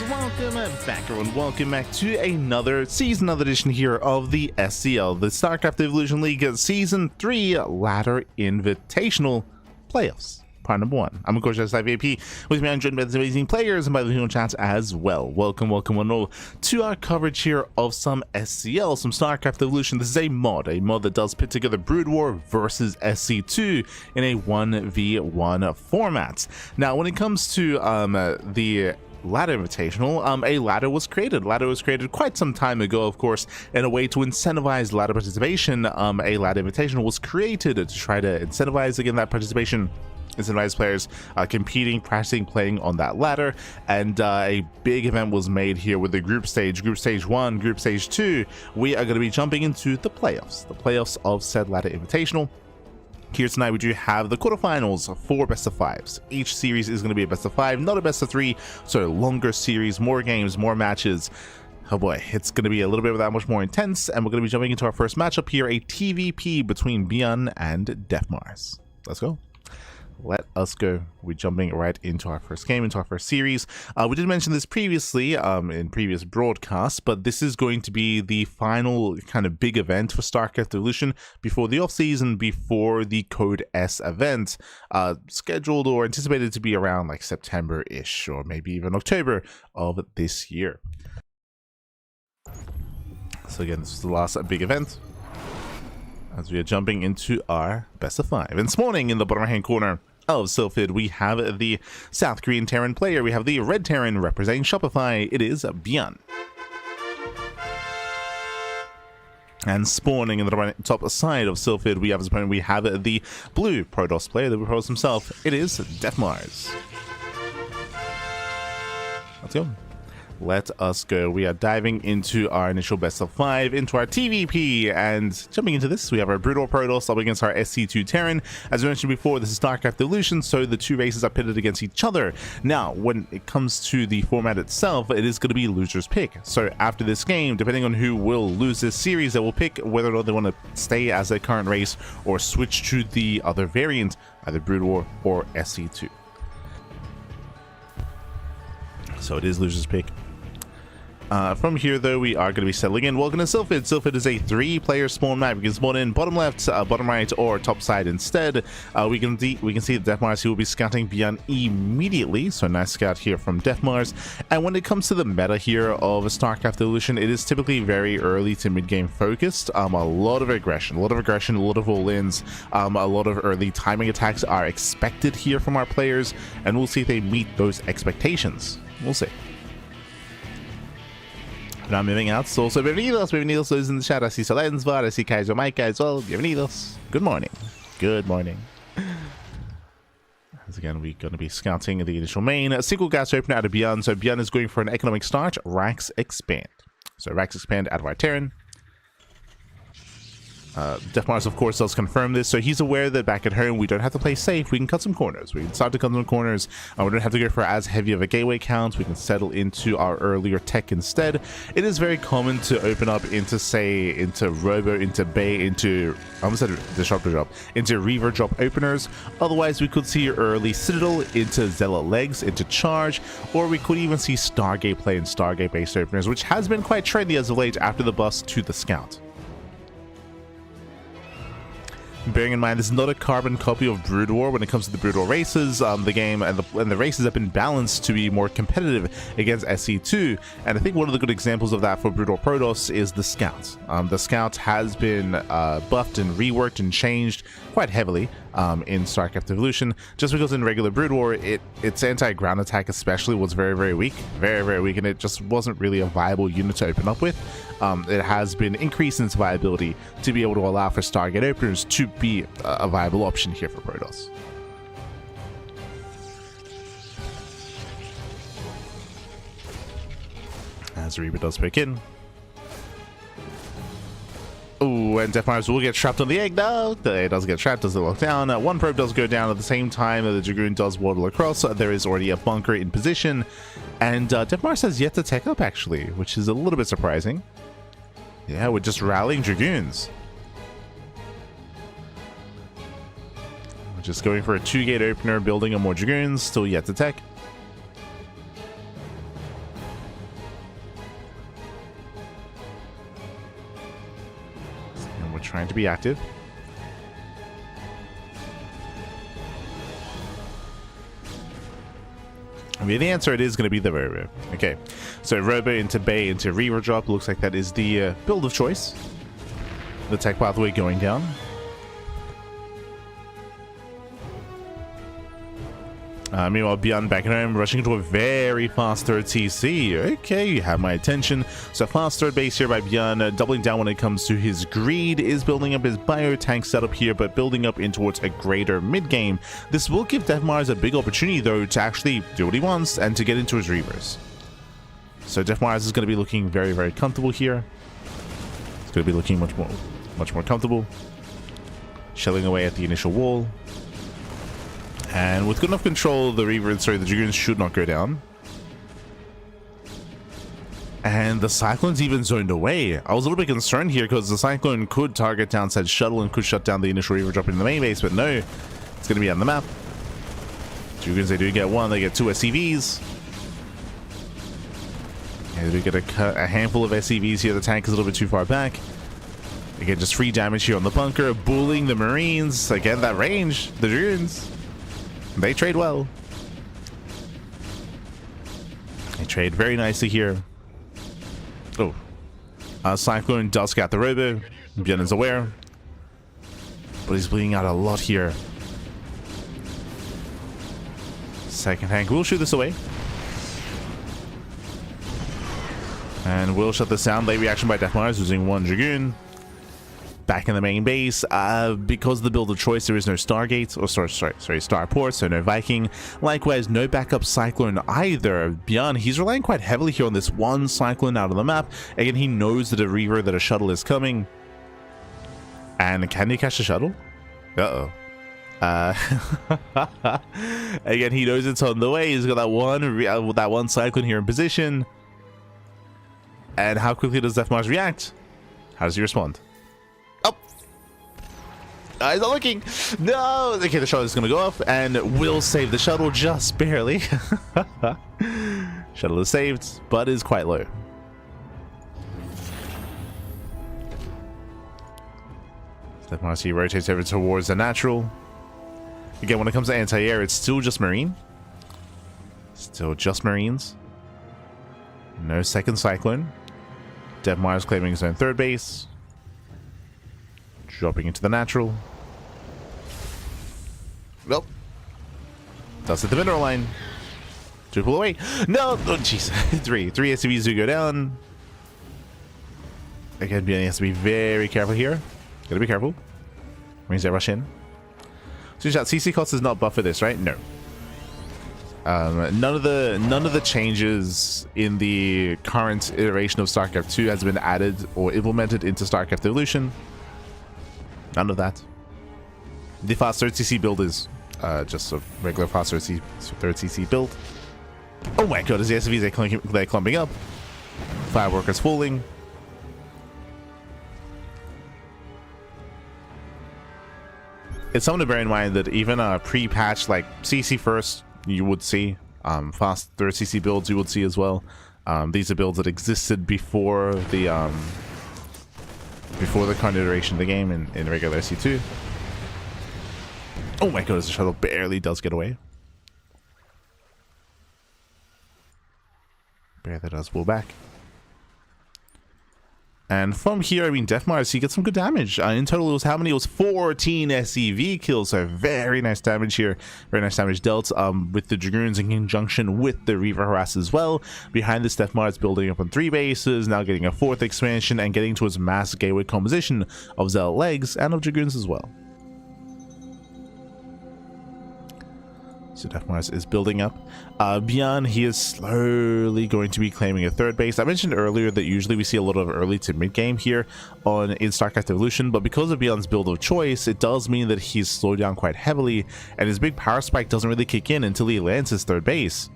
welcome back everyone, welcome back to another season edition here of the SEL, the StarCraft Evolution League Season 3 Ladder Invitational Playoffs. Part number 1. I'm of course VIP. With me I'm joined by these amazing players and by the people in chat as well. Welcome one all to our coverage here of some SEL, some StarCraft Evolution. This is a mod that does put together Brood War versus SC2 in a 1v1 format. Now when it comes to the Ladder Invitational, a ladder was created. Ladder was created quite some time ago, of course, in a way to incentivize ladder participation. A Ladder Invitational was created to try to incentivize again that participation, incentivize players competing, practicing, playing on that ladder. And a big event was made here with the group stage 1, group stage 2. We are going to be jumping into the playoffs of said Ladder Invitational. Here tonight we do have the quarterfinals for best of 5s. Each series is going to be a best of 5, not a best of 3, so a longer series, more games, more matches. Oh boy, it's going to be a little bit that much more intense, and we're going to be jumping into our first matchup here, a TVP between Beyond and Deathmars. Let's go. Let us go. We're jumping right into our first game, into our first series. We did mention this previously in previous broadcasts, but this is going to be the final kind of big event for StarCraft Evolution before the off-season, before the Code S event, scheduled or anticipated to be around like September-ish, or maybe even October of this year. So again, this is the last big event, as we are jumping into our best of 5. And this morning, in the bottom right hand corner of Sylphid, we have the South Korean Terran player. We have the Red Terran representing Shopify. It is Beyond. And spawning in the top side of Sylphid, we have as opponent, we have the Blue Protoss player, the Blue Protoss himself. It is Deathmars. Let's go. Let us go. We are diving into our initial best of 5, into our TVP, and jumping into this, we have our Brutal Protoss up against our SC2 Terran. As I mentioned before, this is StarCraft Evolution, so the two races are pitted against each other. Now, when it comes to the format itself, it is going to be loser's pick. So after this game, depending on who will lose this series, they will pick whether or not they want to stay as their current race or switch to the other variant, either Brood War or SC2. So it is loser's pick. From here, though, we are going to be settling in. Welcome to Sylphid. Sylphid is a 3-player spawn map. You can spawn in bottom left, bottom right, or top side instead. We can see that Deathmars, who will be scouting Beyond immediately. So nice scout here from Deathmars. And when it comes to the meta here of StarCraft Evolution, it is typically very early to mid-game focused. A lot of aggression, a lot of all-ins, a lot of early timing attacks are expected here from our players, and we'll see if they meet those expectations. We'll see. Now moving out, so also bienvenidos those in the chat. I see Solensvar, I see Kaiser Mike as well. Bienvenidos. Good morning. Good morning. As again, we're going to be scouting the initial main. A single gas opener out of Beyond. So Beyond is going for an economic start. Rax expand. So Rax expand out of our Terran. Deathmars, of course, does confirm this, so he's aware that back at home we don't have to play safe. We can cut some corners. We can start to cut some corners. We don't have to go for as heavy of a gateway count. We can settle into our earlier tech instead. It is very common to open up into, say, into Robo, into Bay, into, I almost said Disruptor Drop, into Reaver Drop openers. Otherwise, we could see early Citadel into Zealot Legs, into Charge, or we could even see Stargate play in Stargate-based openers, which has been quite trendy as of late after the bust to the Scout. Bearing in mind, this is not a carbon copy of Brood War when it comes to the Brood War races. The game and the races have been balanced to be more competitive against SC2, and I think one of the good examples of that for Brood War Protoss is the Scout. The Scout has been buffed and reworked and changed quite heavily in StarCraft Evolution, just because in regular Brood War, its anti-ground attack especially was very weak, very weak, and it just wasn't really a viable unit to open up with. It has been increased in its viability to be able to allow for Stargate openers to be a viable option here for Protoss. As Reaper does pick in. Oh, and Deathmars will get trapped on the egg now. It does get trapped, does it lock down. One probe does go down at the same time. The Dragoon does waddle across. There is already a bunker in position. And Deathmars has yet to tech up, actually, which is a little bit surprising. Yeah, we're just rallying Dragoons. We're just going for a 2-gate opener, building on more Dragoons, still yet to tech. trying to be active. I mean, the answer it is going to be the Robo. Okay, so Robo into Bay into Reaver drop. Looks like that is the build of choice. The tech pathway going down. Meanwhile, Beyond back at home, rushing into a very fast third TC. Okay, you have my attention. So fast third base here by Beyond, doubling down when it comes to his greed, is building up his bio tank setup here, but building up in towards a greater mid game. This will give Deathmars a big opportunity though to actually do what he wants and to get into his Reavers. So Deathmars is going to be looking very, very comfortable here. It's going to be looking much more comfortable. Shelling away at the initial wall. And with good enough control, the Dragoons should not go down. And the Cyclone's even zoned away. I was a little bit concerned here because the Cyclone could target down said shuttle and could shut down the initial Reaver drop in the main base, but no, it's going to be on the map. Dragoons, they do get one, they get 2 SCVs. Yeah, they do get a handful of SCVs here. The tank is a little bit too far back. They get just free damage here on the bunker, bullying the Marines. Again, that range, the Dragoons. They trade well. They trade very nicely here. Oh. Cyclone does get the Robo. Bien is aware. But he's bleeding out a lot here. Second tank will shoot this away. And will shut this down. Late reaction by Deathmars, losing 1 Dragoon. Back in the main base, because of the build of choice, there is no Stargate, or sorry, Starport, so no Viking. Likewise, no backup Cyclone either. Beyond, he's relying quite heavily here on this one Cyclone out of the map. Again, he knows that a Reaver, that a shuttle is coming. And can he catch the shuttle? Uh-oh. Again, he knows it's on the way. He's got that one Cyclone here in position. And how quickly does Deathmars react? How does he respond? He's not looking. No. Okay, the shuttle is going to go off and will save the shuttle just barely. Shuttle is saved, but is quite low. Deathmars rotates over towards the natural. Again, when it comes to anti-air, it's still just Marine. Still just Marines. No second Cyclone. Deathmars claiming his own third base. Dropping into the natural. Nope. Does hit the mineral line. 2 pull away. No! Oh, jeez. 3 SCVs do go down. Again, BN has to be very careful here. Gotta be careful. Marines that rush in. So that CC cost is not buffed for this, right? No. None of the changes in the current iteration of StarCraft 2 has been added or implemented into StarCraft Evolution. None of that. The fast third CC build is just a regular fast third CC build. Oh my god, as the SCVs they're clumping up. Fireworkers falling. It's something to bear in mind that even a pre-patch like CC first you would see, fast third CC builds you would see as well. These are builds that existed before the current iteration of the game in regular SC2. Oh my god, the shuttle barely does get away. Barely does pull back. And from here, I mean, Deathmars, he gets some good damage. In total, it was how many? It was 14 SCV kills, so very nice damage here. Very nice damage dealt with the Dragoons in conjunction with the Reaver Harass as well. Behind this, Deathmars building up on 3 bases, now getting a 4th expansion and getting to his mass gateway composition of SEL legs and of Dragoons as well. So Deathmars is building up. Beyond, he is slowly going to be claiming a 3rd base. I mentioned earlier that usually we see a lot of early to mid game here in StarCraft Evolution, but because of Beyond's build of choice, it does mean that he's slowed down quite heavily, and his big power spike doesn't really kick in until he lands his 3rd base.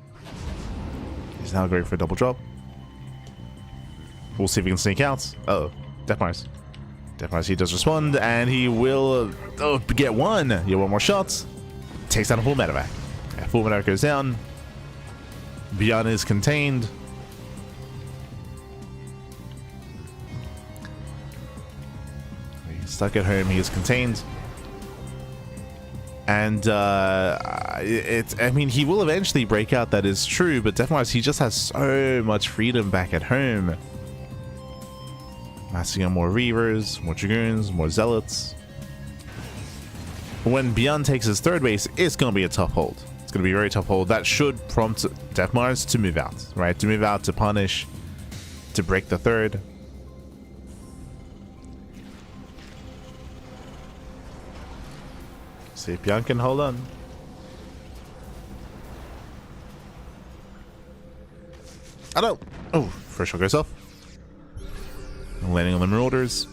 He's now going for a double drop. We'll see if he can sneak out. Uh-oh, Deathmars. Deathmars, he does respond, and he will get one. Yeah, one more shot. Takes down a full medevac. Full medevac goes down. Beyond is contained. Stuck at home, he is contained. And I mean, he will eventually break out, that is true, but Death Mars, he just has so much freedom back at home. Massing on more Reavers, more Dragoons, more Zealots. When Beyond takes his third base, it's going to be a tough hold. It's going to be a very tough hold. That should prompt Death Mars to move out, right? To move out, to punish, to break the third. See if Beyond can hold on. Oh no! Oh, first shot goes off. Landing on the Marauders.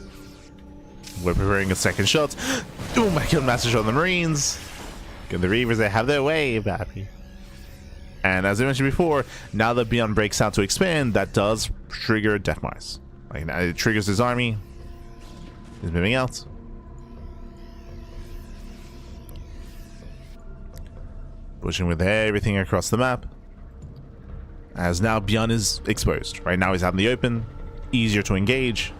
We're preparing a second shot. Oh my god, massive shot on the Marines. Get the Reavers, they have their way, baby. And as I mentioned before, now that Beyond breaks out to expand, that does trigger Death Mars. Like, now it triggers his army. He's moving out. Pushing with everything across the map. As now Beyond is exposed. Right now he's out in the open. Easier to engage.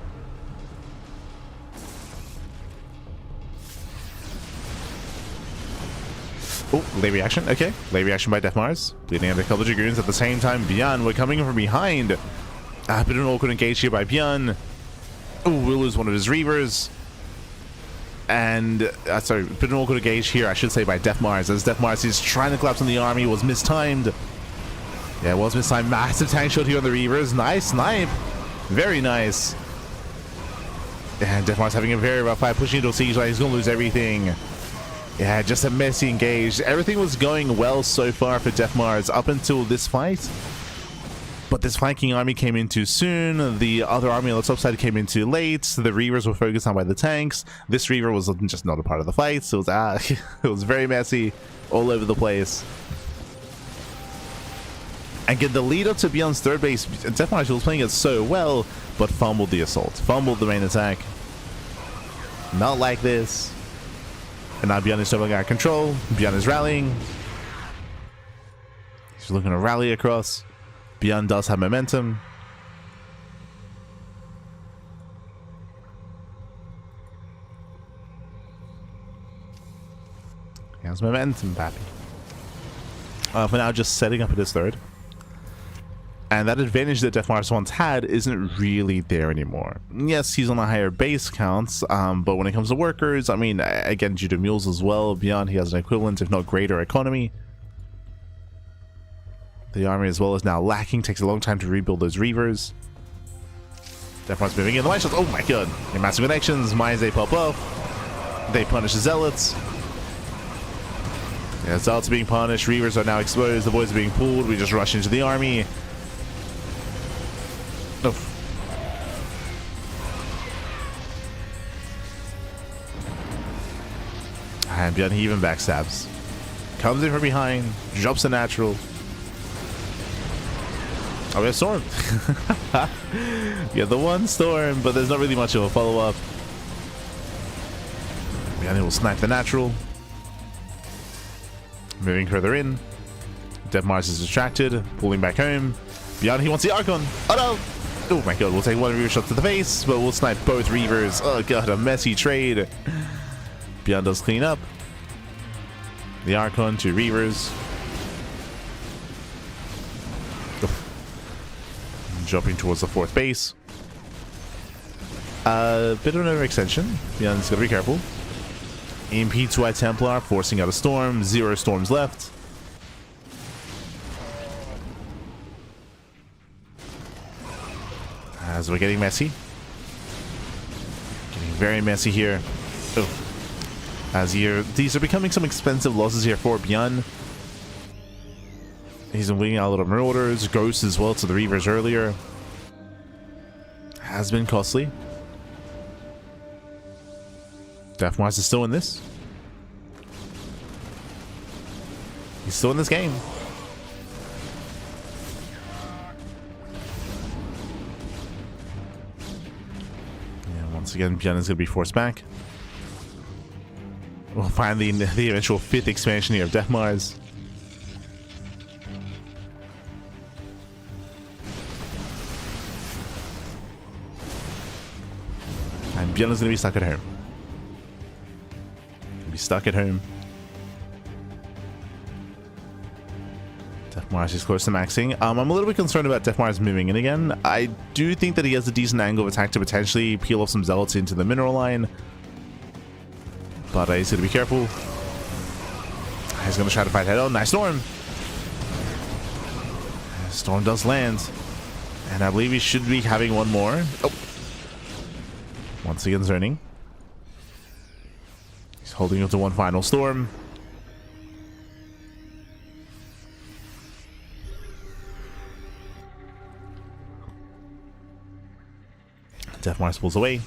Oh, late reaction. Okay. Late reaction by Death Mars. Leading out a couple of Dragoons at the same time. Beyond, we're coming from behind. A bit of an awkward engage here by Beyond. Oh, we'll lose one of his Reavers. And, sorry, a bit of an awkward engage here, I should say, by Death Mars. As Death Mars is trying to collapse on the army. Was mistimed. Yeah, it was mistimed. Massive tank shot here on the Reavers. Nice snipe. Very nice. And Death Mars having a very rough fight. Pushing into a siege line. He's going to lose everything. Yeah, just a messy engage. Everything was going well so far for Death Mars up until this fight. But this flanking army came in too soon. The other army on the top side came in too late. The Reavers were focused on by the tanks. This Reaver was just not a part of the fight. So it was, it was very messy all over the place. And get the lead up to Beyond's third base. Death Mars was playing it so well, but fumbled the assault. Fumbled the main attack. Not like this. And now Beyond is totally out of control. Beyond is rallying. He's looking to rally across. Beyond does have momentum. He has momentum, pappy. For now, just setting up at his third. And that advantage that Death Mars once had isn't really there anymore. Yes, he's on a higher base counts, but when it comes to workers, I mean, again, due to mules as well, Beyond, he has an equivalent, if not greater, economy. The army as well is now lacking. Takes a long time to rebuild those Reavers. Death Mars moving in. The shots. Oh my god. In massive connections. Mines, they pop off. They punish the Zealots. Yeah, Zealots are being punished. Reavers are now exposed. The boys are being pulled. We just rush into the army. Oof. And Beyond, he even backstabs. Comes in from behind. Drops a natural. Oh, we have Storm. Yeah, the one Storm, but there's not really much of a follow-up. Beyond will snipe the natural. Moving further in. Death Mars is distracted, pulling back home. Beyond, he wants the Archon. Oh no! Oh my god, we'll take one Reaver shot to the face, but we'll snipe both Reavers. Oh god, a messy trade. Beyond does clean up. The Archon, 2 Reavers. Jumping towards the 4th base. A bit of an overextension. Beyond's gotta be careful. EMP to Templar, forcing out a storm. 0 storms left. As we're getting messy. Getting very messy here. Oh. As here, these are becoming some expensive losses here for Beyond. He's been winning out a lot of Marauders, Ghosts as well to the Reavers earlier. Has been costly. Death Mars is still in this. He's still in this game. Yeah, once again, Beyond is going to be forced back. We'll find the eventual 5th expansion here of Death Mars. And Beyond is going to be stuck at home. stuck at home. Def Mars is close to maxing. I'm a little bit concerned about Def Mars moving in again. I do think that he has a decent angle of attack to potentially peel off some zealots into the mineral line. But he's going to be careful. He's going to try to fight head on. Nice storm. Storm does land. And I believe he should be having one more. Oh. Once again, zoning. He's holding on to one final storm. Def Mars pulls away.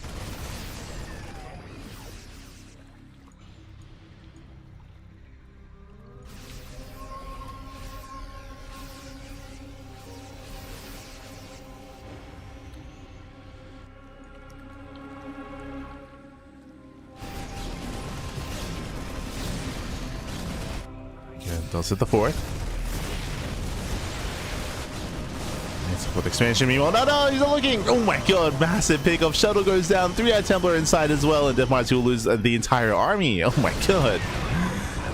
Does hit the fourth. It's a fourth expansion. Meanwhile, no, he's not looking. Oh my god, massive pickup. Shuttle goes down. 3-eye Templar inside as well, and Def Mars will lose the entire army. Oh my god.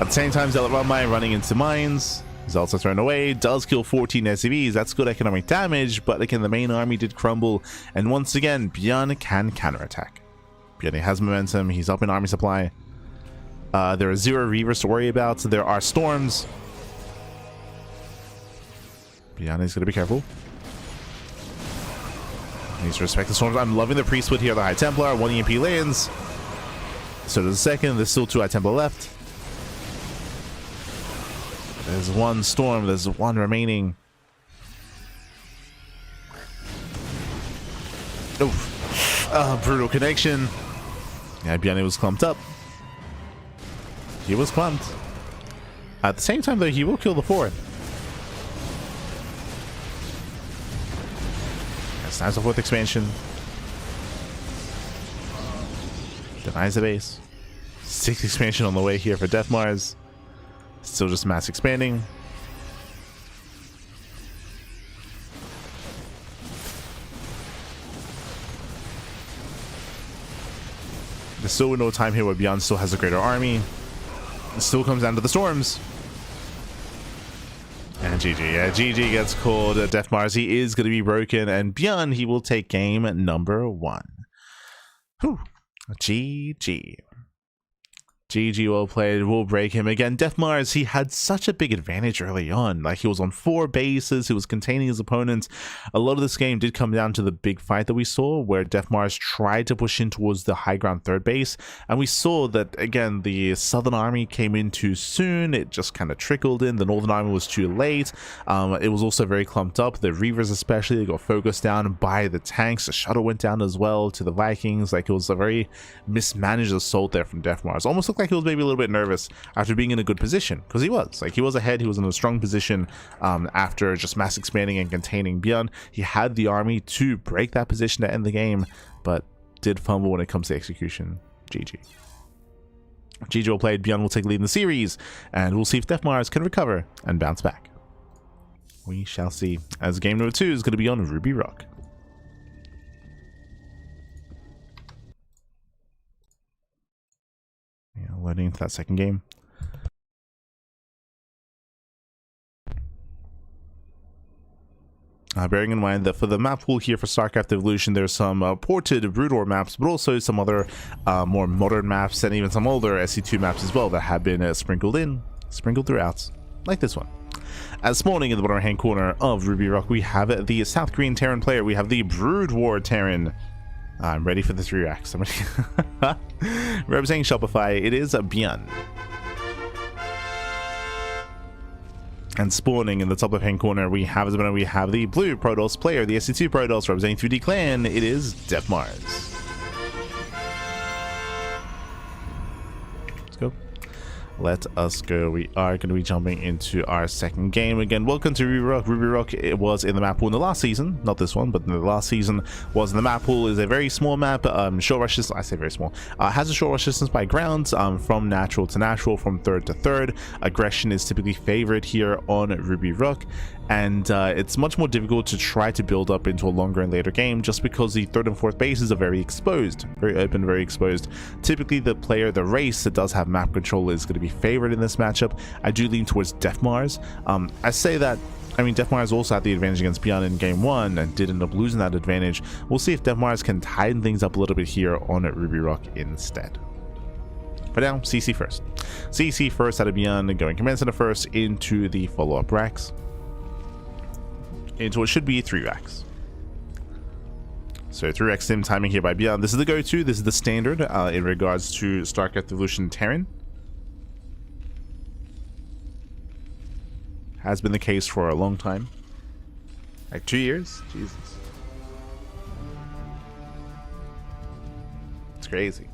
At the same time, Zealot Mine running into mines. Zealots are thrown away. Does kill 14 SCVs. That's good economic damage, but again, the main army did crumble. And once again, Bjorn can counterattack. Bjorn has momentum. He's up in army supply. There are 0 Reavers to worry about. So there are storms. Bjorn is going to be careful. He needs to respect the storms. I'm loving the Priesthood here. The High Templar. 1 EMP lands. So does the second. There's still 2 High Templar left. There's 1 storm. There's 1 remaining. Oof. Brutal connection. Yeah, Bjorn was clumped up. He was clumped. At the same time, though, he will kill the 4th. That's nice, the 4th expansion. Denies the base. 6th expansion on the way here for Def Mars. Still just mass expanding. There's still no time here where Bjorn still has a greater army. It still comes down to the storms. And GG. Yeah, GG gets called. Def Mars, he is going to be broken. And Bjorn, he will take game number 1. Whew. GG. GG, well played. We'll break him again. Def Mars, he had such a big advantage early on. Like, he was on 4 bases. He was containing his opponents. A lot of this game did come down to the big fight that we saw, where Def Mars tried to push in towards the high ground 3rd base. And we saw that, again, the Southern Army came in too soon. It just kind of trickled in. The Northern Army was too late. It was also very clumped up. The Reavers especially, they got focused down by the tanks. The shuttle went down as well to the Vikings. Like, it was a very mismanaged assault there from Def Mars. Almost looked like he was maybe a little bit nervous after being in a good position, because he was ahead. He was in a strong position after just mass expanding and containing Bjorn. He had the army to break that position to end the game, but did fumble when it comes to execution. GG. GG well played. Bjorn will take the lead in the series, and we'll see if Def Mars can recover and bounce back. We shall see, as game number 2 is going to be on Ruby Rock. Loading into that second game. Bearing in mind that for the map pool here for StarCraft Evolution, there's some ported Brood War maps, but also some other more modern maps and even some older SC2 maps as well that have been sprinkled throughout, like this one. As spawning in the bottom hand corner of Ruby Rock, we have the South Korean Terran player. We have the Brood War Terran. I'm ready for the 3 racks. I'm ready. Representing Shopify, it is Bjorn. And spawning in the top left-hand corner, we have the blue Protoss player, the SC2 Protoss, representing 3D Clan. It is Def Mars. Let's go. Let us go. We are going to be jumping into our second game again. Welcome to Ruby Rock. Ruby Rock, it was in the map pool in the last season, not this one, but in the last season was in the map pool. Is a very small map. Short rush distance, I say very small. Has a short rush distance by ground, from natural to natural, from third to third. Aggression is typically favored here on Ruby Rock, and it's much more difficult to try to build up into a longer and later game just because the third and fourth bases are very exposed, very open, very exposed. Typically the race that does have map control is going to be favored in this matchup. I do lean towards Def Mars. I say that, I mean, Def Mars also had the advantage against Beyond in game 1 and did end up losing that advantage. We'll see if Def Mars can tighten things up a little bit here on Ruby Rock instead. For now, CC first. CC first out of Beyond, going Command Center first into the follow-up racks. Into what should be 3 racks. So 3 rack sim timing here by Beyond. This is the go-to, this is the standard in regards to StarCraft Evolution Terran. Has been the case for a long time. Like 2 years? Jesus. It's crazy.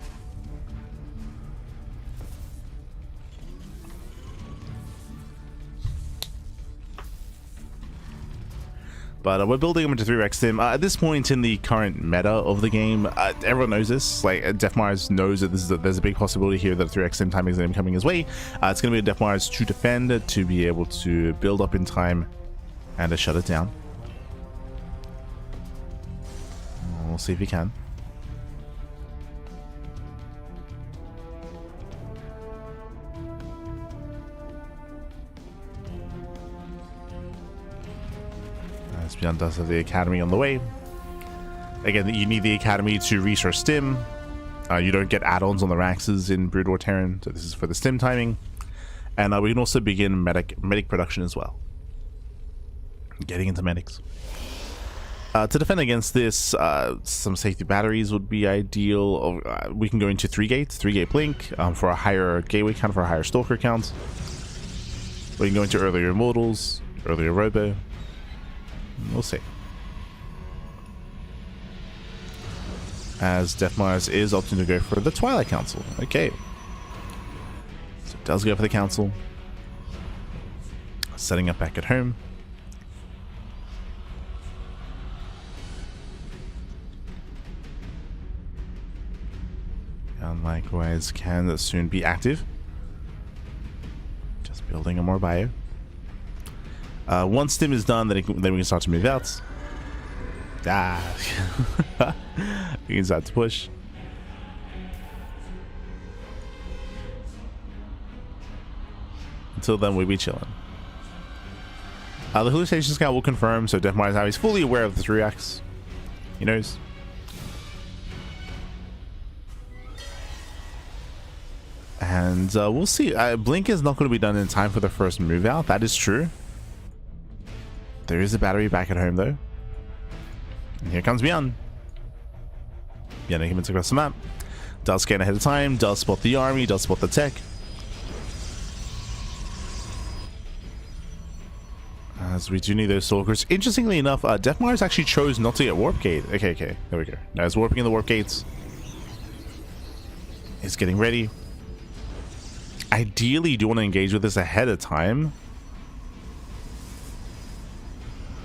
But we're building them into 3x sim. At this point in the current meta of the game, everyone knows this. Like, Def Mars knows that there's a big possibility here that 3x sim timing is going to be coming his way. It's going to be a Def Mars to defend, to be able to build up in time and to shut it down. We'll see if he can. Beyond does have the Academy on the way. Again, you need the Academy to resource stim. You don't get add-ons on the Raxes in Brood War Terran, so this is for the stim timing. And we can also begin medic production as well. Getting into medics. To defend against this, some safety batteries would be ideal. We can go into 3 gates, 3-gate blink for a higher gateway count, for a higher stalker count. We can go into earlier immortals, earlier robo. We'll see. As Def Mars is opting to go for the Twilight Council. Okay. So it does go for the Council. Setting up back at home. And likewise can soon be active. Just building a more bio. Once stim is done, then we can start to move out. We can start to push. Until then, we'll be chilling. The hallucination scout will confirm, so Def Mars now he's fully aware of the 3x. He knows. And we'll see. Blink is not going to be done in time for the first move out. That is true. There is a battery back at home though. And here comes Beyond. Beyond humans across the map. Does scan ahead of time, does spot the army, does spot the tech. As we do need those stalkers. Interestingly enough, Def Mars actually chose not to get warp gate. Okay, there we go. Now he's warping in the warp gates. He's getting ready. Ideally, you do want to engage with this ahead of time.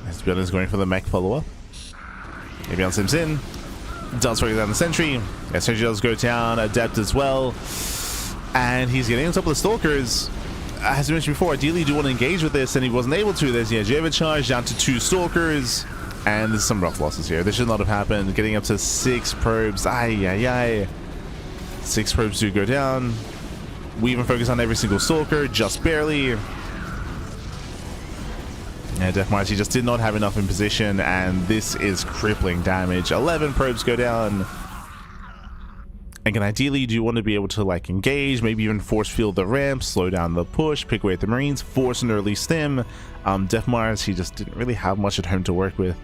As Beyond is going for the mech follow-up. Maybe on Sims in. Does break down the sentry. Yeah, sentry does go down. Adept as well. And he's getting on top of the stalkers. As I mentioned before, ideally you do want to engage with this, and he wasn't able to. There's the edge overcharge down to 2 stalkers. And there's some rough losses here. This should not have happened. Getting up to 6 probes. 6 probes do go down. We even focus on every single stalker, just barely. Yeah, Def Mars, he just did not have enough in position, and this is crippling damage. 11 probes go down. Again, ideally, you do want to be able to like engage, maybe even force field the ramp, slow down the push, pick away at the Marines, force an early stim. Def Mars, he just didn't really have much at home to work with.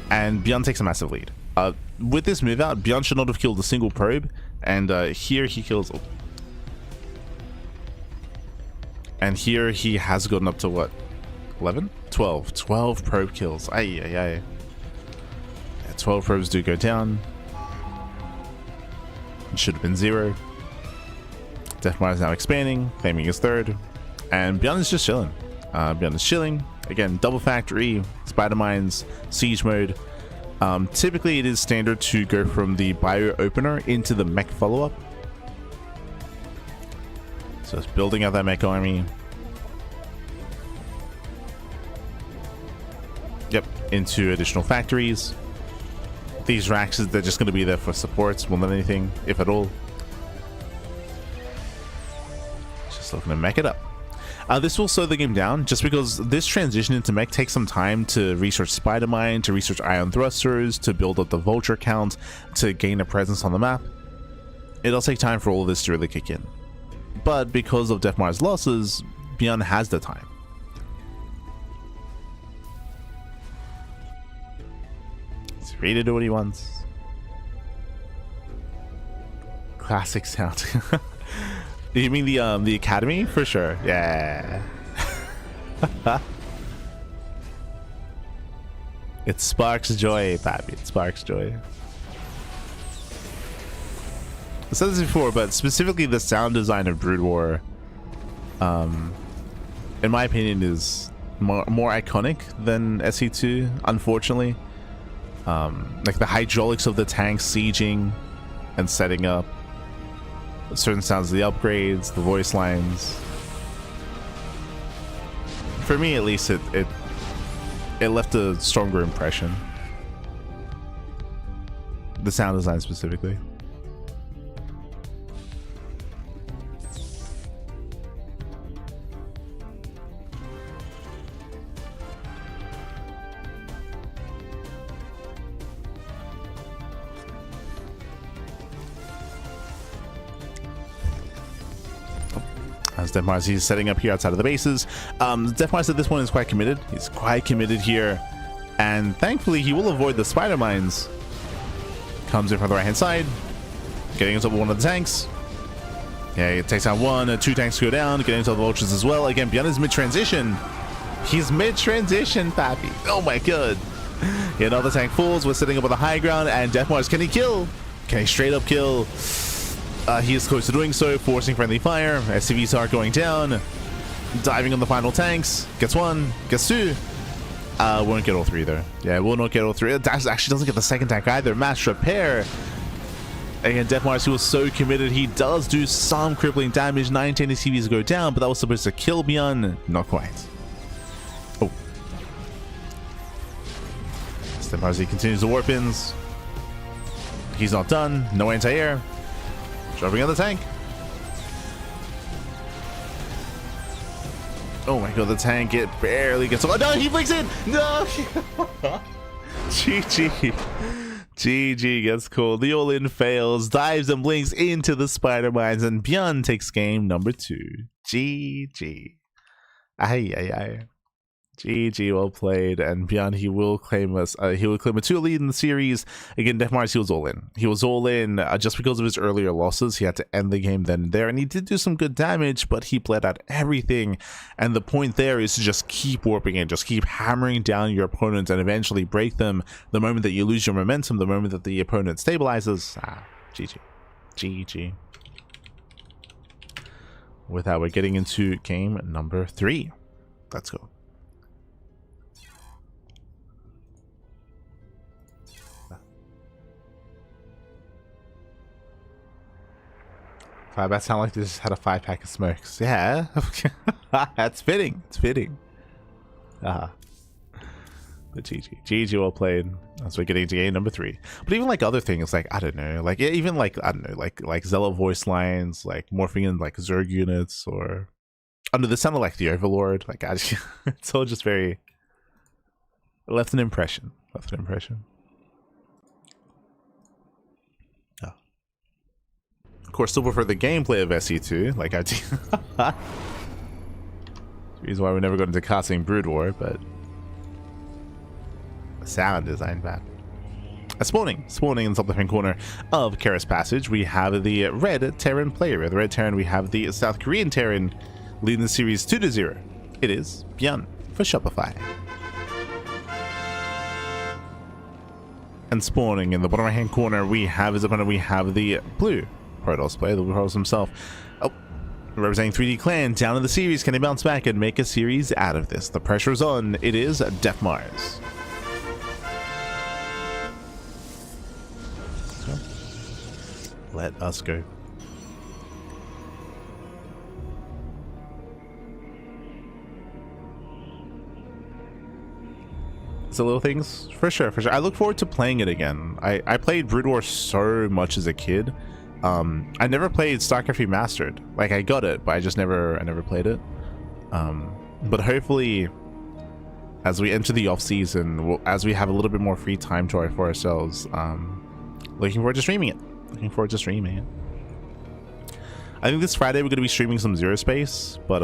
And Beyond takes a massive lead. With this move out, Beyond should not have killed a single probe, and here he kills... And here he has gotten up to what? 11? 12. 12 probe kills. Yeah, 12 probes do go down. It should have been 0. Deathmar is now expanding, claiming his 3rd. And Beyond is just chilling. Beyond is chilling. Again, double factory, spider mines, siege mode. Typically, it is standard to go from the bio opener into the mech follow-up. So it's building out that mech army. Yep, into additional factories. These racks, they're just going to be there for supports more than anything, if at all. Just looking to mech it up. This will slow the game down, just because this transition into mech takes some time to research Spider Mine, to research Ion Thrusters, to build up the Vulture count, to gain a presence on the map. It'll take time for all of this to really kick in. But because of Deathmar's losses, Beyond has the time. He's free to do what he wants. Classic sound. You mean the academy? For sure. Yeah. It sparks joy, Pappy. It sparks joy. I said this before, but specifically the sound design of Brood War, in my opinion, is more iconic than SE2, unfortunately. Like the hydraulics of the tanks sieging and setting up. Certain sounds of the upgrades, the voice lines. For me, at least, it left a stronger impression. The sound design specifically. As Deathmar, he's setting up here outside of the bases. Deathmar at this point is quite committed. He's quite committed here. And thankfully, he will avoid the spider mines. Comes in from the right-hand side. Getting into one of the tanks. Yeah, it takes out 1, 2 tanks go down. Getting into the vultures as well. Again, Beyond is mid-transition. He's mid-transition, Pappy. Oh my god. Yeah, another tank falls. We're sitting up on the high ground. And Deathmar, can he kill? Can he straight up kill? He is close to doing so, forcing friendly fire. SCVs are going down. Diving on the final tanks. Gets 1, gets 2. Won't get all 3 though. Yeah, will not get all 3. Dash actually doesn't get the second tank either. Mass repair. Again, Deathmar, he was so committed. He does do some crippling damage. 19 SCVs go down, but that was supposed to kill Beyond. Not quite. Oh. Deathmar, he continues the warp-ins. He's not done. No anti-air. Dropping on the tank. Oh my god, the tank, it barely gets... Oh no, he breaks in! No! GG. GG gets cool. The all-in fails, dives and blinks into the spider mines, and Beyond takes game number 2. GG. Aye, aye, aye. GG, well played. And Beyond, he will claim a 2 lead in the series. Again, Deathmar, he was all in. He was all in just because of his earlier losses. He had to end the game then and there, and he did do some good damage, but he bled out everything. And the point there is to just keep warping in, just keep hammering down your opponents and eventually break them the moment that you lose your momentum, the moment that the opponent stabilizes. GG. GG. With that, we're getting into game number 3. Let's go. That sound like they just had a 5-pack of smokes. Yeah, that's fitting. It's fitting. But GG, GG, well played. As we're getting into game number 3. But even like other things, like I don't know, like even like I don't know, like Zealot voice lines, like morphing in like Zerg units, or I don't know, this sounded like the Overlord. Like it's all just very left an impression. Left an impression. Of course, still prefer the gameplay of SE2, like I do. Reason why we never got into casting Brood War, but the sound design bad. Spawning in the top left-hand corner of Karis Passage, we have the red Terran player. With the red Terran, we have the South Korean Terran leading the series 2-0. It is Beyond for Shopify. And spawning in the bottom right-hand corner, we have his opponent. We have the blue Protoss player, the Protoss himself. Oh, representing 3D Clan down in the series. Can they bounce back and make a series out of this? The pressure is on. It is Def Mars. So, let us go. The little things, for sure. I look forward to playing it again. I played Brood War so much as a kid. I never played StarCraft Remastered. Like, I got it, but I never played it. But hopefully, as we enter the off season, as we have a little bit more free time for ourselves, looking forward to streaming it. I think this Friday we're going to be streaming some Zero Space, but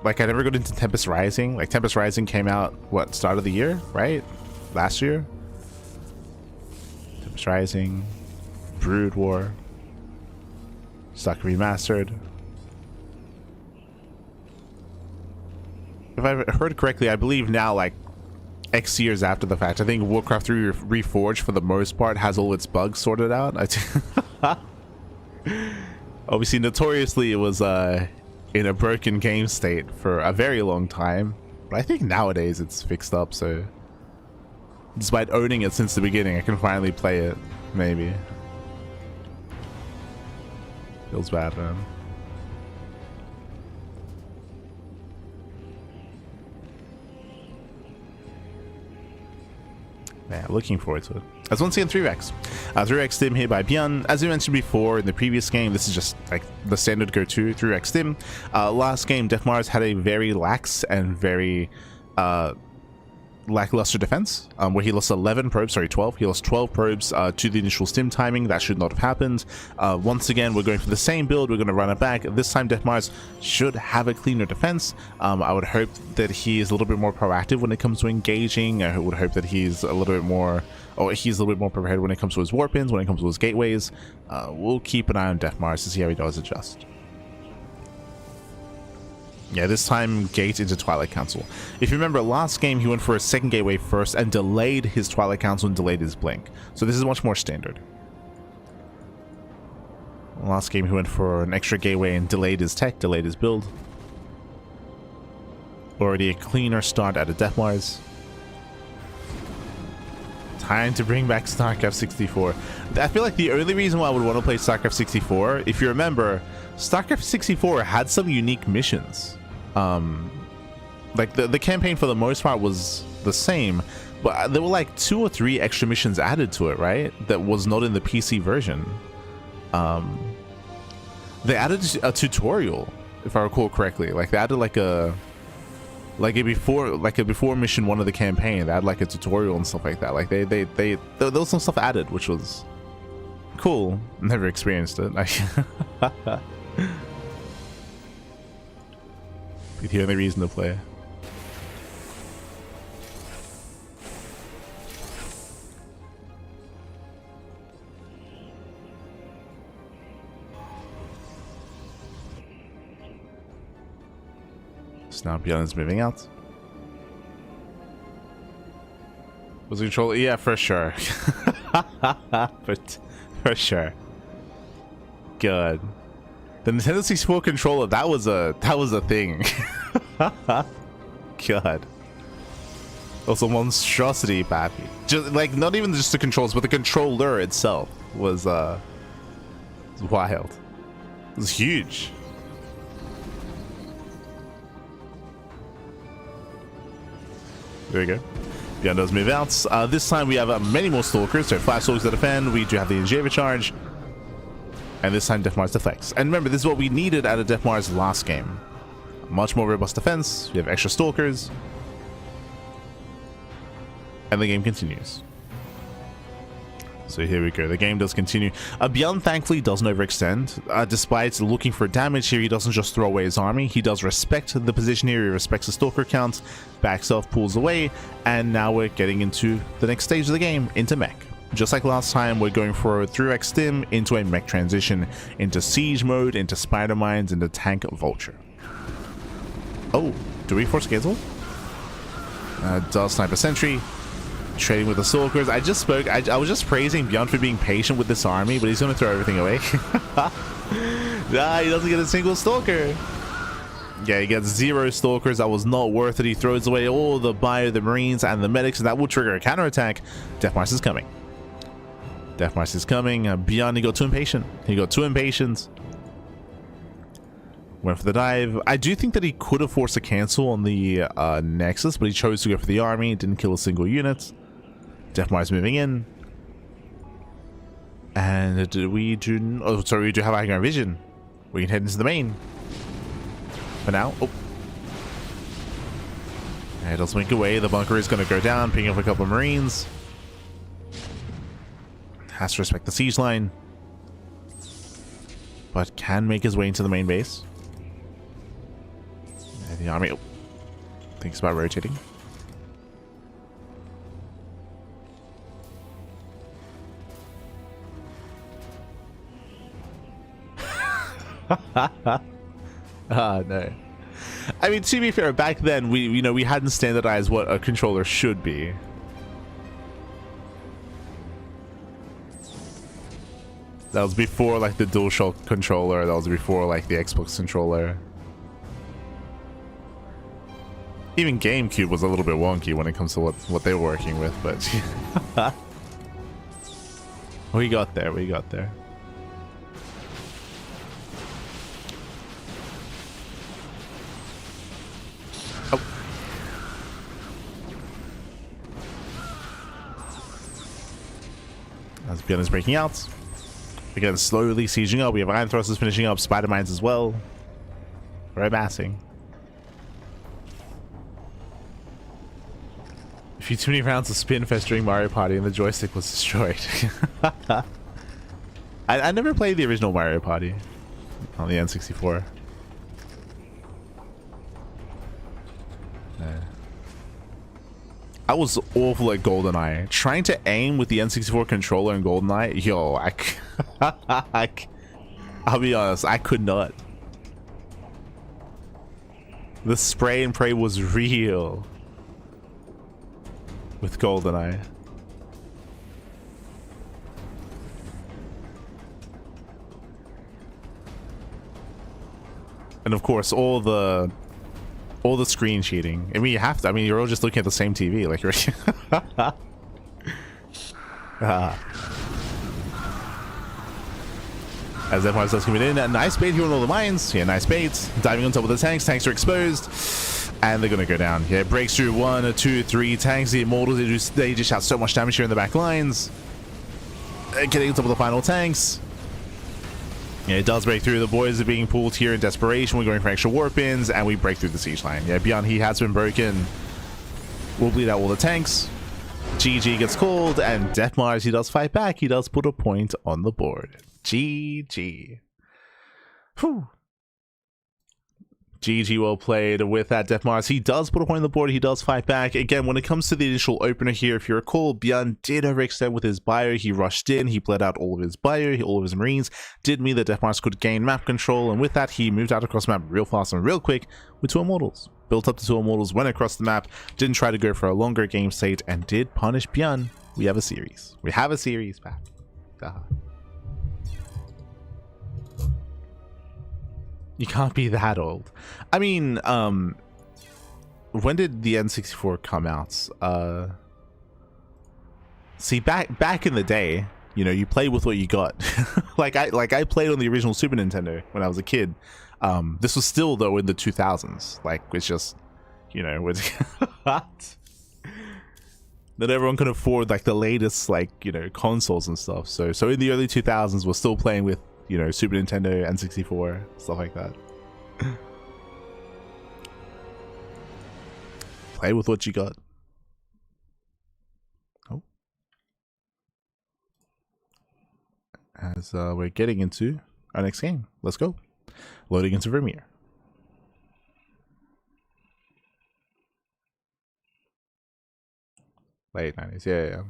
like, I never got into Tempest Rising. Like, Tempest Rising came out, what, start of the year, right? Last year? Tempest Rising, Brood War, StarCraft Remastered. If I've heard correctly, I believe now, like, X years after the fact, I think Warcraft 3 Reforged, for the most part, has all its bugs sorted out. Obviously, notoriously, it was in a broken game state for a very long time, but I think nowadays it's fixed up, so despite owning it since the beginning, I can finally play it. Maybe feels bad, man. Yeah, looking forward to it. As once again, 3x. 3x Stim here by Bjorn. As we mentioned before in the previous game, this is just like the standard go-to 3x Stim. Last game, Def Mars had a very lax and very lackluster defense, where he lost 12. He lost 12 probes to the initial Stim timing. That should not have happened. Once again, we're going for the same build. We're going to run it back. This time, Def Mars should have a cleaner defense. I would hope that he is a little bit more proactive when it comes to engaging. I would hope that he's a little bit more prepared when it comes to his warp-ins, when it comes to his gateways. We'll keep an eye on Def Mars to see how he does adjust. Yeah, this time gate into Twilight Council. If you remember, last game he went for a second gateway first and delayed his Twilight Council and delayed his blink. So this is much more standard. Last game he went for an extra gateway and delayed his tech, delayed his build. Already a cleaner start out of Def Mars. Time to bring back StarCraft 64. I feel like the only reason why I would want to play StarCraft 64, if you remember, StarCraft 64 had some unique missions. Like the campaign for the most part was the same, but there were like 2 or 3 extra missions added to it, right? That was not in the PC version. They added a tutorial, if I recall correctly. Like, they added like a before mission 1 of the campaign. They had like a tutorial and stuff like that. Like there was some stuff added, which was cool. Never experienced it. Be the only reason to play. So now Bjorn is moving out. Was the controller? Yeah, for sure. But for sure. Good. The Nintendo 64 controller, that was a thing. God. Also monstrosity, Pappy. Just like, not even just the controls, but the controller itself was wild. It was huge. There we go. Beyond does move out. This time we have many more Stalkers, so 5 Stalkers to defend. We do have the Injava charge. And this time Def Mars deflects. And remember, this is what we needed out of Def Mars last game. Much more robust defense. We have extra Stalkers. And the game continues. So here we go. The game does continue. Bjorn thankfully doesn't overextend. Despite looking for damage here, he doesn't just throw away his army. He does respect the position here. He respects the Stalker count. Backs off, pulls away. And now we're getting into the next stage of the game, into mech. Just like last time, we're going for a 3x Stim into a mech transition, into siege mode, into spider mines, into tank vulture. Oh, do we force Gazel? Does sniper sentry. Trading with the Stalkers. I was just praising Beyond for being patient with this army, but he's going to throw everything away. Nah, he doesn't get a single Stalker. Yeah, he gets 0 Stalkers. That was not worth it. He throws away all the Bio, the Marines, and the Medics, and that will trigger a counterattack. Deathmarch is coming. Deathmarch is coming. Beyond, he got too impatient. He got too impatient. Went for the dive. I do think that he could have forced a cancel on the Nexus, but he chose to go for the army. Didn't kill a single unit. Deathmarch moving in. And we do... Oh, sorry, we do have High Vision. We can head into the main. For now. Oh. It does make away. The bunker is going to go down, picking up a couple of Marines. Has to respect the siege line. But can make his way into the main base. And the army thinks about rotating. No. I mean, to be fair, back then we hadn't standardized what a controller should be. That was before like the DualShock controller. That was before like the Xbox controller. Even GameCube was a little bit wonky when it comes to what they were working with, but we got there. We got there. As Bjorn is breaking out. Again, slowly sieging up. We have Iron Thrusters finishing up, Spider Mines as well. We're amassing. A few too many rounds of Spin Fest during Mario Party and the joystick was destroyed. I never played the original Mario Party on the N64. I was awful at GoldenEye. Trying to aim with the N64 controller in GoldenEye, yo, I'll be honest, I could not. The spray and pray was real with GoldenEye. And of course, all the screen cheating. I mean, you have to. I mean, you're all just looking at the same TV. Like, you're... As everyone starts coming in, a nice bait here on all the mines. Yeah, nice bait. Diving on top of the tanks. Tanks are exposed. And they're going to go down. Yeah, it breaks through 1, 2, 3 tanks. The Immortals, they just have so much damage here in the back lines. Getting on top of the final tanks. Yeah, it does break through. The boys are being pulled here in desperation. We're going for extra warp ins, and we break through the siege line. Yeah, Beyond, he has been broken. We'll bleed out all the tanks. GG gets called, and Deathmarch, he does fight back. He does put a point on the board. GG. Whew. GG, well played with that. Deathmarch, he does put a point on the board. He does fight back. Again, when it comes to the initial opener here, if you recall, Bjorn did overextend with his bio. He rushed in. He bled out all of his bio, all of his Marines. Did mean that Deathmarch could gain map control. And with that, he moved out across the map real fast and real quick with 2 Immortals. Built up to 2 Immortals, went across the map. Didn't try to go for a longer game state and did punish Bjorn. We have a series. We have a series back. You can't be that old. I mean, when did the N64 come out? See, back in the day, you know, you played with what you got. like I played on the original Super Nintendo when I was a kid. This was still though in the 2000s. Like, it's just, you know, with that everyone can afford like the latest, like, you know, consoles and stuff. So in the early 2000s, we're still playing with, you know, Super Nintendo, N64, stuff like that. Play with what you got. Oh. As we're getting into our next game. Let's go. Loading into Vermeer. Late 90s, yeah.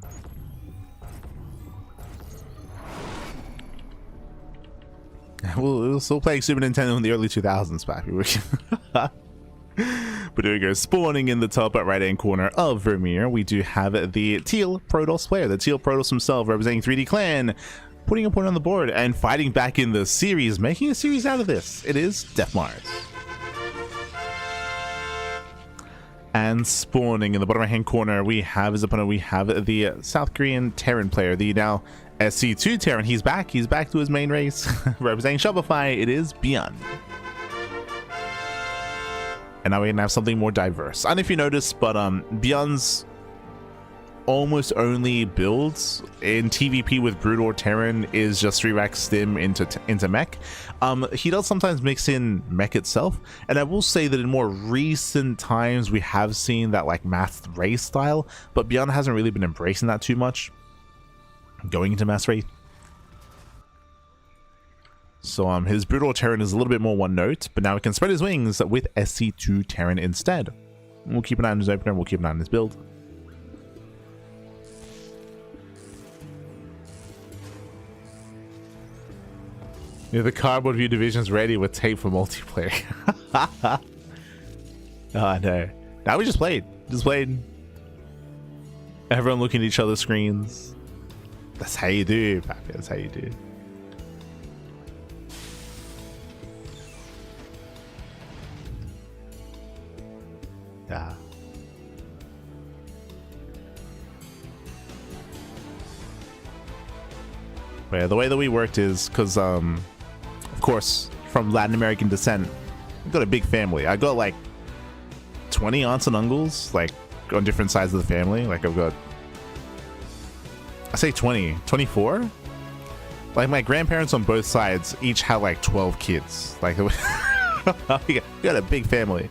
We were still playing Super Nintendo in the early 2000s back. But there we go, spawning in the top right hand corner of Vermeer, we do have the Teal Protoss player, the Teal Protoss himself, representing 3D Clan, putting a point on the board and fighting back in the series, making a series out of this. It is Death Mars. And spawning in the bottom right hand corner, we have his opponent. We have the South Korean Terran player, the now SC2 Terran. He's back to his main race. Representing Shopify, it is Beyond. And now we can have something more diverse. I don't know if you noticed, but Beyond's almost only builds in TVP with Brutal Terran is just 3-rack stim into mech. He does sometimes mix in mech itself, and I will say that in more recent times we have seen that like mass race style, but Beyond hasn't really been embracing that too much going into mass race. So his Brutal Terran is a little bit more one note, but now he can spread his wings with SC2 Terran instead. We'll keep an eye on his opener, we'll keep an eye on his build. Yeah, the cardboard view division's ready with tape for multiplayer. Oh no. Now we just played. Everyone looking at each other's screens. That's how you do, Pappy. That's how you do. Yeah. But yeah, the way that we worked is because of course, from Latin American descent, I've got a big family. I got like 20 aunts and uncles, like on different sides of the family. Like I've got, I say 20, 24. Like my grandparents on both sides each had like 12 kids. Like we got a big family.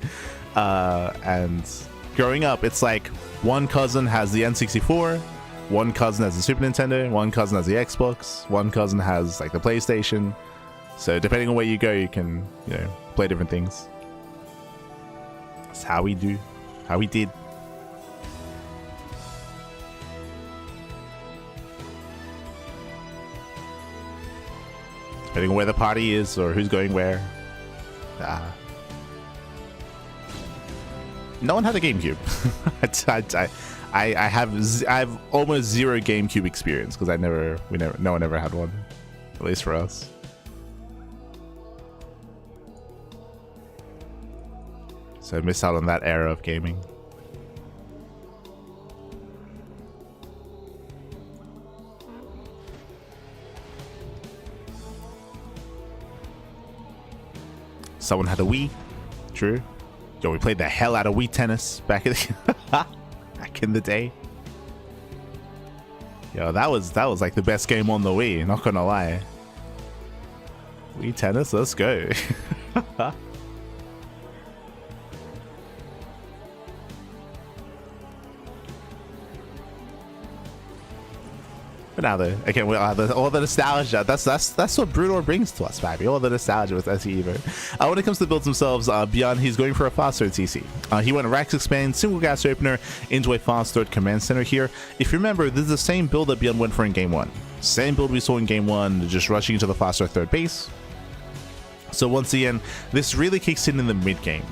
And growing up, it's like one cousin has the N64, one cousin has the Super Nintendo, one cousin has the Xbox, one cousin has like the PlayStation. So depending on where you go, you can, you know, play different things. That's how we do, how we did. Depending on where the party is or who's going where. No one had a GameCube. I have almost zero GameCube experience because no one ever had one, at least for us. So I missed out on that era of gaming. Someone had a Wii. True. Yo, we played the hell out of Wii Tennis back in the day. Yo, that was like the best game on the Wii, not gonna lie. Wii Tennis, let's go. But now though, again, all the nostalgia. That's what Brutal brings to us, baby. All the nostalgia with SE Evo. When it comes to builds themselves, Beyond, he's going for a fast third TC. He went Rax Expand, single gas opener into a fast third command center here. If you remember, this is the same build that Beyond went for in game one. Same build we saw in game one, just rushing into the faster third base. So once again, this really kicks in the mid game.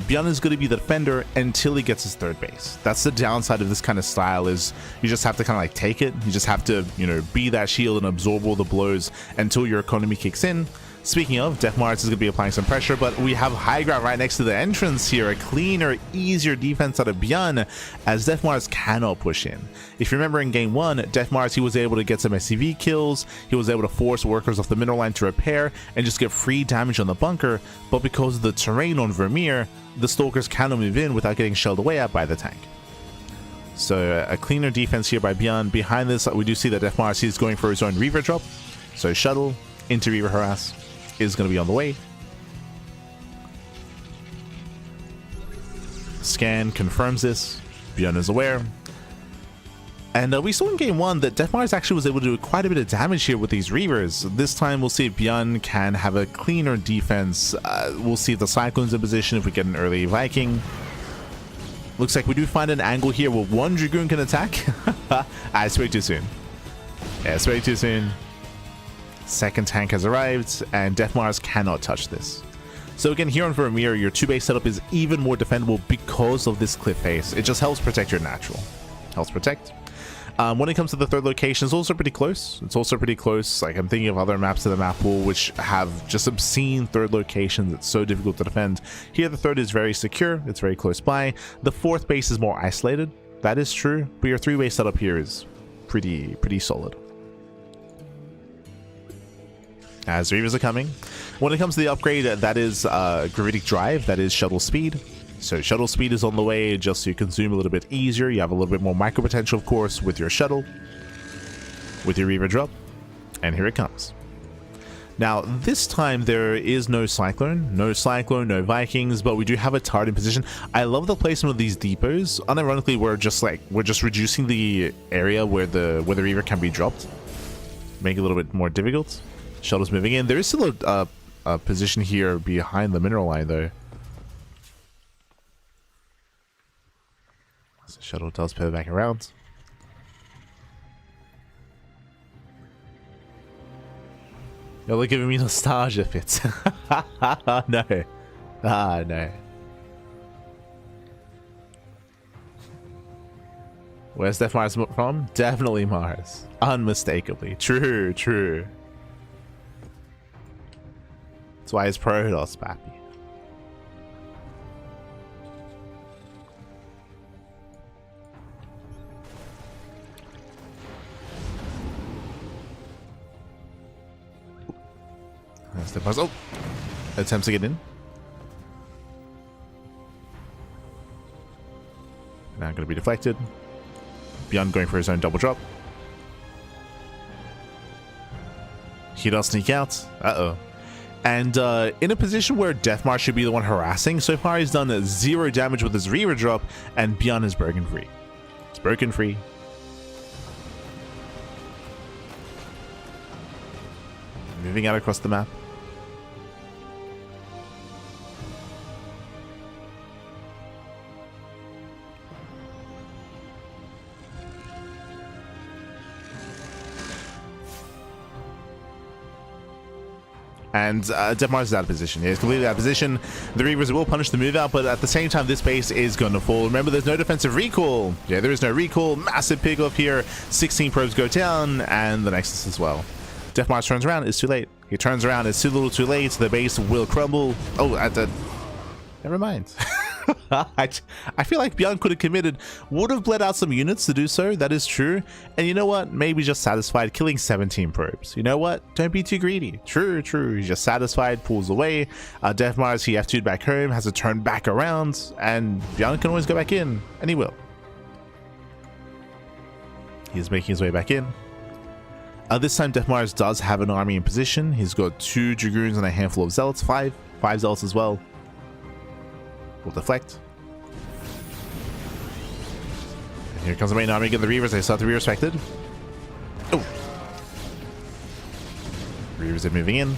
Beyond is going to be the defender until he gets his third base. That's the downside of this kind of style, is you just have to kind of like take it. You just have to, you know, be that shield and absorb all the blows until your economy kicks in. Speaking of, Death Mars is going to be applying some pressure, but we have high ground right next to the entrance here. A cleaner, easier defense out of Beyond, as Death Mars cannot push in. If you remember in game one, Death Mars, he was able to get some SCV kills. He was able to force workers off the middle line to repair and just get free damage on the bunker. But because of the terrain on Vermeer, the Stalkers cannot move in without getting shelled away at by the tank. So a cleaner defense here by Beyond. Behind this, we do see that Death Mars, he's going for his own Reaver drop. So shuttle into Reaver harass is going to be on the way. Scan confirms this. Beyond is aware. And we saw in game one that Death Mars actually was able to do quite a bit of damage here with these Reavers. This time we'll see if Beyond can have a cleaner defense. We'll see if the Cyclone's in position, if we get an early Viking. Looks like we do find an angle here where one Dragoon can attack. I spoke too soon. Yeah, spoke too soon. Second tank has arrived, and Death Mars cannot touch this. So again, here on Vermeer, your 2-base setup is even more defendable because of this cliff face. It just helps protect your natural. Helps protect. When it comes to the third location, it's also pretty close. It's also pretty close. Like, I'm thinking of other maps in the map pool which have just obscene third locations. It's so difficult to defend. Here, the third is very secure. It's very close by. The fourth base is more isolated. That is true. But your 3-base setup here is pretty solid. As Reavers are coming. When it comes to the upgrade, that is Gravitic Drive. That is Shuttle Speed. So shuttle speed is on the way just so you consume a little bit easier. You have a little bit more micro potential, of course, with your shuttle, with your Reaver drop. And here it comes. Now, this time there is no Cyclone, no Vikings, but we do have a turret in position. I love the placement of these depots. Unironically, we're just reducing the area where the Reaver can be dropped, make it a little bit more difficult. Shuttle's moving in. There is still a position here behind the mineral line, though. So shuttle does pivot back around. You're giving me nostalgia fits. No. No. Where's Def Mars from? Definitely Mars. Unmistakably. True. That's why it's Protoss, pappy. That's the puzzle. Attempts to get in. Now going to be deflected. Beyond going for his own double drop. He does sneak out. Uh-oh. And in a position where Deathmarsh should be the one harassing, so far he's done 0 damage with his Reaver drop, and Beyond is broken free. It's broken free. Moving out across the map. And Deathmars is out of position. He's completely out of position. The Reavers will punish the move out, but at the same time, this base is going to fall. Remember, there's no defensive recall. Yeah, there is no recall. Massive pick off here. 16 probes go down, and the Nexus as well. Deathmars turns around. It's too late. He turns around. It's too little too late. The base will crumble. Oh, never mind. I feel like Beyond could have committed, would have bled out some units to do so. That is true. And you know what? Maybe just satisfied killing 17 probes. You know what? Don't be too greedy. True. He's just satisfied, pulls away. Deathmars, he F2'd back home, has to turn back around, and Beyond can always go back in, and he will. He's making his way back in. This time Deathmars does have an army in position. He's got 2 Dragoons and a handful of Zealots, 5 Zealots as well. Will deflect. And here comes the main army again. The Reavers, they start to be respected. Oh! Reavers are moving in.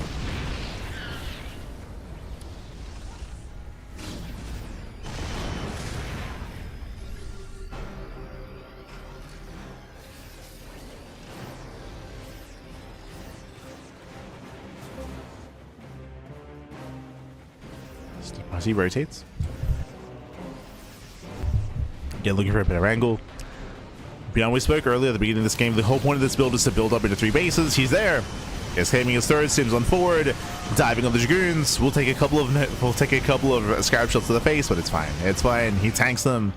As he rotates. Again, looking for a better angle. Beyond, we spoke earlier at the beginning of this game, the whole point of this build is to build up into 3 bases. He's there. He's claiming his third, Sims on forward, diving on the Dragoons. We'll take a couple of scarab shots to the face, but it's fine. It's fine. He tanks them.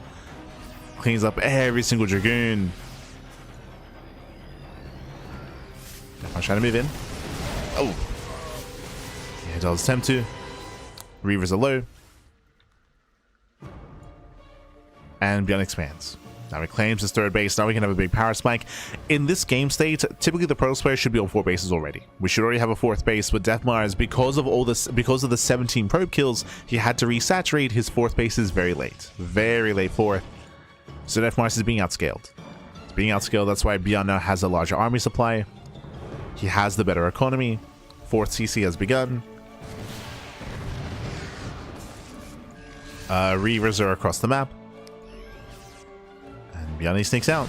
Cleans up every single Dragoon. I'm trying to move in. Oh. Yeah, he does attempt to. Reavers are low. And Beyond expands. Now he claims his third base. Now we can have a big power spike. In this game state, typically the Protoss player should be on 4 bases already. We should already have a 4th base, but Deathmars, because of the 17 probe kills, he had to resaturate. His 4th base is very late. Very late 4th. So Deathmars is being outscaled. It's being outscaled. That's why Beyond now has a larger army supply. He has the better economy. 4th CC has begun. Reavers are across the map. And Beyond sneaks out.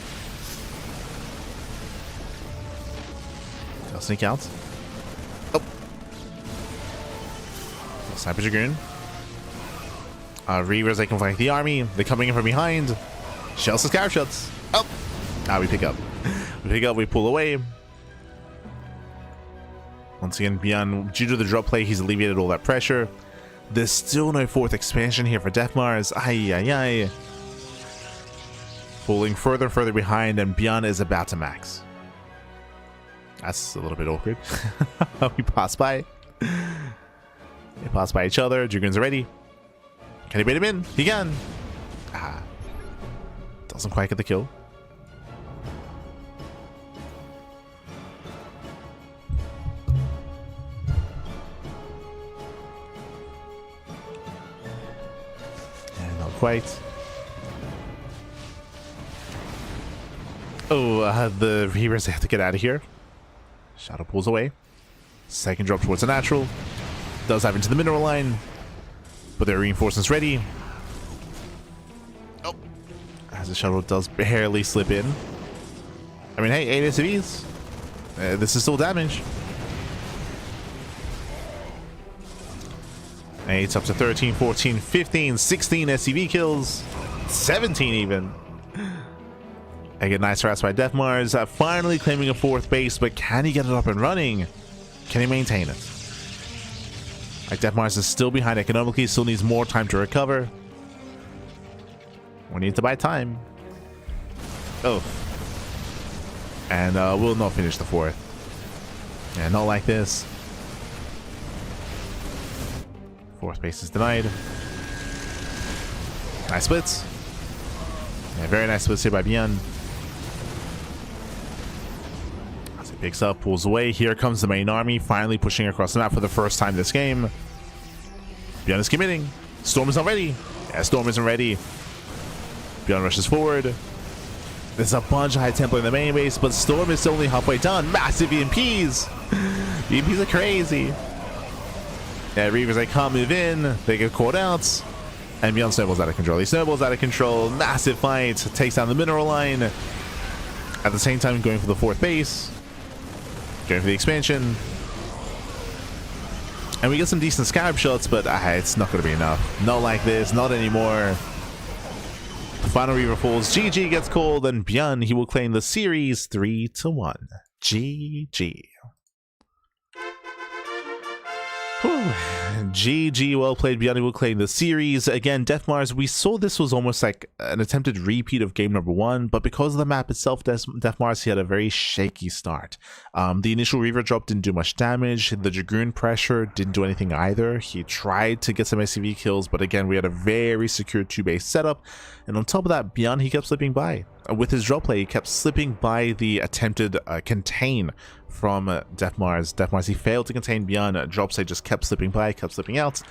He'll sneak out. Oh. Sniper Dragoon. Reavers, they can flank the army. They're coming in from behind. Shells to scarab shots. Oh! We pick up. We pick up, we pull away. Once again, Beyond, due to the drop play, he's alleviated all that pressure. There's still no fourth expansion here for Deathmars. Ay. Falling further and further behind, and Beyond is about to max. That's a little bit awkward. We pass by. They pass by each other. Dragoons are ready. Can he bait him in? He can. Doesn't quite get the kill. And not quite. Oh, the Reavers have to get out of here. Shadow pulls away. Second drop towards the natural. Does have into the mineral line. But their reinforcements ready. Oh. As the shuttle does barely slip in. I mean, hey, 8 SCVs. This is still damage. 8 up to 13, 14, 15, 16 SCV kills. 17 even. I get nice harass by Deathmars, finally claiming a fourth base, but can he get it up and running? Can he maintain it? Like, Deathmars is still behind economically, still needs more time to recover. We need to buy time. Oh. And we'll not finish the fourth. Yeah, not like this. Fourth base is denied. Nice splits. Yeah, very nice splits here by Beyond. Picks up, pulls away. Here comes the main army, finally pushing across the map for the first time this game. Beyond is committing. Storm is not ready. Yeah, Storm isn't ready. Beyond rushes forward. There's a bunch of high tempo in the main base, but Storm is only halfway done. Massive EMPs. The EMPs are crazy. Yeah, Reavers, they can't move in. They get caught out. And Beyond snowballs out of control. He snowballs out of control. Massive fight. Takes down the mineral line. At the same time, going for the fourth base. Going for the expansion. And we get some decent scarab shots, but it's not going to be enough. Not like this, not anymore. The final Reaver falls. GG gets called, and Beyond, he will claim the series 3-1. GG. Whew. GG, well played. Beyond will claim the series. Again, Deathmars, we saw this was almost like an attempted repeat of game number 1, but because of the map itself, Deathmars, he had a very shaky start. The initial Reaver drop didn't do much damage. The Dragoon pressure didn't do anything either. He tried to get some SCV kills, but again, we had a very secure 2-base setup. And on top of that, Beyond, he kept slipping by. With his drop play, he kept slipping by the attempted contain from Deathmars. Deathmars, he failed to contain Beyond. Drop play just kept slipping by, kept slipping out.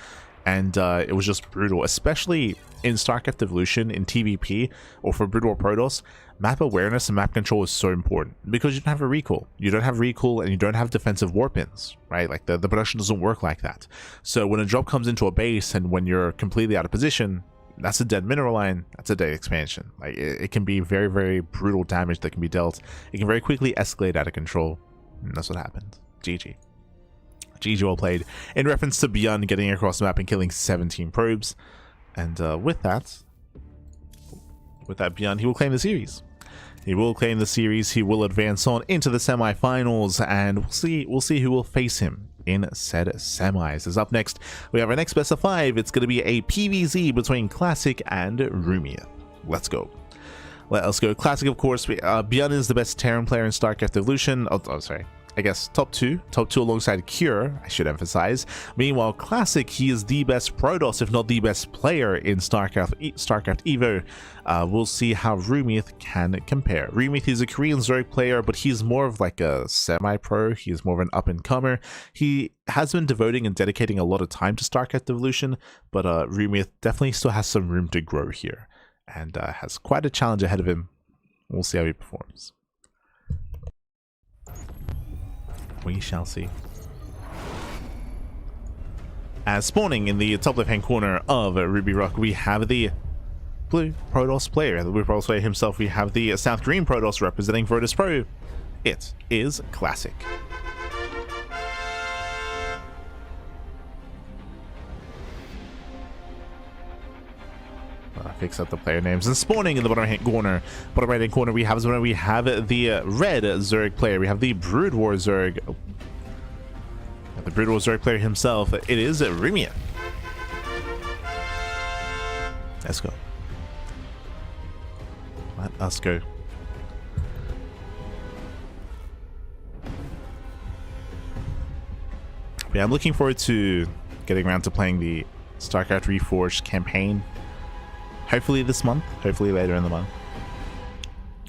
And it was just brutal, especially in StarCraft Evolution, in TVP, or for Brood War Protoss. Map awareness and map control is so important because you don't have a recall. You don't have recall and you don't have defensive warp-ins, right? Like the production doesn't work like that. So when a drop comes into a base and when you're completely out of position, that's a dead mineral line, that's a dead expansion. Like it can be very, very brutal damage that can be dealt. It can very quickly escalate out of control. And that's what happened. GG. GG, well played. In reference to Beyond getting across the map and killing 17 probes. And with that, Beyond, he will claim the series. He will claim the series. He will advance on into the semifinals, and we'll see who will face him in said semis. As up next, we have our next best of 5. It's going to be a PvZ between Classic and Rumia. Let's go. Let's go. Classic, of course. Beyond is the best Terran player in StarCraft Evolution. Oh, sorry. I guess top two alongside Cure, I should emphasize. Meanwhile, Classic, he is the best Protoss, if not the best player in StarCraft Evo. We'll see how Rumith can compare. Rumith is a Korean Zerg player, but he's more of like a semi-pro. He's more of an up-and-comer. He has been devoting and dedicating a lot of time to StarCraft Evolution, but Rumith definitely still has some room to grow here, and has quite a challenge ahead of him. We'll see how he performs. We shall see. As spawning in the top left-hand corner of Ruby Rock, we have the blue Protoss player. The blue Protoss player himself, we have the South Green Protoss representing Virtus Pro. It is Classic. fix up the player names. And spawning in the bottom right-hand corner, we have the red Zerg player. We have the Brood War Zerg. The Brood War Zerg player himself. It is Rumian. Let's go. Let us go. Yeah, I'm looking forward to getting around to playing the StarCraft Reforged campaign. Hopefully this month. Hopefully later in the month.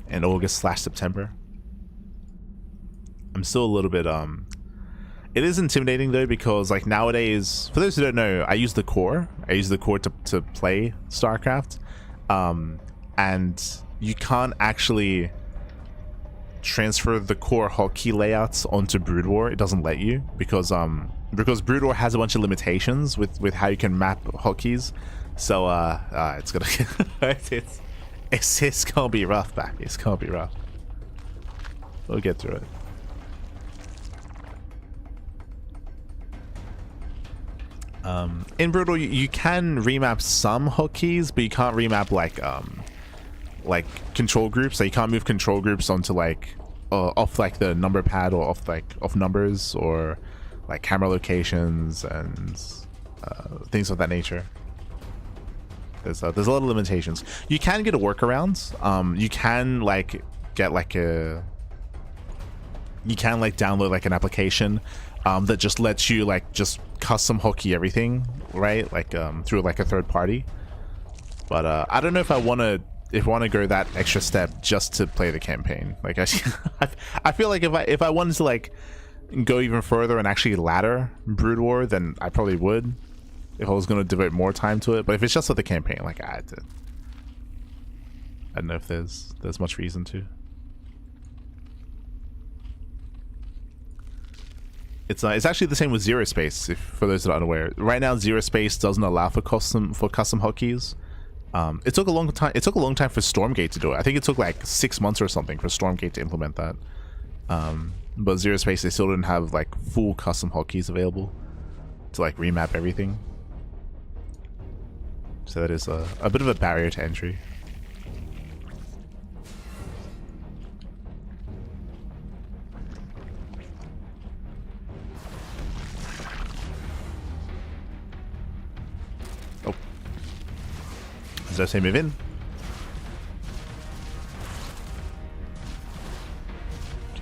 In August/September. I'm still a little bit it is intimidating though, because like nowadays, for those who don't know, I use the core. I use the core to play StarCraft. And you can't actually transfer the core hotkey layouts onto Brood War. It doesn't let you because Brood War has a bunch of limitations with how you can map hotkeys. So it's gonna it's gonna be rough, back. It's gonna be rough. We'll get through it. In Brood War, you can remap some hotkeys, but you can't remap like control groups. So you can't move control groups onto like off like the number pad, or off numbers, or like camera locations and things of that nature. There's a lot of limitations. You can get a workaround. You can like get like download like an application that just lets you like just custom hotkey everything, right? Like through like a third party. But I don't know if I want to go that extra step just to play the campaign. Like I feel like if I wanted to like go even further and actually ladder Brood War, then I probably would, if I was going to devote more time to it. But if it's just for the campaign, like I don't know if there's much reason to. It's actually the same with Zero Space, for those that are unaware. Right now, Zero Space doesn't allow for custom hotkeys. It took a long time. It took a long time for Stormgate to do it. I think it took like 6 months or something for Stormgate to implement that. But Zero Space, they still didn't have like full custom hotkeys available to like remap everything. So that is a bit of a barrier to entry. Oh. As I say, move in.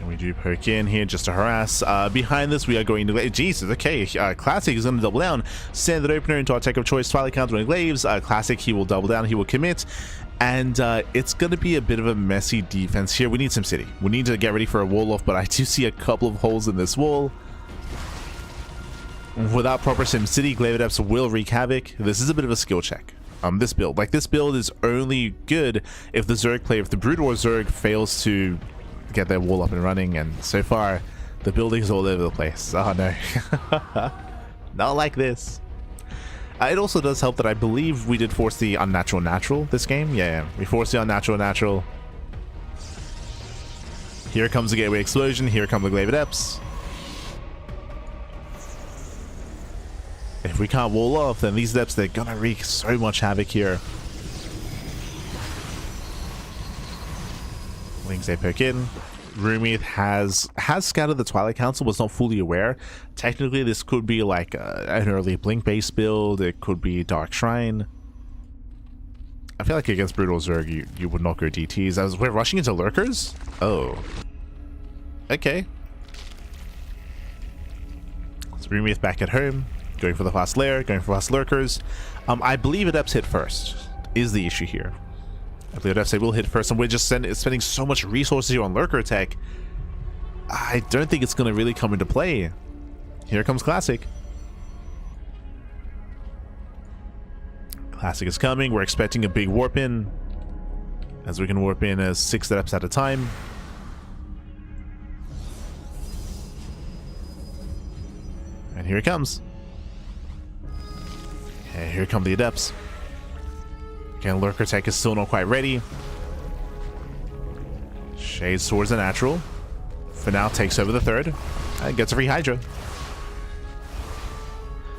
We do poke in here just to harass. Behind this, we are going to... Jesus, okay. Classic is going to double down. Standard opener into our tech of choice. Twilight counter when it glaives. Classic, he will double down. He will commit. And it's going to be a bit of a messy defense here. We need some city. We need to get ready for a wall off, but I do see a couple of holes in this wall. Without proper sim city, Glaive Adepts will wreak havoc. This is a bit of a skill check. This build. Like, this build is only good if the Zerg player, if the Brood War Zerg fails to get their wall up and running, and so far the building's all over the place. Oh no. Not like this. It also does help that I believe we did force the unnatural natural this game. Yeah, we forced the unnatural natural. Here comes the gateway explosion. Here come the Glaive Adepts. If we can't wall off, then these Adepts, they're gonna wreak so much havoc here. Wings, they poke in. Rumiath has scouted the Twilight Council, was not fully aware. Technically, this could be like an early Blink base build. It could be Dark Shrine. I feel like against Brutal Zerg, you would not go DTs. We're rushing into Lurkers? Oh. Okay. So Rumiath back at home. Going for the fast lair, going for fast Lurkers. I believe Adepts hit first, is the issue here. I believe Adepts will hit first, and we're just spending so much resources here on Lurker tech. I don't think it's going to really come into play. Here comes Classic. Classic is coming. We're expecting a big warp in, as we can warp in as 6 Adepts at a time. And here it comes. And here come the Adepts. Again, Lurker tech is still not quite ready. Shades towards the natural. For now, takes over the third. And gets a free Hydra.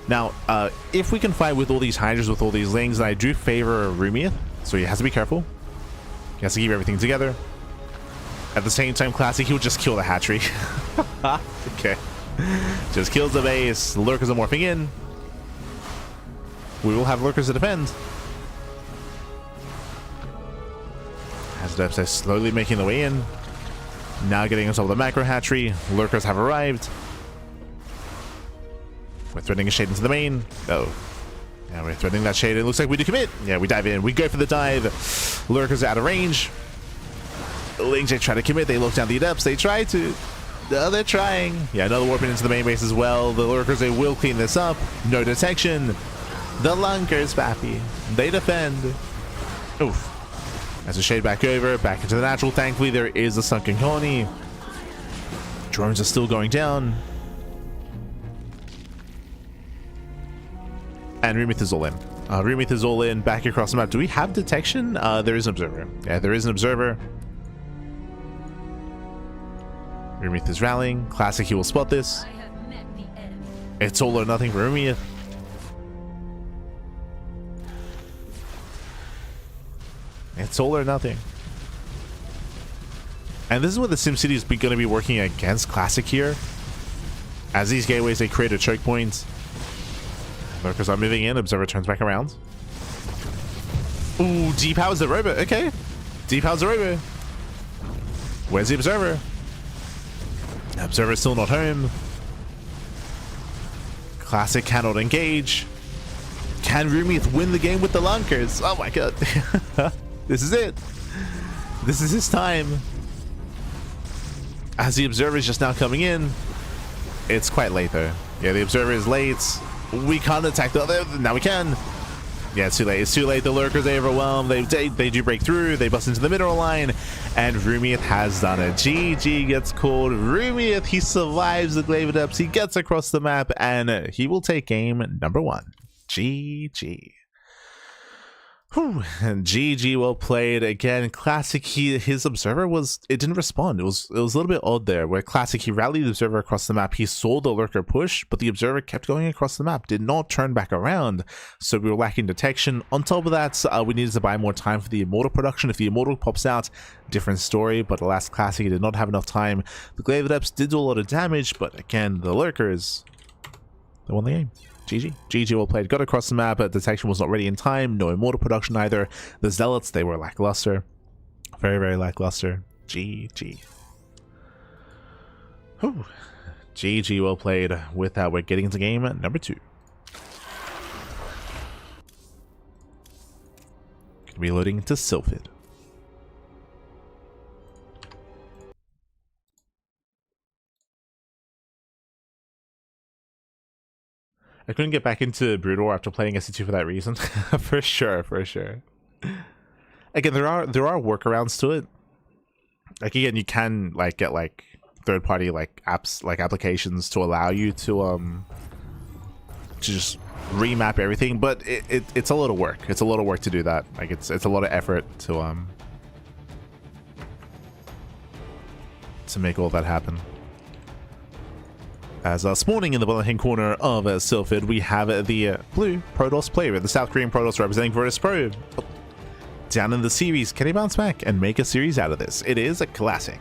Now, if we can fight with all these Hydras, with all these Lings, then I do favor Rumiath So he has to be careful. He has to keep everything together. At the same time, Classic, he'll just kill the hatchery. Okay. Just kills the base. Lurkers are morphing in. We will have lurkers to defend. As Depths are slowly making the way in. Now getting on top of the macro hatchery. Lurkers have arrived. We're threading a shade into the main. Oh. Yeah, we're threading that shade. It looks like we do commit. Yeah, we dive in. We go for the dive. Lurkers are out of range. Lings, they try to commit. They look down the Adepts. They try to. No, they're trying. Yeah, another warping into the main base as well. The Lurkers, they will clean this up. No detection. The Lunkers, Pappy. They defend. Oof. As a shade back over, back into the natural. Thankfully, there is a sunken colony. Drones are still going down. And Rumith is all in. Rumith is all in, back across the map. Do we have detection? There is an observer. Yeah, there is an observer. Rumith is rallying. Classic, he will spot this. It's all or nothing for Rumith. It's all or nothing. And this is what the SimCity is going to be working against Classic here. As these gateways, they create a choke point. Lurkers are moving in. Observer turns back around. Ooh, depowers the robot. Okay. Depowers the robot. Where's the observer? Observer is still not home. Classic cannot engage. Can Rumith win the game with the Lunkers? Oh my god. This is it. This is his time. As the observer is just now coming in. It's quite late though. Yeah, the observer is late. We can't attack the other. Now we can. Yeah, it's too late. It's too late. The Lurkers are overwhelmed. They do break through. They bust into the mineral line. And Rumith has done it. GG gets called. Rumith, he survives the Glaive Adepts. He gets across the map. And he will take game number 1. GG. Whew. And GG, well played. Again, Classic, his observer it didn't respond. It was a little bit odd there, where Classic, he rallied the observer across the map. He saw the lurker push, but the observer kept going across the map, did not turn back around. So we were lacking detection. On top of that, we needed to buy more time for the Immortal production. If the Immortal pops out, different story, but alas, Classic, he did not have enough time. The Glaive Adepts did do a lot of damage, but again, the lurkers, they won the game. GG. GG, well played. Got across the map, but detection was not ready in time. No Immortal production either. The Zealots, they were lackluster. Very, very lackluster. GG. Whew. GG, well played. With that, we're getting into game number 2. Gonna be loading into Sylphid. I couldn't get back into Broodor after playing SE2 for that reason. For sure, for sure. Again, there are workarounds to it. Like again, you can like get like third-party like apps, like applications to allow you to just remap everything, but it's a lot of work. It's a lot of work to do that. Like it's a lot of effort to make all that happen. As spawning in the bottom hand corner of Sylphid, we have the blue Protoss player, the South Korean Protoss representing Virtus Pro. Down in the series, can he bounce back and make a series out of this? It is a classic.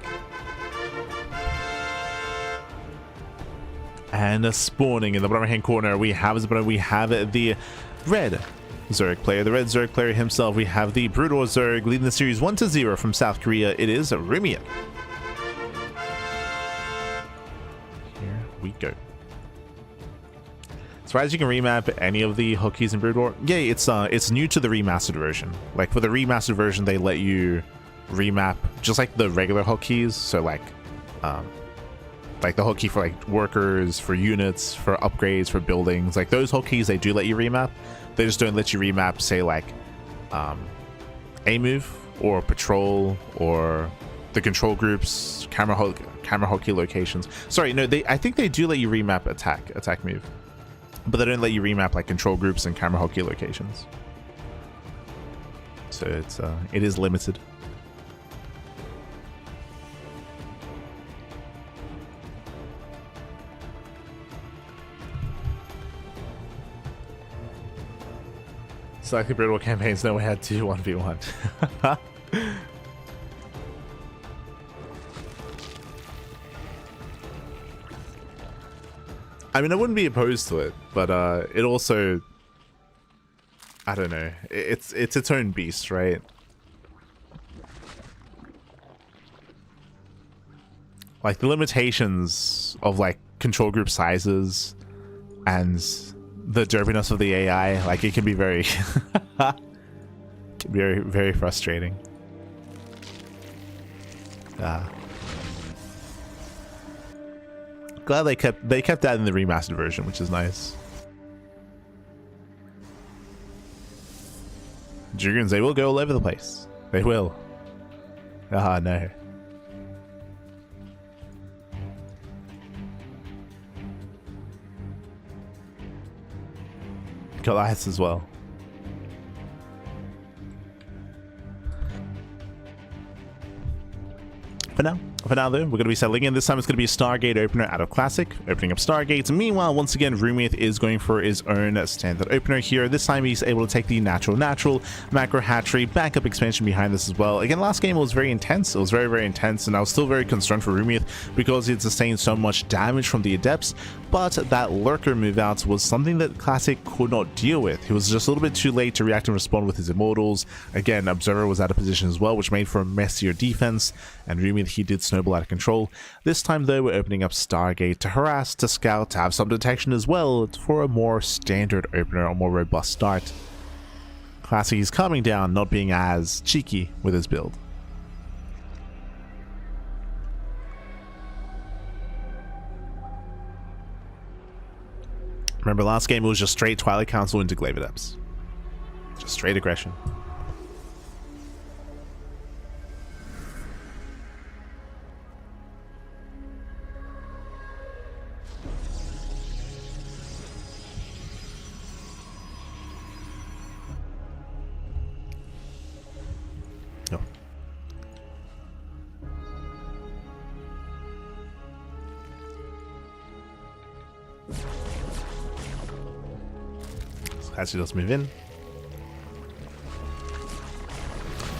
And spawning in the bottom hand corner, we have the red Zerg player, the red Zerg player himself. We have the Broodor Zerg leading the series 1-0 from South Korea. It is Rumith. We go. As far as you can remap any of the hookies in Broodor, yeah, it's new to the remastered version. Like for the remastered version, they let you remap just like the regular hookies. So like the hooky for like workers, for units, for upgrades, for buildings, like those hookies they do let you remap. They just don't let you remap, say like A move or patrol or the control groups, camera hockey locations. Sorry, no, I think they do let you remap attack move, but they don't let you remap like control groups and camera hockey locations. So it is limited. Slightly brutal campaigns never had 2 1v1. I mean, I wouldn't be opposed to it, but it also, I don't know, it's its own beast, right? Like the limitations of like control group sizes and the derpiness of the AI, like it can be very, very frustrating. Glad they kept that in the remastered version, which is nice. Dragoons, they will go all over the place. They will. Ah, no. Goliaths as well. For now though, we're going to be settling in. This time it's going to be a Stargate opener out of Classic, opening up Stargates. Meanwhile, once again, Roommate is going for his own standard opener here. This time he's able to take the natural, macro hatchery, backup expansion behind this as well. Again, last game was very intense. It was very intense, and I was still very concerned for Roommate because he had sustained so much damage from the Adepts, but that Lurker move out was something that Classic could not deal with. He was just a little bit too late to react and respond with his Immortals. Again, Observer was out of position as well, which made for a messier defense, and Roommate, he did snowball out of control. This time though, we're opening up Stargate to harass, to scout, to have some detection as well for a more standard opener, a more robust start. Classic is calming down, not being as cheeky with his build. Remember last game it was just straight Twilight Council into Glaive Adepts. Just straight aggression. No. Actually, let's move in.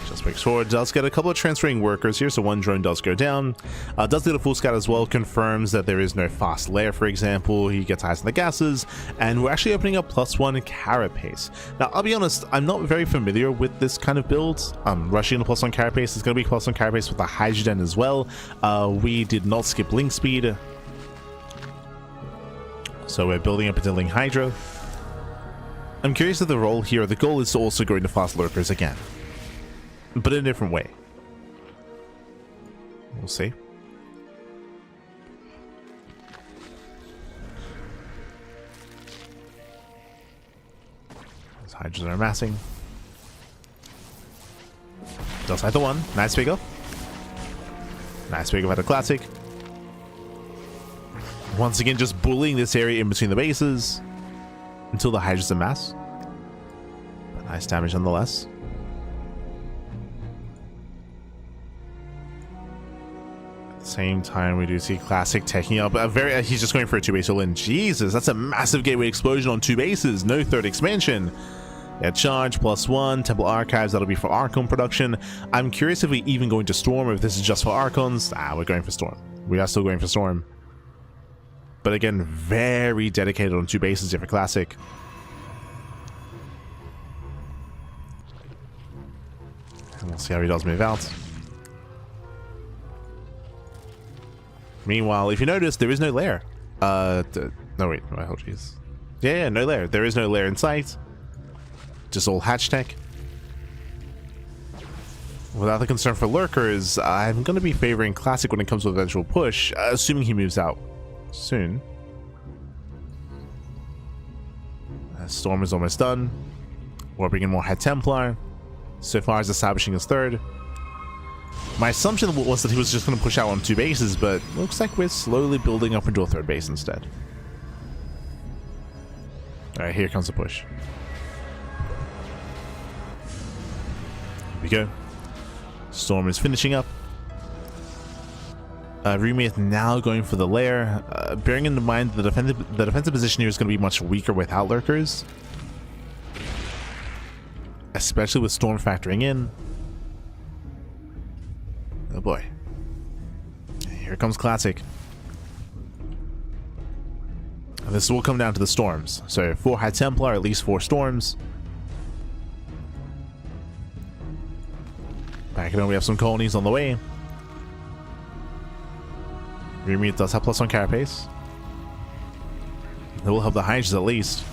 Just make sure it does get a couple of transferring workers here, so one drone does go down. Does get a full scout as well, confirms that there is no fast layer, for example. He gets eyes on the gases, and we're actually opening up +1 carapace. Now, I'll be honest, I'm not very familiar with this kind of build. Rushing into +1 carapace is going to be +1 carapace with the Hydrogen as well. We did not skip link speed, so we're building up into Link Hydra. I'm curious of the role here. The goal is to also go into fast lurkers again, but in a different way. We'll see. Those hydras are amassing. Does hide the one. Nice pick up. Nice pick up at a Classic. Once again, just bullying this area in between the bases until the hydras amass. But nice damage nonetheless. At the same time, we do see Classic taking up a very... he's just going for a 2-base all-in. Jesus, that's a massive gateway explosion on 2 bases. No third expansion. Yeah, charge +1, Temple Archives, that'll be for Archon production. I'm curious if we even going to Storm, or if this is just for Archons. We're going for Storm. We are still going for Storm. But again, very dedicated on 2 bases here for Classic. And we'll see how he does move out. Meanwhile, if you notice, there is no lair. No, wait. Oh, jeez. Yeah, no lair. There is no lair in sight. Just all hatch tech. Without the concern for lurkers, I'm going to be favoring Classic when it comes to eventual push, assuming he moves out soon. Storm is almost done. We're bringing more Head Templar. So far as establishing his third. My assumption was that he was just going to push out on 2 bases, but looks like we're slowly building up into a 3rd base instead. Alright, here comes the push. Here we go. Storm is finishing up. Roommate now going for the lair, bearing in mind the defensive position here is going to be much weaker without lurkers. especially with Storm factoring in. Oh boy. Here comes Classic. And this will come down to the storms. So 4 High Templar, at least 4 storms. Back it on, we have some colonies on the way. Remy does have +1 carapace. That will help the Hydras at least.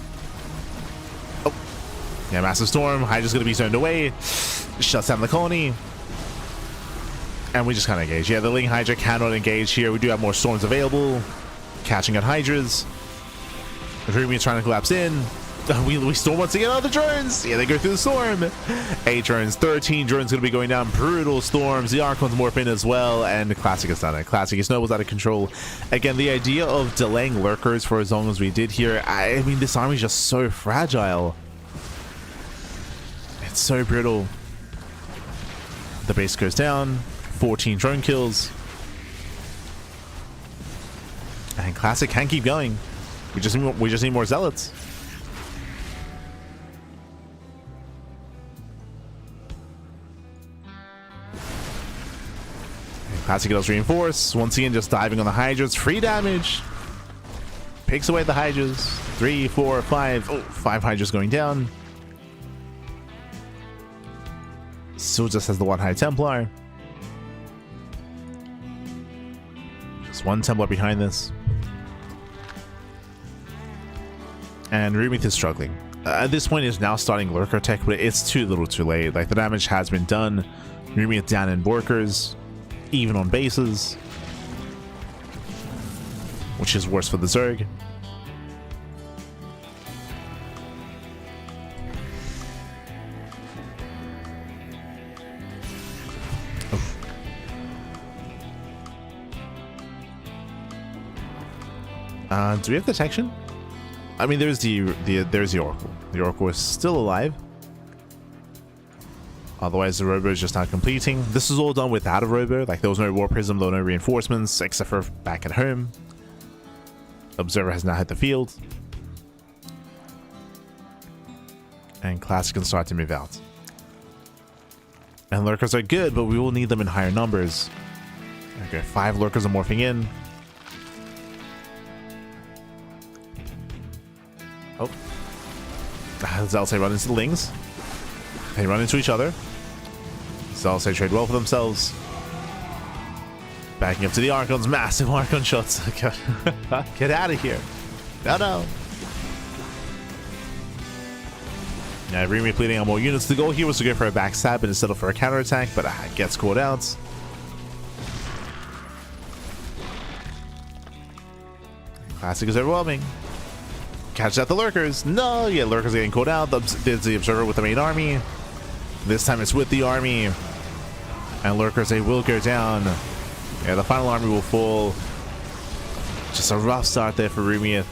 Oh. Yeah, Massive Storm. Hydra's going to be turned away. Shuts down the colony. And we just kind of engage. Yeah, the Ling Hydra cannot engage here. We do have more storms available. Catching at Hydras. Remy trying to collapse in. We storm once again on the drones. Yeah, they go through the storm. 8 drones, 13 drones going to be going down. Brutal storms. The Archons morph in as well, and Classic has done it. Classic, his snowball's out of control. Again, the idea of delaying lurkers for as long as we did here. I mean, this army is just so fragile. It's so brutal. The base goes down. 14 drone kills. And Classic can keep going. We just need more zealots. Classic does reinforce. Once again, just diving on the Hydras. Free damage. Picks away the Hydras. 3, 4, 5. Oh, 5 Hydras going down. Still just has the 1 High Templar. Just 1 Templar behind this. And Remith is struggling. At this point, is now starting Lurker Tech, but it's too little too late. Like, the damage has been done. Remith down in workers. Even on bases, which is worse for the Zerg. Do we have detection? I mean, there's the Oracle. The Oracle is still alive. Otherwise, the robo is just not completing. This is all done without a robo. Like, there was no War Prism, there were no reinforcements, except for back at home. Observer has now hit the field. And Classic can start to move out. And Lurkers are good, but we will need them in higher numbers. Okay, 5 Lurkers are morphing in. Oh. Zealot's run into the Lings. They run into each other. Zealot's trade well for themselves. Backing up to the Archons. Massive Archon shots. Get out of here. No. Yeah, Remy pleading on more units. The goal here was to go for a backstab and instead of for a counterattack, but gets caught out. Classic is overwhelming. Catch out the Lurkers. No, yeah, Lurkers getting caught out. There's the Observer with the main army. This time it's with the army. And Lurkers, they will go down. Yeah, the final army will fall. Just a rough start there for Rumiath.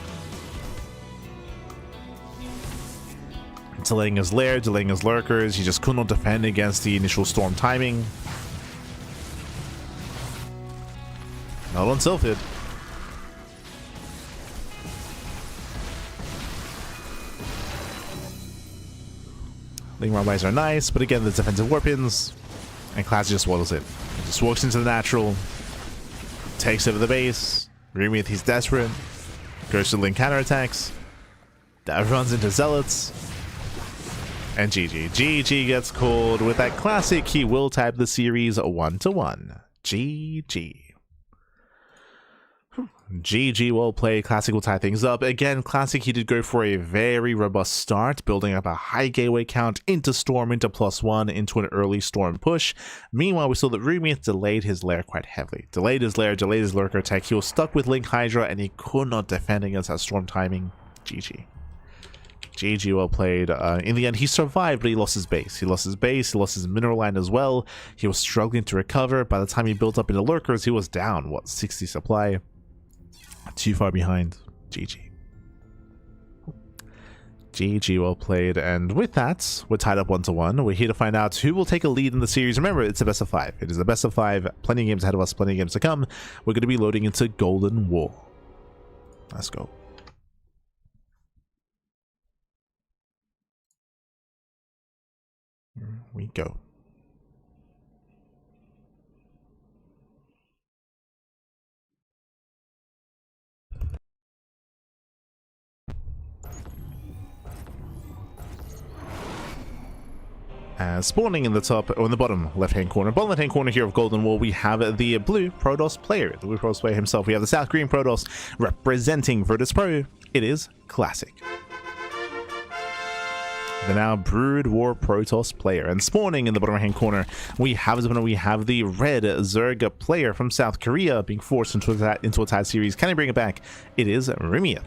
Delaying his lair, delaying his Lurkers. He just could not defend against the initial storm timing. Not on Sylphid. Ling Rabbis are nice, but again, the defensive weapons. And Classic just waddles it. Just walks into the natural. Takes over the base. Rumiath, he's desperate. Goes to Ling counterattacks. That runs into Zealots. And GG. GG gets called. With that Classic, he will type the series 1-1. GG. GG, well played. Classic will tie things up. Again, Classic, he did go for a very robust start, building up a high gateway count into Storm, into +1, into an early Storm push. Meanwhile, we saw that Rumiath delayed his lair quite heavily. Delayed his lair, delayed his Lurker tech. He was stuck with Ling Hydra, and he could not defend against that Storm timing. GG. GG, well played. In the end, he survived, but he lost his base. He lost his base, he lost his mineral line as well. He was struggling to recover. By the time he built up into Lurkers, he was down, what, 60 supply? Too far behind. GG. GG, well played. And with that, we're tied up 1-1. We're here to find out who will take a lead in the series. Remember, it's a best of 5. It is a best of 5. Plenty of games ahead of us, plenty of games to come. We're going to be loading into Golden War. Let's go. we go. Spawning in the top or in the bottom left-hand corner, bottom left-hand corner here of Golden Wall, we have the blue Protoss player, the blue Protoss player himself. We have the South Green Protoss representing Virtus Pro. It is Classic. The now Brood War Protoss player, and spawning in the bottom right-hand corner, we have the red Zerg player from South Korea being forced into a tag series. Can he bring it back? It is Rumia.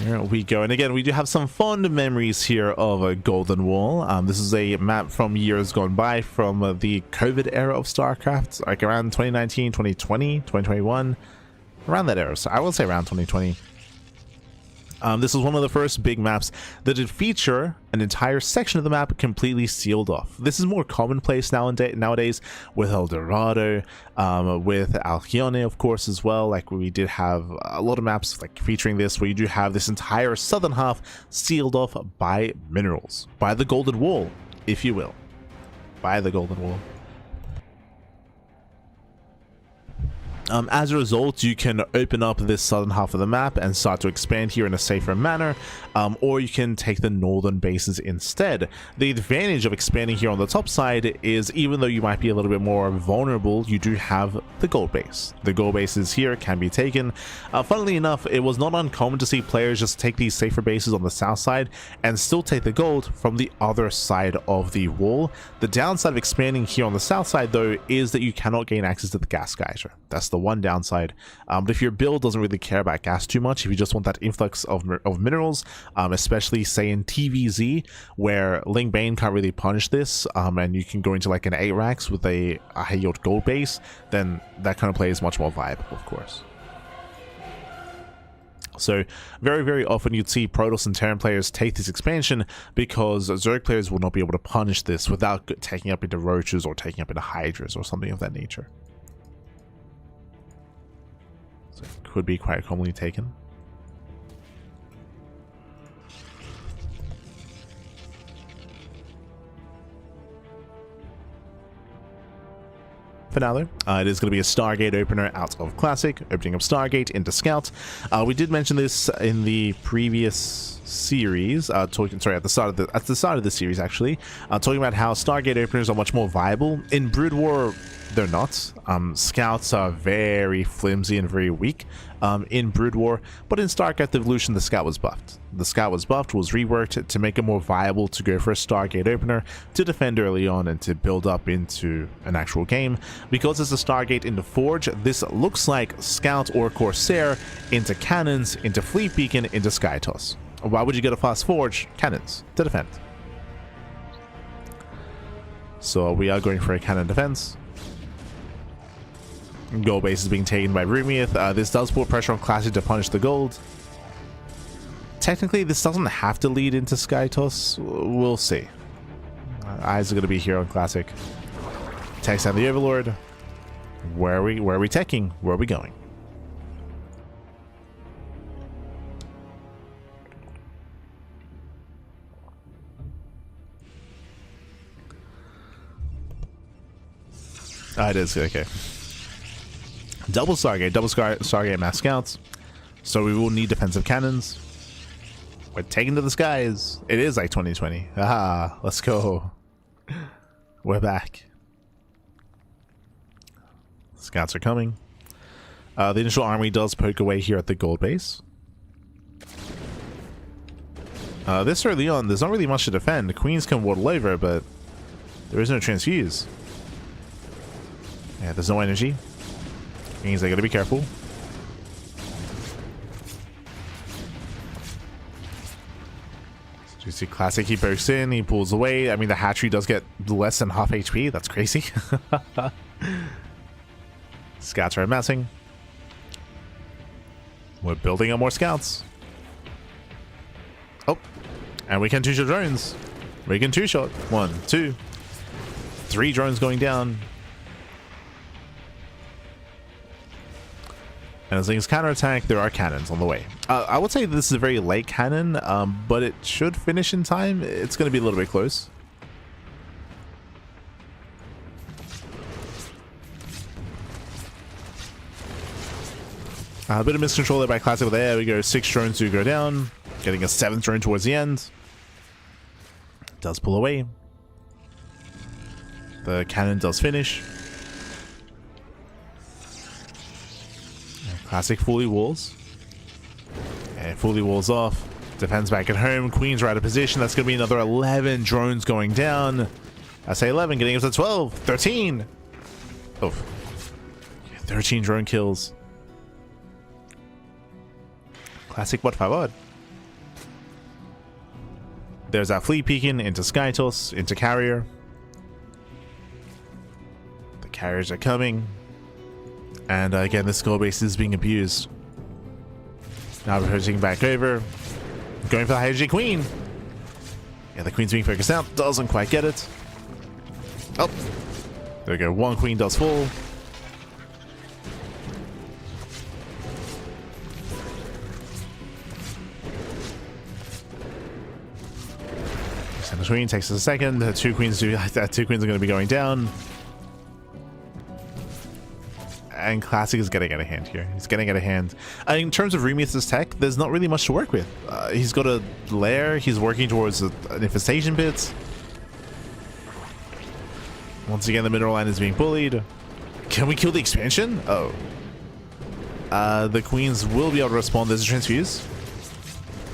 Here we go, and again, we do have some fond memories here of a Golden Wall. This is a map from years gone by, from the COVID era of StarCraft, like around 2019, 2020, 2021, around that era. So I will say around 2020. This was one of the first big maps that did feature an entire section of the map completely sealed off. This is more commonplace nowadays with El Dorado, with Alcyone, of course, as well. Like, we did have a lot of maps like featuring this, where you do have this entire southern half sealed off by minerals, by the Golden Wall, if you will, by the Golden Wall. As a result, you can open up this southern half of the map and start to expand here in a safer manner, or you can take the northern bases instead. The advantage of expanding here on the top side is, even though you might be a little bit more vulnerable, you do have the gold base. The gold bases here can be taken. Funnily enough, it was not uncommon to see players just take these safer bases on the south side and still take the gold from the other side of the wall. The downside of expanding here on the south side, though, is that you cannot gain access to the gas geyser. That's the one downside. But if your build doesn't really care about gas too much, if you just want that influx of minerals, especially say in TVZ, where Ling Bane can't really punish this, and you can go into like an 8 racks with a high yield gold base, then that kind of play is much more viable, of course. So very, very often you'd see Protoss and Terran players take this expansion, because Zerg players will not be able to punish this without taking up into Roaches or taking up into Hydras or something of that nature. So it could be quite commonly taken. For now, though, it is going to be a Stargate opener out of Classic, opening up Stargate into Scout. We did mention this in the previous series, at the start of the series, actually, talking about how Stargate openers are much more viable. In Brood War, they're not. Scouts are very flimsy and very weak in Brood War, but in StarCraft Evolution, the Scout was buffed. The Scout was buffed, was reworked to make it more viable to go for a Stargate opener, to defend early on and to build up into an actual game. Because it's a Stargate into Forge, this looks like Scout or Corsair into Cannons, into Fleet Beacon, into Sky Toss. Why would you get a fast Forge? Cannons to defend. So we are going for a cannon defense. Gold base is being taken by Rumia. This does put pressure on Classic to punish the gold. Technically, this doesn't have to lead into Sky Toss. We'll see. Eyes are going to be here on Classic. Takes down the Overlord. Where are we taking? Where are we going? It is okay. Double Stargate mass scouts, so we will need defensive cannons. We're taking to the skies. It is like 2020. Ah, let's go. We're back. Scouts are coming. The initial army does poke away here at the gold base. This early on, there's not really much to defend. The Queens can waddle over, but there is no transfuse. Yeah, there's no energy. Means they gotta be careful. So you see Classic, he bursts in, he pulls away. I mean, the hatchery does get less than half HP. That's crazy. Scouts are amassing. We're building up more scouts. Oh, and we can two-shot drones. We can two-shot. 1, 2, 3 drones going down. And as things counterattack, there are cannons on the way. I would say this is a very late cannon, but it should finish in time. It's going to be a little bit close. A bit of miscontrol there by Classic. There we go. 6 drones do go down. Getting a 7th drone towards the end. Does pull away. The cannon does finish. Classic fully walls. And fully walls off. Defends back at home. Queens are out of position. That's going to be another 11 drones going down. I say 11, getting up to 12. 13. Oh. 13 drone kills. Classic what 5 odd. There's our fleet peeking into Skytos, into carrier. The carriers are coming. And again, the skull base is being abused. Now we're hurting back over. Going for the Hydrogen Queen. Yeah, the Queen's being focused out. Doesn't quite get it. Oh. There we go. 1 Queen does fall. Send the Queen, takes us a second. The 2 Queens do. 2 Queens are going to be going down. And Classic is getting out of hand here. He's getting out of hand. In terms of Prometheus' tech, there's not really much to work with. He's got a lair. He's working towards an infestation pit. Once again, the mineral line is being bullied. Can we kill the expansion? Oh. The Queens will be able to respond. There's a transfuse.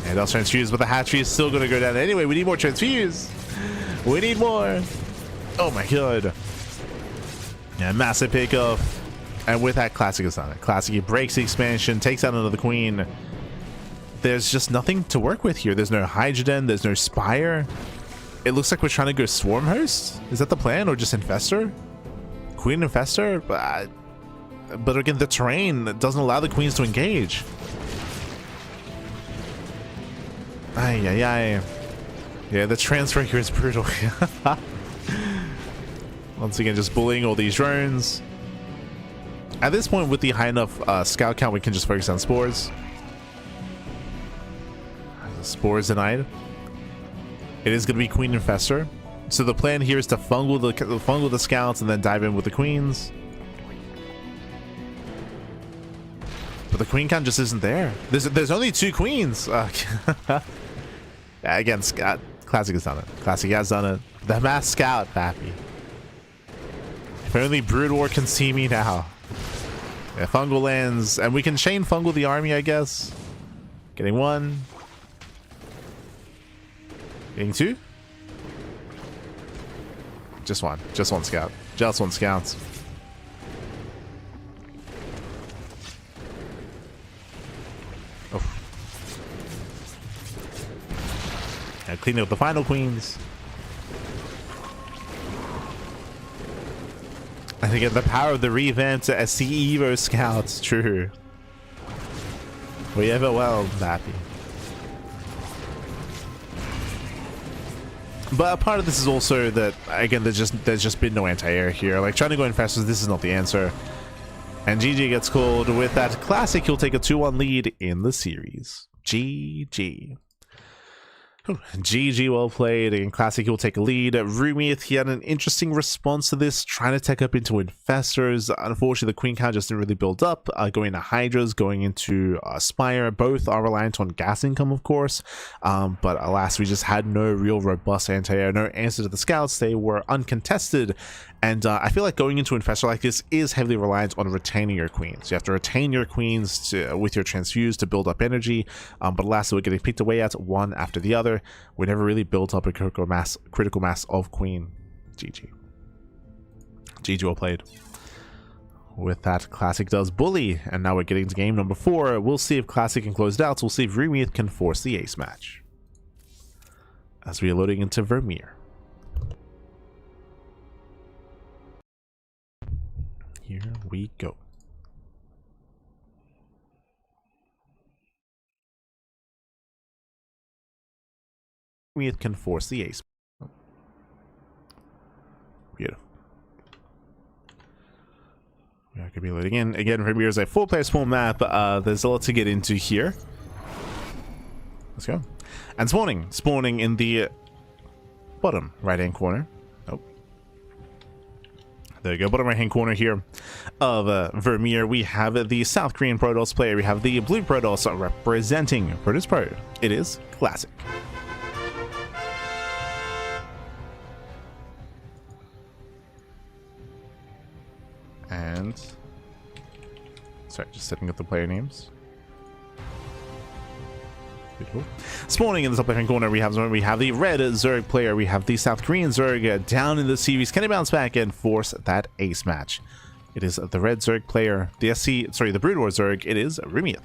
And I'll transfuse, but the hatchery is still going to go down. Anyway, we need more transfuse. We need more. Oh my god. Yeah, massive pickoff. And with that, Classic is on it. Classic, he breaks the expansion, takes out another Queen. There's just nothing to work with here. There's no Hydrogen, there's no Spire. It looks like we're trying to go Swarm Host. Is that the plan, or just Infestor? Queen Infestor? But again, the terrain doesn't allow the Queens to engage. Ay, ay, ay. Yeah, the transfer here is brutal. Once again, just bullying all these drones. At this point, with the high enough scout count, we can just focus on spores. Spores denied. It is going to be Queen Infestor. So the plan here is to fungal the scouts and then dive in with the Queens. But the Queen count just isn't there. There's only 2 Queens. Again, Classic has done it. Classic has done it. The mass scout, Pappy. If only Brood War can see me now. Yeah, fungal lands, and we can chain fungal the army, I guess. Getting 1. Getting 2. Just 1. Just 1 scout. Just 1 scout. Oh. Yeah, cleaning up the final Queens. And again, the power of the revamped SE Evo Scouts. True. We ever well, Bappy. But a part of this is also that, again, there's just been no anti-air here. Like, trying to go Infestors, this is not the answer. And GG gets called. With that, Classic, he'll take a 2-1 lead in the series. GG. GG, well played. In Classic, he'll take a lead. Rumi, he had an interesting response to this, trying to tech up into Infestors. Unfortunately, the Queen count just didn't really build up. Going into Hydras, going into Spire, both are reliant on gas income, of course. But alas, we just had no real robust anti-air, no answer to the scouts. They were uncontested. And I feel like going into Infestor like this is heavily reliant on retaining your Queens. You have to retain your Queens with your transfuse to build up energy. But alas, we're getting picked away at one after the other. We never really built up a critical mass of Queen. GG. GG, well played. With that, Classic does bully. And now we're getting to game number 4. We'll see if Classic can close it out. We'll see if Rumi can force the ace match. As we are loading into Vermeer. Here we go. We can force the ace. Beautiful. We are could be loading in. Again, Vermeer is a 4-player spawn map. There's a lot to get into here. Let's go. And spawning in the bottom right-hand corner. Oh, there you go. Bottom right-hand corner here of Vermeer. We have the South Korean Protoss player. We have the blue Protoss representing Protoss Pro. It is Classic. And sorry, just setting up the player names. Beautiful. Spawning in the top left hand corner, we have the red Zerg player. We have the South Korean Zerg down in the series. Can he bounce back and force that ace match? It is the red Zerg player. The Brood War Zerg. It is Rumieth.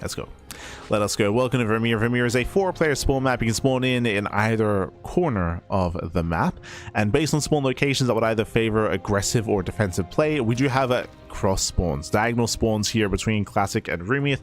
Let's go. Let us go. Welcome to Vermeer. Vermeer is a 4-player spawn map. You can spawn in either corner of the map. And based on spawn locations that would either favor aggressive or defensive play, we do have cross spawns, diagonal spawns here between Classic and Rumieth.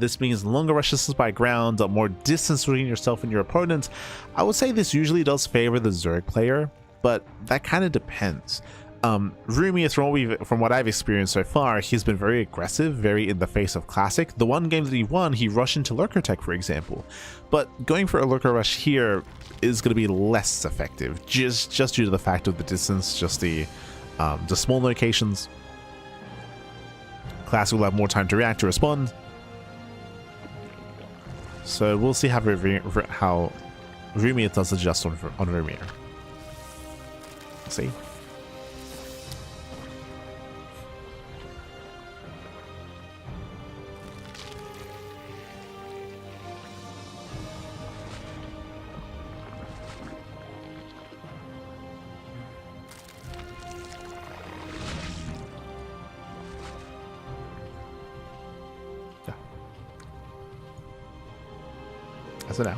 This means longer rushes by ground, more distance between yourself and your opponent. I would say this usually does favor the Zerg player, but that kind of depends. Rumieth, from what I've experienced so far, he's been very aggressive, very in the face of Classic. The one game that he won, he rushed into Lurker Tech, for example. But going for a Lurker Rush here is going to be less effective, just due to the fact of the distance, just the small locations. Classic will have more time to react, to respond. So we'll see how Rumieth does adjust on Vermeer. See. So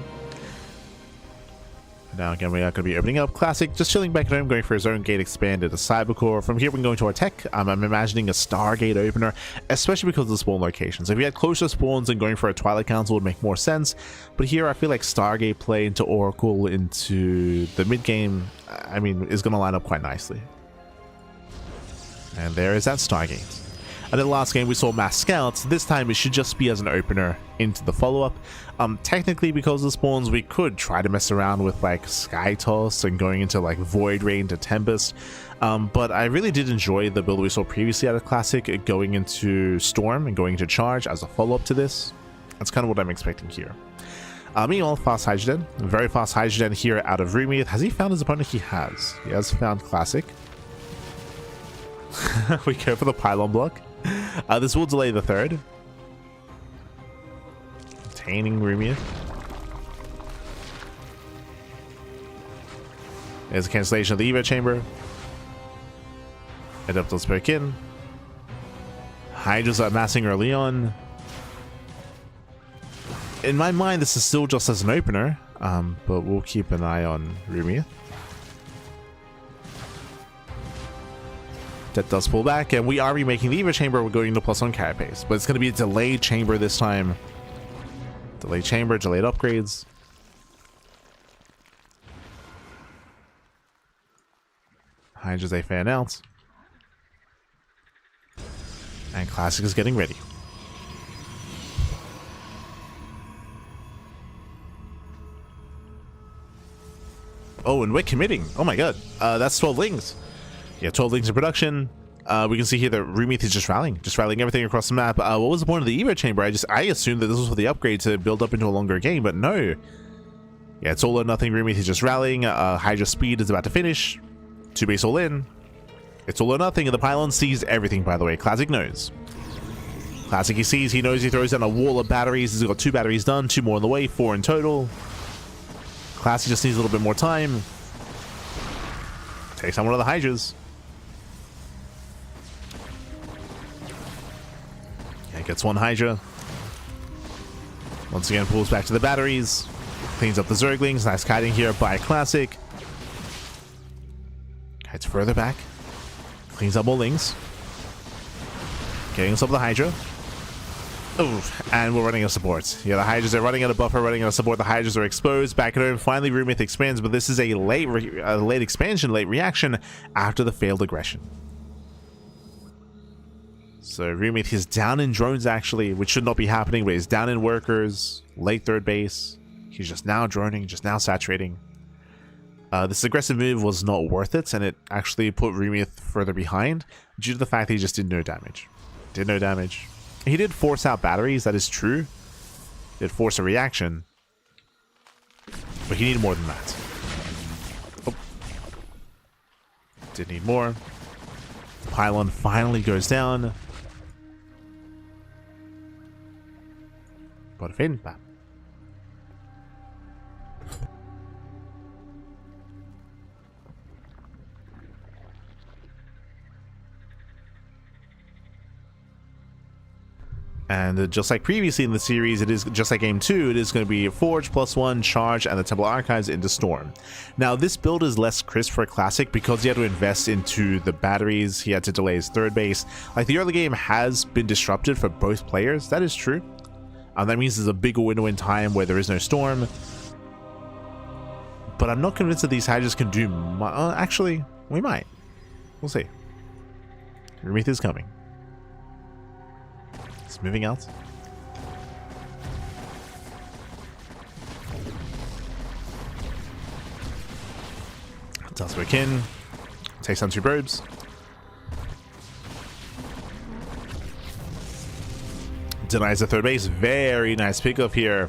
now again, we are going to be opening up Classic, just chilling back at home, going for his own gate expanded to Cybercore. From here, we can go into our tech. I'm imagining a Stargate opener, especially because of the spawn locations. If we had closer spawns and going for a Twilight Council would make more sense, but here I feel like Stargate play into Oracle into the mid game, I mean, is going to line up quite nicely. And there is that Stargate. And in the last game we saw Mass Scouts. This time it should just be as an opener into the follow-up. Technically, because of the spawns, we could try to mess around with like Sky Toss and going into like Void Rain to Tempest. But I really did enjoy the build we saw previously out of Classic, going into Storm and going into Charge as a follow-up to this. That's kind of what I'm expecting here. Meanwhile, fast Hydrogen. Very fast Hydrogen here out of Rumieth. Has he found his opponent? He has. He has found Classic. We go for the pylon block. This will delay the third. Obtaining Rumieth. There's a cancellation of the Evo chamber. Adeptus back in. Hydra's amassing early on. In my mind, this is still just as an opener, but we'll keep an eye on Rumieth. That does pull back, and we are remaking the Evo chamber. We're going to +1 carapace, but it's going to be a delayed chamber this time. Delayed chamber, delayed upgrades. Hydra's a fan out. And Classic is getting ready. Oh, and we're committing. Oh my god. That's 12 Lings. Yeah, 12 Lings in production. We can see here that Rumieth is just rallying everything across the map. What was the point of the Evo chamber? I assumed that this was for the upgrade to build up into a longer game, but no. Yeah, it's all or nothing. Rumieth is just rallying. Hydra speed is about to finish. 2 base all in. It's all or nothing, and the pylon sees everything, by the way. Classic knows. Classic, he sees, he knows, he throws down a wall of batteries. He's got 2 batteries done, 2 more on the way, 4 in total. Classic just needs a little bit more time. Takes on one of the Hydras. Yeah, gets 1 Hydra. Once again, pulls back to the batteries. Cleans up the Zerglings. Nice kiting here by Classic. Kites further back. Cleans up more Lings. Getting us up the Hydra. Oh, and we're running out of support. Yeah, the Hydras are running out of buffer, running out of support. The Hydras are exposed. Back at home, finally Rumith expands, but this is a late expansion, late reaction after the failed aggression. So Rumith is down in drones actually, which should not be happening, but he's down in workers, late third base. He's just now droning, just now saturating. This aggressive move was not worth it, and it actually put Rumith further behind due to the fact that he just did no damage. Did no damage. He did force out batteries, that is true. Did force a reaction. But he needed more than that. Oh. Did need more. Pylon finally goes down. Por fin, pap. And just like previously in the series, it is just like game 2, it is going to be Forge +1, Charge, and the Temple Archives into Storm. Now, this build is less crisp for Classic because he had to invest into the batteries, he had to delay his third base. Like, the early game has been disrupted for both players, that is true. That means there's a bigger window in time where there is no Storm. But I'm not convinced that these Hydras can do actually, we might. We'll see. Rumith is coming. Moving out. Taswick takes on 2 probes. Denies the third base. Very nice pickup here.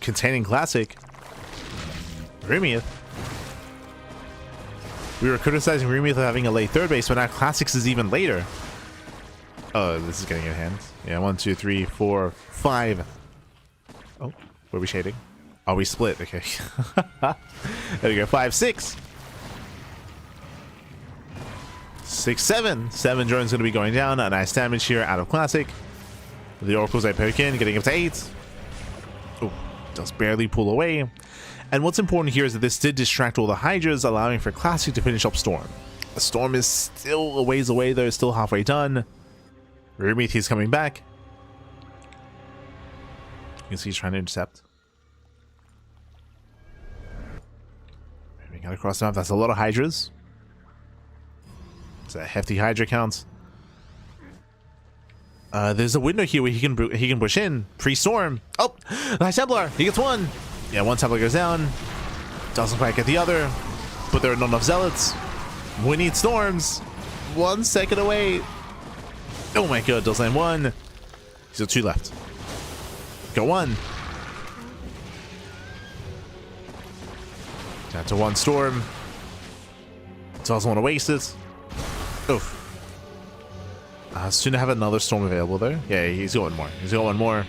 Containing Classic. Rumith. We were criticizing Rumith for having a late third base, but now Classics is even later. Oh, this is getting in hand. Yeah, 1, 2, 3, 4, 5. Oh, were we shading? Oh, we split. Okay. There we go. 5, 6. 6, 7. 7 drones going to be going down. A nice damage here out of Classic. The Oracles I poke in, getting up to 8. Oh, just barely pull away. And what's important here is that this did distract all the Hydras, allowing for Classic to finish up Storm. The Storm is still a ways away, though. Still halfway done. Rumith is coming back. You can see he's trying to intercept. Moving out across the map. That's a lot of Hydras. It's a hefty Hydra count. There's a window here where he can push in pre-storm. Oh, nice Templar. He gets 1. Yeah, 1 Templar goes down. Doesn't quite get the other. But there are not enough zealots. We need storms. 1 second away. Oh my god, does land 1. Still 2 left. Go 1. Down to 1 storm. Doesn't want to waste it. Oof. Soon to have another storm available there. Yeah, he's got 1 more. He's got 1 more.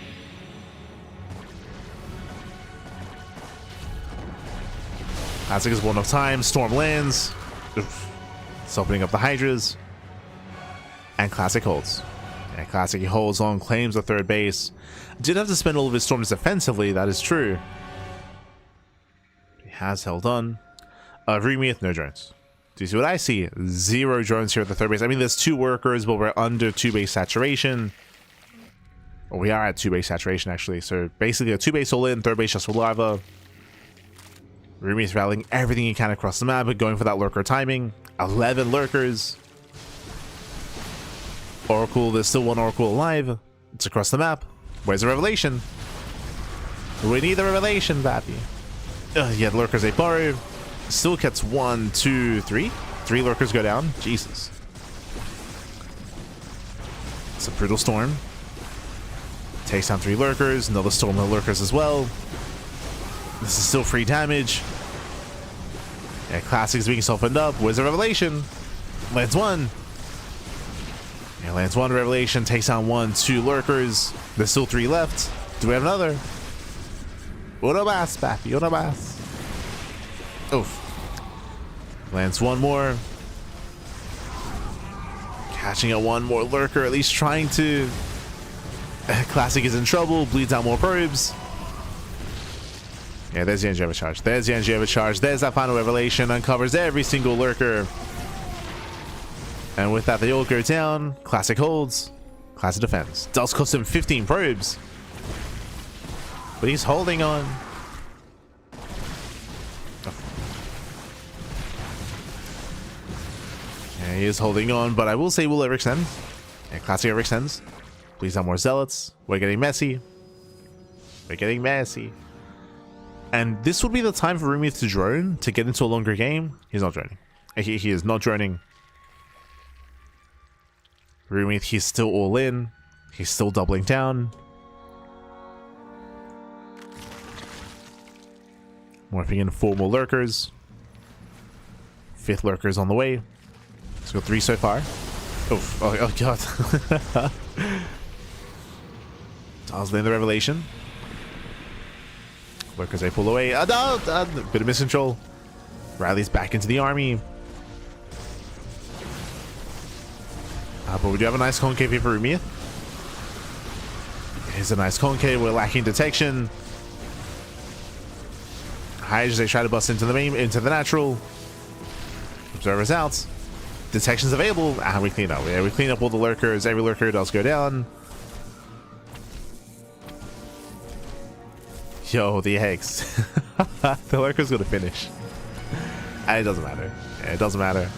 Classic is 1 of time. Storm lands. Oof. It's opening up the Hydras. And Classic holds. Yeah, Classic holds on, claims the third base. Did have to spend all of his storms defensively, that is true. He has held on. Rumith, no drones. Do you see what I see? 0 drones here at the third base. I mean, there's 2 workers, but we're under 2 base saturation. Well, we are at 2 base saturation, actually. So basically, a 2 base all in, third base just for lava. Rumith rallying everything he can across the map, but going for that lurker timing. 11 lurkers. Oracle, there's still 1 Oracle alive. It's across the map. Where's the revelation? We need the revelation, Bappy. Yeah, the lurkers they borrow. Still gets 1, 2, 3. 3 lurkers go down. Jesus. It's a brutal storm. Takes down 3 lurkers. Another storm of lurkers as well. This is still free damage. Yeah, Classic's being softened up. Where's the revelation? Lands 1. Yeah, lands 1 revelation. Takes down 1, 2 lurkers. There's still 3 left. Do we have another? Uno más, papi. Uno más. Oof. Lands 1 more. Catching a 1 more lurker. At least trying to. Classic is in trouble. Bleeds out more probes. Yeah, there's the Angiova charge. There's the Angiova charge. There's that final revelation. Uncovers every single lurker. And with that, they all go down. Classic holds. Classic defense. Does cost him 15 probes. But he's holding on. Yeah, he is holding on, but I will say we'll overextend. Yeah, classic overextends. Please have more zealots. We're getting messy. We're getting messy. And this would be the time for Rumiith to drone to get into a longer game. He's not droning. He is not droning. Rumiith, he's still all in. He's still doubling down. Morphing in 4 more lurkers. 5th lurker's on the way. He's got 3 so far. Oof. Oh god. Tiles in the revelation. Lurkers, they pull away. Bit of miscontrol. Riley's back into the army. But we do have a nice concave here for Rumiith. Here's a nice concave. We're lacking detection. Hydras, they try to bust into the main, into the natural. Observers out. Detection's available. And we clean up. Yeah, we clean up all the lurkers. Every lurker does go down. Yo, the eggs. The lurker's gonna finish. And it doesn't matter. Yeah, it doesn't matter.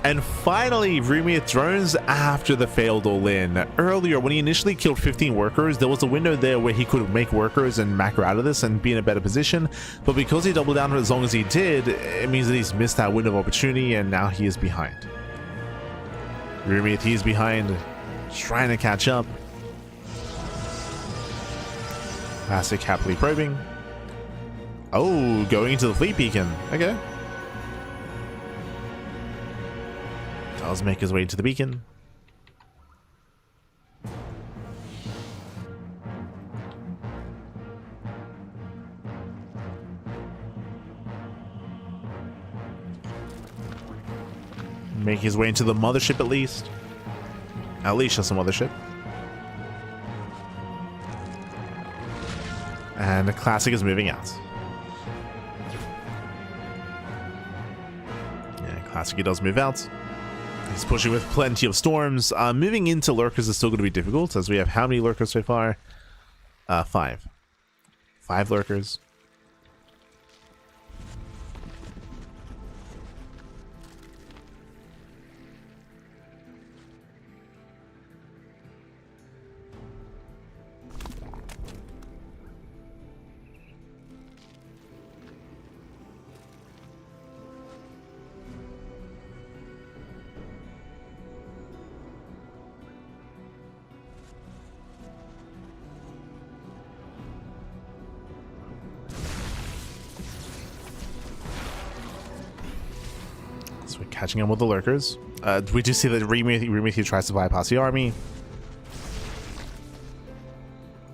And finally, Rumiith drones after the failed all-in. Earlier, when he initially killed 15 workers, there was a window there where he could make workers and macro out of this and be in a better position. But because he doubled down for as long as he did, it means that he's missed that window of opportunity, and now he is behind. Rumiith, he's behind, trying to catch up. Classic happily probing. Oh, going into the fleet beacon. Okay. Does make his way to the beacon. Make his way into the mothership at least. At least just a mothership. And the classic is moving out. Yeah, classic, he does move out. He's pushing with plenty of storms. Moving into lurkers is still going to be difficult, as we have how many lurkers so far? 5. 5 lurkers. Catching him with the lurkers. We do see that Rumiith tries to bypass the army.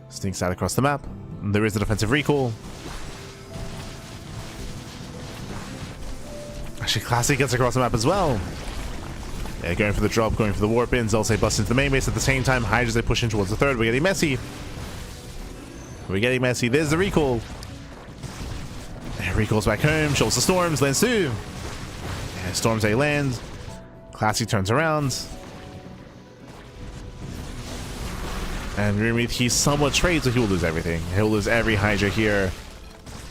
Sneaks out across the map. There is a defensive recall. Actually, classic gets across the map as well. Yeah, going for the drop, going for the warp in. Zolse busts into the main base at the same time. Hydras, they push in towards the third. We're getting messy. We're getting messy. There's the recall. Recalls back home. Shows the storms. Lands too. Storms a land. Classic turns around. And Rumiith, he's somewhat trades, so he will lose everything. He'll lose every Hydra here.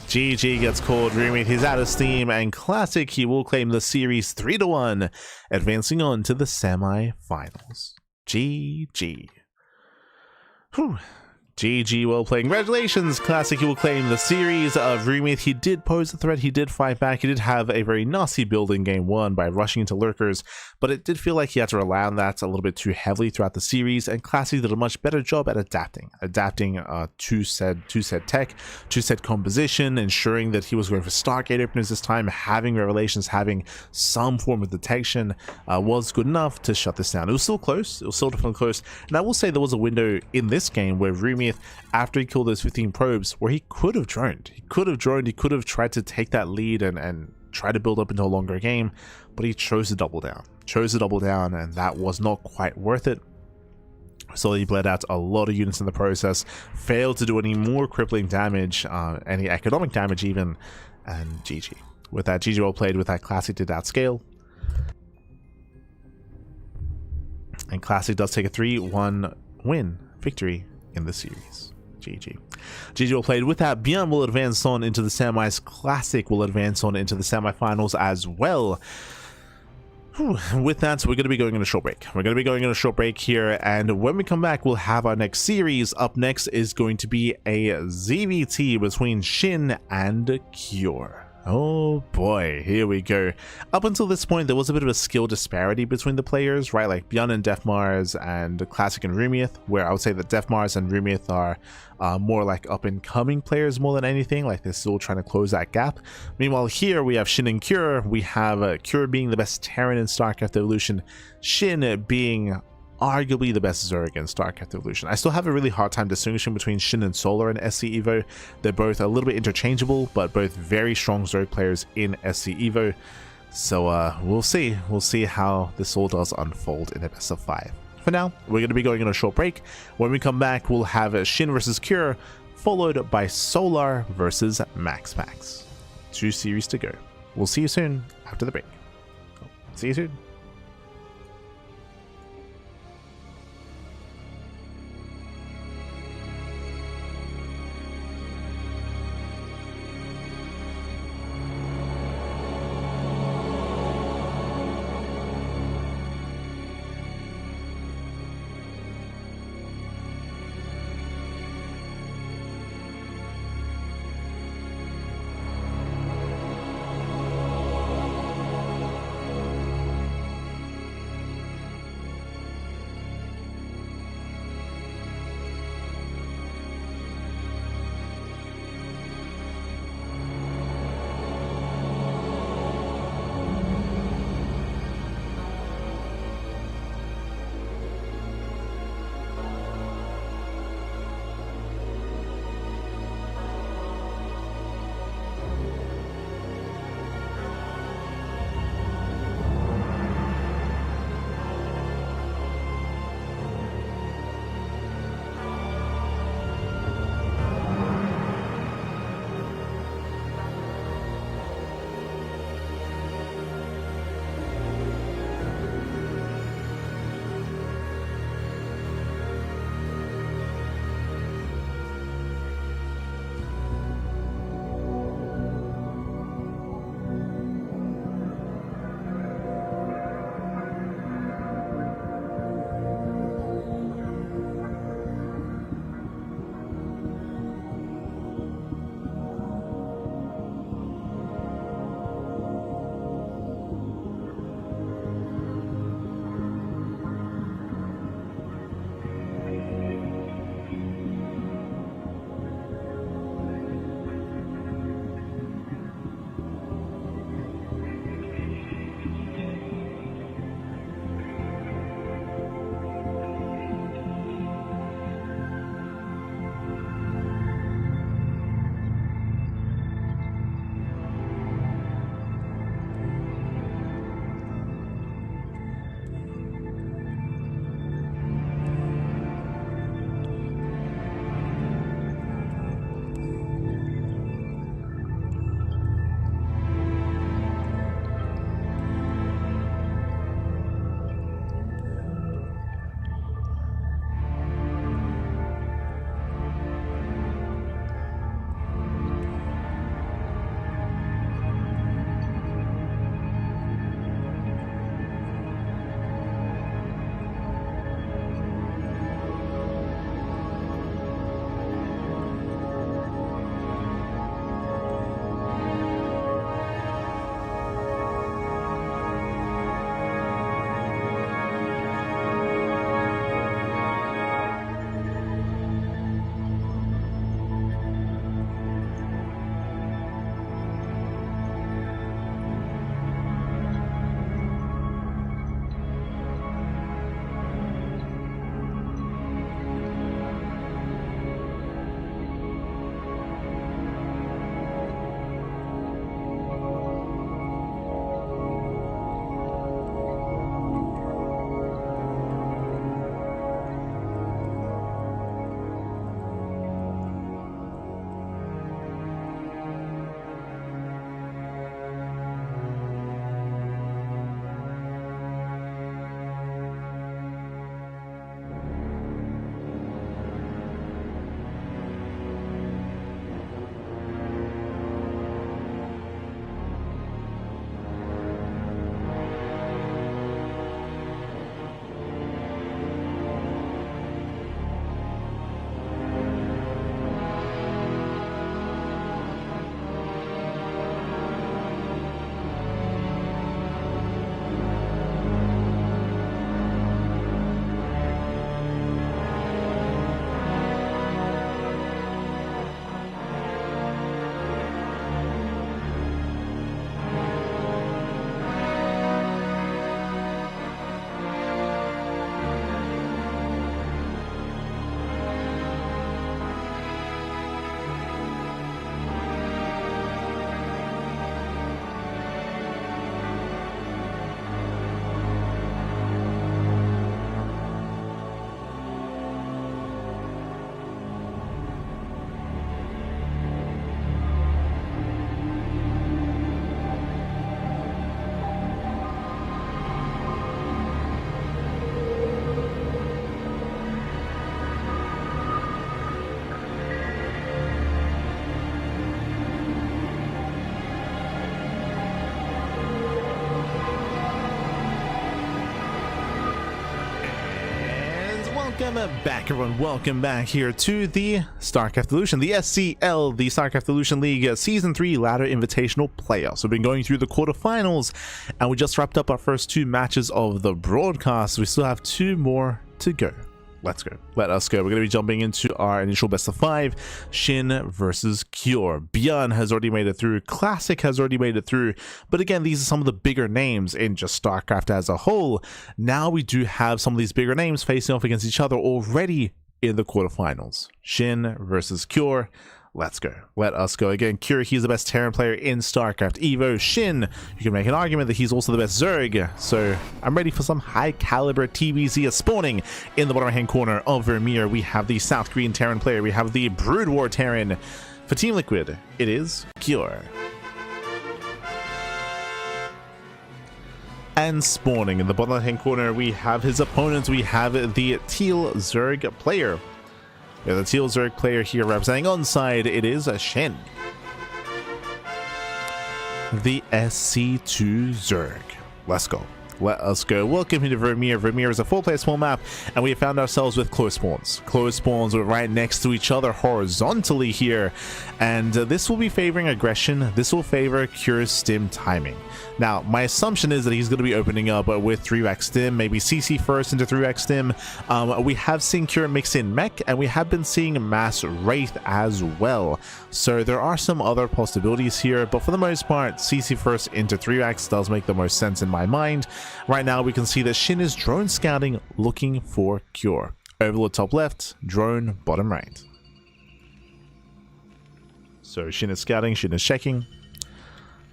GG gets called. Rumiith, he's out of steam. And Classic, he will claim the series 3-1, advancing on to the semi-finals. GG. Whew. GG, well played. Congratulations, Classic. He will claim the series of Rumiith. He did pose a threat. He did fight back. He did have a very nasty build in game 1 by rushing into lurkers, but it did feel like he had to rely on that a little bit too heavily throughout the series, and Classic did a much better job at adapting to said tech, to said composition, ensuring that he was going for Stargate openers this time, having revelations, having some form of detection was good enough to shut this down. It was still close. It was still definitely close, and I will say there was a window in this game where Rumiith, after he killed those 15 probes, where he could have droned. He could have tried to take that lead and try to build up into a longer game, but he chose to double down. And that was not quite worth it. So he bled out a lot of units in the process, failed to do any more crippling damage, any economic damage even, and GG. With that, GG well played. With that, Classic did outscale. And Classic does take a 3-1 win victory in the series. GG. GG will played. With that, Beyond will advance on into the semis. Classic will advance on into the semifinals as well. With that, we're going to be going on a short break. We're going to be going on a short break here, and when we come back, we'll have our next series. Up next is going to be a ZVT between Shin and Cure. Oh boy, here we go. Up until this point, there was a bit of a skill disparity between the players, right? Like Byun and Deathmars and Classic and Rumieth, where I would say that Deathmars and Rumieth are more like up-and-coming players more than anything. Like they're still trying to close that gap. Meanwhile, here we have Shin and Cure. We have Cure being the best Terran in StarCraft Evolution, Shin being arguably the best Zerg in StarCraft Evolution. I still have a really hard time distinguishing between Shin and Solar in SC Evo. They're both a little bit interchangeable, but both very strong Zerg players in SC Evo. So we'll see. We'll see how this all does unfold in a best of 5. For now, we're going to be going on a short break. When we come back, we'll have Shin versus Cure, followed by Solar versus MaxPax. 2 series to go. We'll see you soon after the break. See you soon. Welcome back, everyone. Welcome back here to the StarCraft Evolution, the SEL, the StarCraft Evolution League Season 3 Ladder Invitational Playoffs. We've been going through the quarterfinals, and we just wrapped up our first two matches of the broadcast. We still have two more to go. Let's go. Let us go. We're going to be jumping into our initial best of 5. Shin versus Cure. Bjorn has already made it through. Classic has already made it through. But again, these are some of the bigger names in just StarCraft as a whole. Now we do have some of these bigger names facing off against each other already in the quarterfinals. Shin versus Cure. Let's go. Let us go. Again, Cure, he's the best Terran player in StarCraft Evo. Shin, you can make an argument that he's also the best Zerg. So I'm ready for some high caliber TVZ spawning. In the bottom right hand corner of Vermeer, we have the South Korean Terran player. We have the Brood War Terran. For Team Liquid, it is Cure. And spawning in the bottom right hand corner, we have his opponents. We have the Teal Zerg player. Yeah, the Teal Zerg player here representing on side, it is a Shin. The SC2 Zerg. Let's go. Let us go. Welcome to Vermeer. Vermeer is a 4-player small map, and we have found ourselves with close spawns. Close spawns are right next to each other horizontally here, and this will be favoring aggression. This will favor Cure's stim timing. Now, my assumption is that he's going to be opening up with 3x stim, maybe CC first into 3x stim. We have seen Cure mix in mech, and we have been seeing mass wraith as well. So there are some other possibilities here, but for the most part, CC first into 3x does make the most sense in my mind. Right now, we can see that Shin is drone scouting, looking for Cure. Overlord top left, drone bottom right. So Shin is scouting, Shin is checking.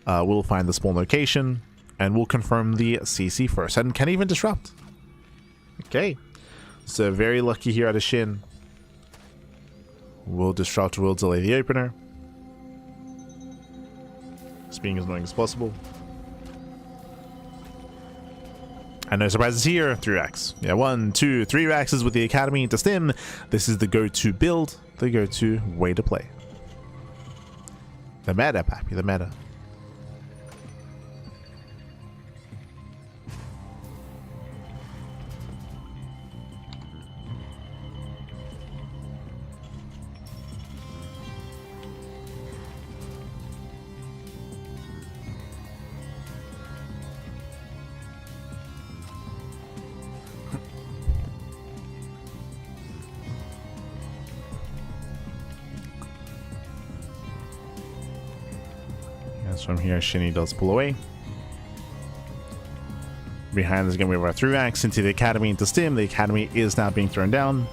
We'll find the spawn location, and we'll confirm the CC first, and can even disrupt. Okay, so very lucky here at a Shin. We'll disrupt, we'll delay the opener. Just being as annoying as possible. And no surprises here, 3x. Yeah, 1, 2, 3 Axes with the Academy into Stim. This is the go-to build, the go-to way to play. The meta, Pappy, the meta. From here, Shinny does pull away. Behind us again, we have our 3x into the Academy into Stim. The Academy is now being thrown down.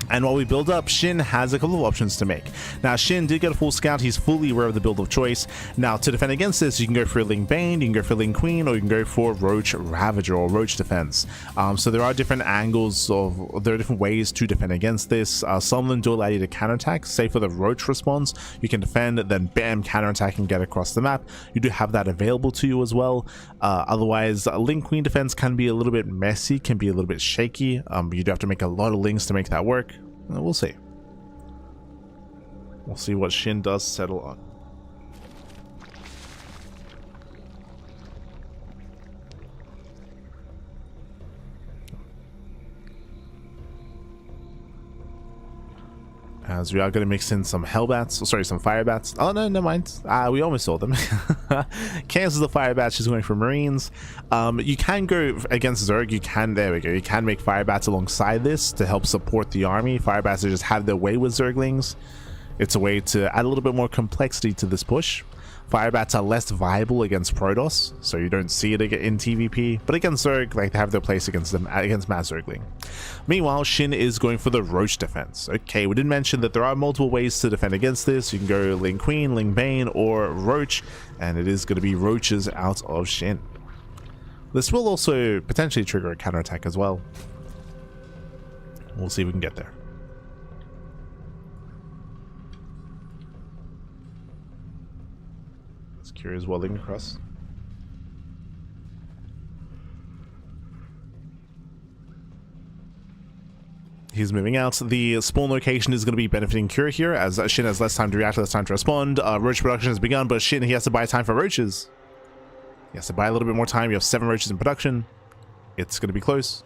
And while we build up, Shin has a couple of options to make. Now, Shin did get a full scout. He's fully aware of the build of choice. Now, to defend against this, you can go for Ling Bane, you can go for Ling Queen, or you can go for Roach Ravager or Roach Defense. So there are different angles there are different ways to defend against this. Some of them do allow you to counterattack. Say for the Roach response, you can defend, then bam, counterattack and get across the map. You do have that available to you as well. Otherwise, Ling Queen defense can be a little bit messy, can be a little bit shaky. You do have to make a lot of Lings to make that work. We'll see. We'll see what Shin does settle on. As we are going to mix in some Hellbats, sorry, some Firebats. Oh no, never mind. We almost saw them. Cancels the Firebats, she's going for Marines. You can go against Zerg, you can, there we go, you can make Firebats alongside this to help support the army. Firebats just have their way with Zerglings. It's a way to add a little bit more complexity to this push. Firebats are less viable against Protoss, so you don't see it in TVP, but against Zerg, like, they have their place against them, against Mass Zergling. Meanwhile, Shin is going for the Roach defense. Okay, we did mention that there are multiple ways to defend against this. You can go Ling Queen, Ling Bane, or Roach, and it is going to be Roaches out of Shin. This will also potentially trigger a counterattack as well. We'll see if we can get there. Is welding across. He's moving out. The spawn location is going to be benefiting Cure here, as Shin has less time to react, less time to respond. Roach production has begun, but Shin, he has to buy time for Roaches. He has to buy a little bit more time. You have 7 Roaches in production. It's going to be close.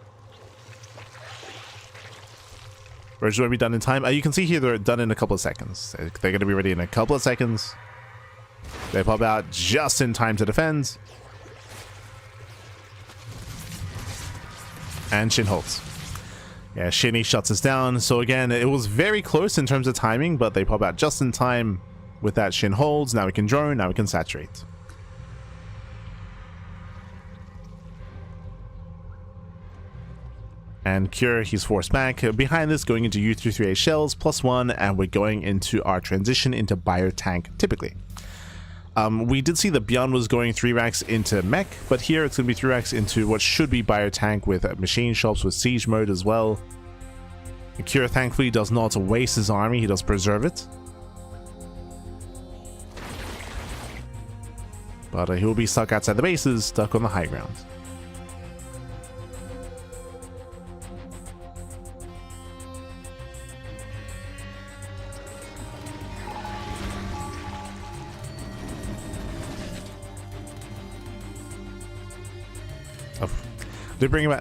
Roaches won't be done in time. You can see here they're done in a couple of seconds. They're going to be ready in a couple of seconds. They pop out just in time to defend. And Shin holds. Yeah, Shinny shuts us down. So again, it was very close in terms of timing, but they pop out just in time with that. Shin holds. Now we can drone. Now we can saturate. And Cure, he's forced back. Behind this, going into U338 shells, +1, and we're going into our transition into Bio Tank, typically. We did see the Beyond was going 3 racks into mech, but here it's going to be 3 racks into what should be Bio Tank with machine shops with siege mode as well. Cure thankfully does not waste his army, he does preserve it. But he will be stuck outside the bases, stuck on the high ground.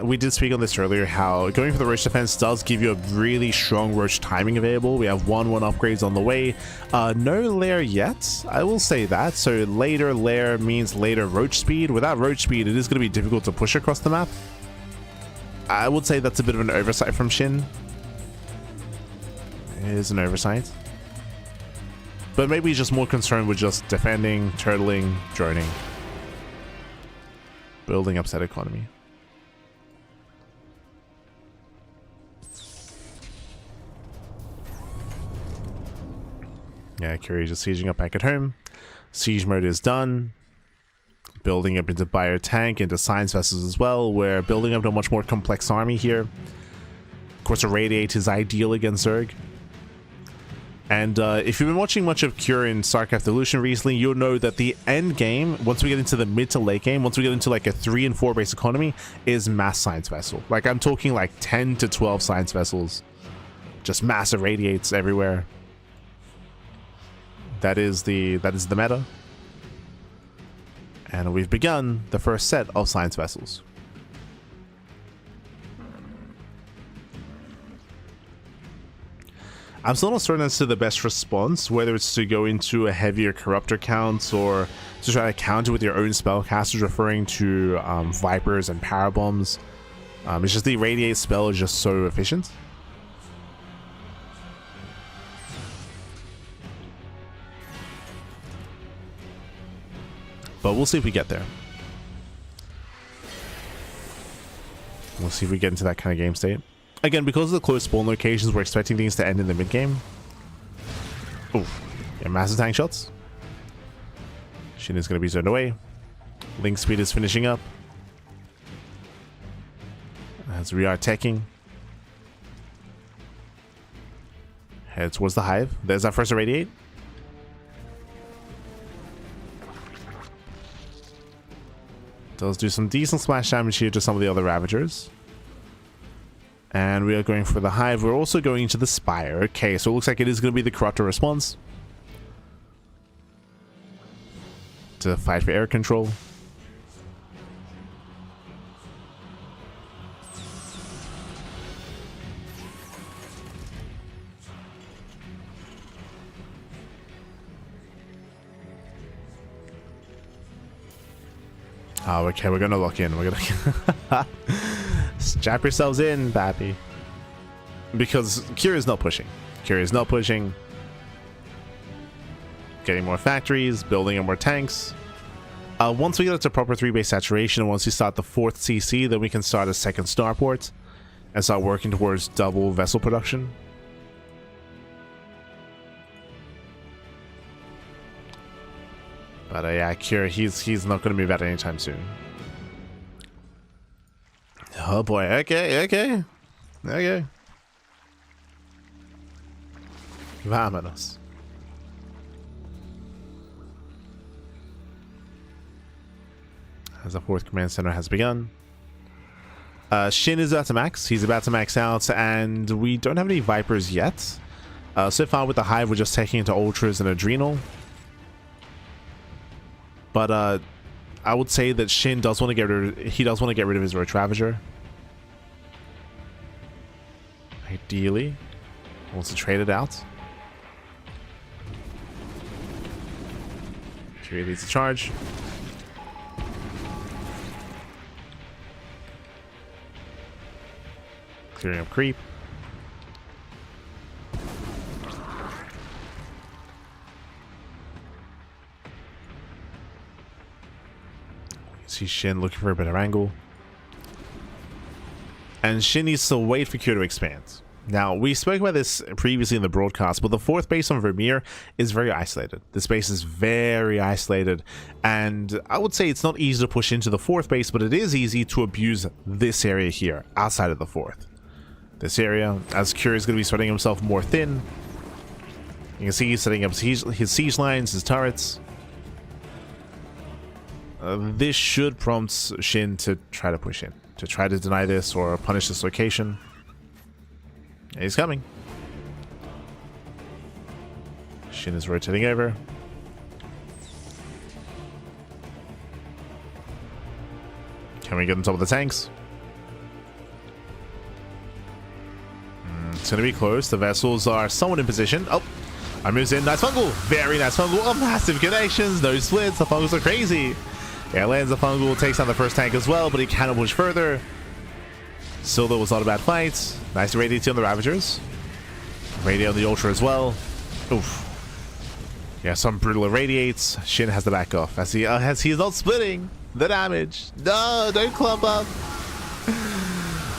We did speak on this earlier, how going for the Roach defense does give you a really strong Roach timing available. We have 1/1 upgrades on the way. No lair yet, I will say that. So later lair means later Roach speed. Without Roach speed, it is going to be difficult to push across the map. I would say that's a bit of an oversight from Shin. It is an oversight. But maybe he's just more concerned with just defending, turtling, droning. Building up set economy. Yeah, Curie just sieging up back at home. Siege mode is done. Building up into Bio Tank, into Science Vessels as well. We're building up a much more complex army here. Of course, a Radiate is ideal against Zerg. And if you've been watching much of Cure in StarCraft Evolution recently, you'll know that the end game, once we get into the mid to late game, once we get into like a 3 and 4 base economy, is mass Science Vessel. Like, I'm talking like 10 to 12 Science Vessels. Just massive Radiates everywhere. That is the meta. And we've begun the first set of Science Vessels. I'm still not certain as to the best response, whether it's to go into a heavier Corruptor count or to try to counter with your own spellcasters, referring to Vipers and Power Bombs. It's just the Radiate spell is just so efficient. But we'll see if we get there. We'll see if we get into that kind of game state. Again, because of the close spawn locations, we're expecting things to end in the mid game. Oh, yeah, massive tank shots. Shin is going to be zoned away. Link speed is finishing up. As we are teching. Head towards the hive. There's our first Irradiate. Does do some decent splash damage here to some of the other Ravagers. And we are going for the hive. We're also going into the Spire. Okay, so it looks like it is going to be the Corruptor response to fight for air control. Oh, okay, we're gonna lock in. We're gonna strap yourselves in, Bappy. Because Cure is not pushing. Cure is not pushing. Getting more factories, building up more tanks. Once we get up to proper 3-base saturation, once we start the 4th CC, then we can start a 2nd starport and start working towards double vessel production. But yeah, Cure, he's not going to move out anytime soon. Oh boy, okay. Vámonos. As the 4th command center has begun. Shin is about to max. He's about to max out, and we don't have any Vipers yet. So far with the hive, we're just taking into Ultras and Adrenal. But I would say that Shin does want to get rid of his Roach Ravager. Ideally. Wants to trade it out. Kyria leads the charge. Clearing up creep. See Shin looking for a better angle. And Shin needs to wait for Q to expand. Now, we spoke about this previously in the broadcast, but the fourth base on Vermeer is very isolated. This base is very isolated, and I would say it's not easy to push into the fourth base, but it is easy to abuse this area here, outside of the fourth. This area, as Kyria is going to be spreading himself more thin. You can see he's setting up his siege lines, his turrets. This should prompt Shin to try to push in, to try to deny this or punish this location. He's coming. Shin is rotating over. Can we get on top of the tanks? It's going to be close. The vessels are somewhat in position. Oh, I moves in. Nice fungal. Very nice fungal. Oh, massive connections. No splits. The fungals are crazy. Yeah, lands the fungal. Takes on the first tank as well, but he cannot push further. Still, though, was not a bad fight. Nice radiating on the Ravagers. Radiate on the Ultra as well. Oof. Yeah, some brutal irradiates. Shin has to back off as he is not splitting the damage. No, don't clump up.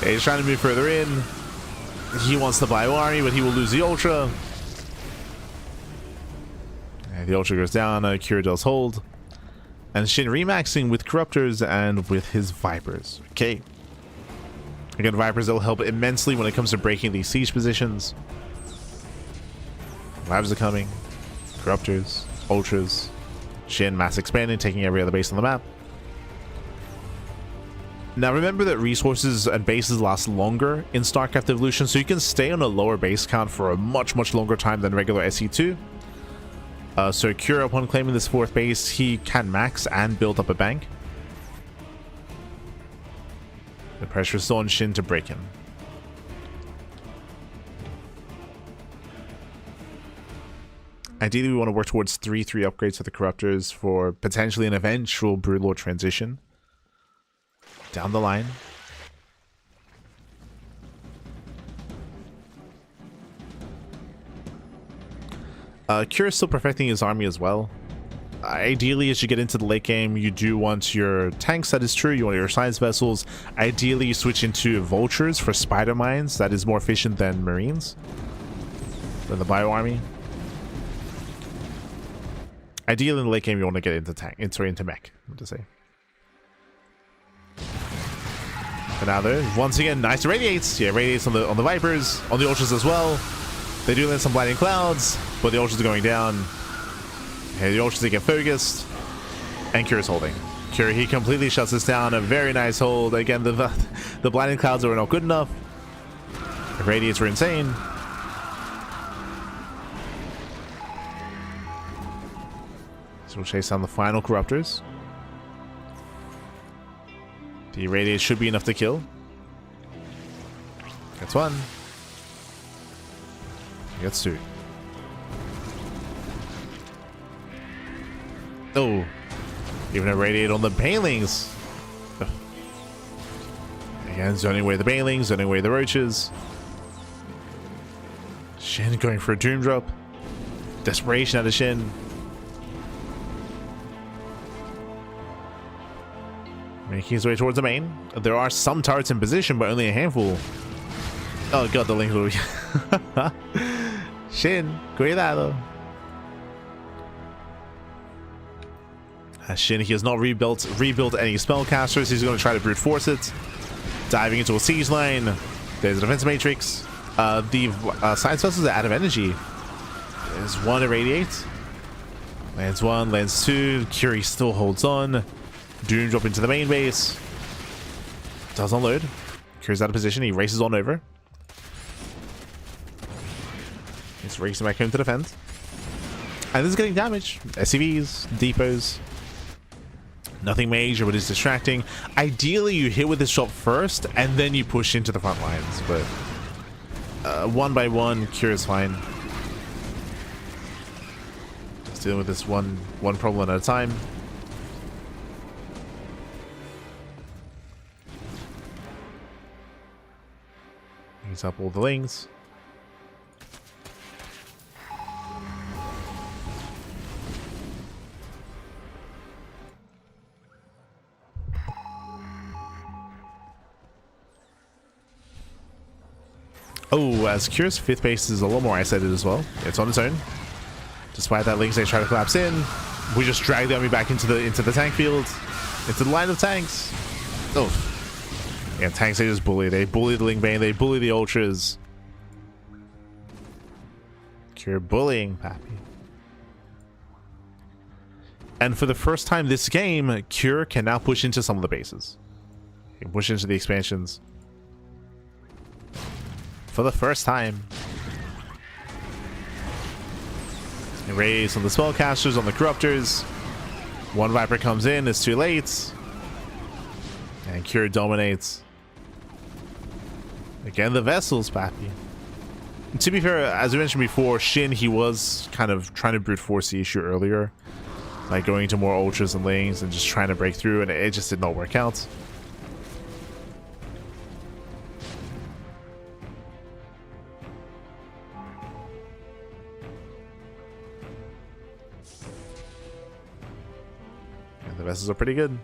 Yeah, he's trying to move further in. He wants the Bio Army, but he will lose the Ultra. And the Ultra goes down. Kyria does hold. And Shin remaxing with Corruptors and with his Vipers. Okay. Again, Vipers will help immensely when it comes to breaking these siege positions. Labs are coming. Corruptors. Ultras. Shin mass expanding, taking every other base on the map. Now remember that resources and bases last longer in StarCraft Evolution, so you can stay on a lower base count for a much longer time than regular SE2. So Kyria, upon claiming this fourth base, he can max and build up a bank. The pressure is still on Shin to break him. Ideally, we want to work towards 3-3 upgrades for the Corruptors for potentially an eventual Broodlord transition. Down the line. Kyria's still perfecting his army as well. Ideally, as you get into the late game, you do want your tanks, that is true. You want your science vessels. Ideally, you switch into vultures for spider mines. That is more efficient than marines. Than the bio army. Ideally, in the late game, you want to get into mech, I want to say. And now there, once again, nice radiates. Yeah, radiates on the Vipers, on the Ultras as well. They do land some blinding clouds, but the Ultras are going down. Okay, the Ultras get focused, and Kyria's holding. Kyria, he completely shuts this down. A very nice hold. Again, the blinding clouds are not good enough. The radiates were insane. So we'll chase down the final Corruptors. The radiate should be enough to kill. That's one. Gets two. Oh. Even a radiate on the Banelings. Again, zoning away the Banelings, zoning away the Roaches. Shin going for a Doom Drop. Desperation out of Shin. Making his way towards the main. There are some turrets in position, but only a handful. Oh god, the link. Shin, cuidado. Shin, he has not rebuilt any spellcasters. He's going to try to brute force it. Diving into a siege line. There's a defense matrix. The science vessels are out of energy. There's one irradiate. Lands one, lands two. Kyria still holds on. Doom drop into the main base. Does unload. Kyria's out of position. He races on over. He's racing back home to defend. And this is getting damage. SCVs, depots. Nothing major, but it's distracting. Ideally, you hit with this shot first, and then you push into the front lines. But One by one, Cure is fine. Just dealing with this one problem at a time. He's up all the lings. Oh, as Cure's 5th base is a little more isolated as well. It's on its own. Despite that, Lings they try to collapse in. We just drag the army back into the tank field, into the line of tanks. Oh, yeah, tanks they just bully. They bully the Ling Bane. They bully the Ultras. Cure bullying Pappy. And for the first time this game, Cure can now push into some of the bases. He can push into the expansions. For the first time. Raise on the spellcasters, on the corruptors. One Viper comes in, it's too late. And Cure dominates. Again, the vessels, Pappy. And to be fair, as I mentioned before, Shin, he was kind of trying to brute force the issue earlier. Like going into more ultras and lings and just trying to break through, and it just did not work out. The vessels are pretty good.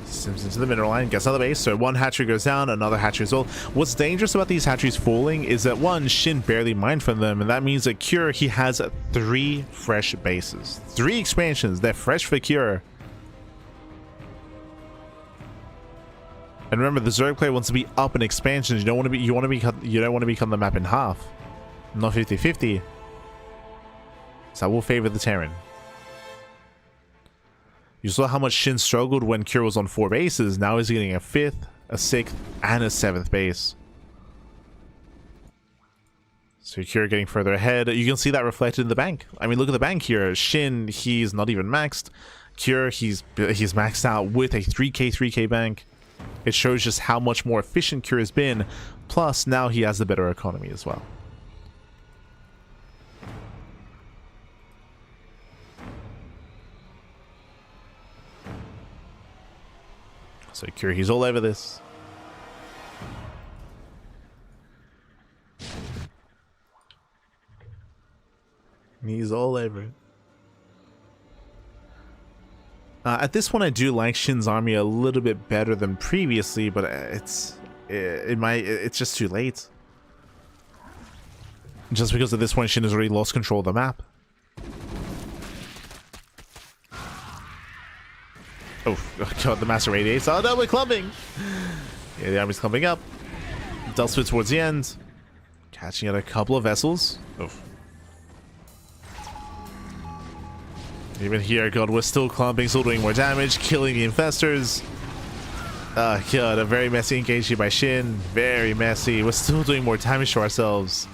Sims into the mineral line, gets another base. So one hatchery goes down, another hatchery as well. What's dangerous about these hatcheries falling is that one, Shin barely mined from them, and that means that Cure, he has 3 fresh bases. 3 expansions, they're fresh for Cure. And remember, the Zerg player wants to be up in expansions. You don't want to become the map in half. Not 50-50. So I will favor the Terran. You saw how much Shin struggled when Cure was on 4 bases. Now he's getting a 5th, a 6th, and a 7th base. So Cure getting further ahead. You can see that reflected in the bank. I mean, look at the bank here. Shin, he's not even maxed. Cure, he's maxed out with a 3k bank. It shows just how much more efficient Cure has been. Plus, now he has the better economy as well. So Cure, he's all over this. He's all over it. At this one, I do like Shin's army a little bit better than previously, but it's just too late. Just because at this point, Shin has already lost control of the map. Oh god, the master radiates. Oh no, we're clumping! Yeah, the army's clumping up. Dustfit towards the end. Catching at a couple of vessels. Oh. Even here, god, we're still clumping, still doing more damage, killing the infestors. Oh god, a very messy engage here by Shin. Very messy. We're still doing more damage to ourselves.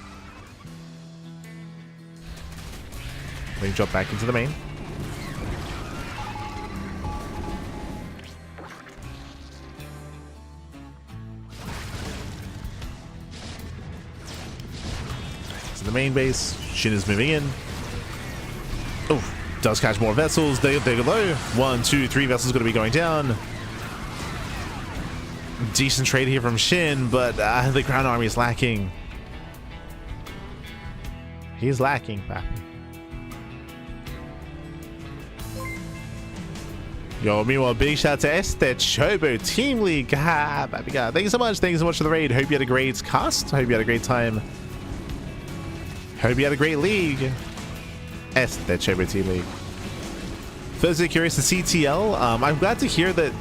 Let me drop back into the main. The main base. Shin is moving in. Oh, does catch more vessels. They go low. 1, 2, 3 vessels going to be going down. Decent trade here from Shin, but the ground army is lacking. He's lacking, Pappy. Yo, meanwhile, big shout to Este Chobo Team League. Pappy God. Thank you so much. Thank you so much for the raid. Hope you had a great cast. Hope you had a great time. Hope you had a great league. That Chobo Team League. Thursday Curious, the CTL. I'm glad to hear that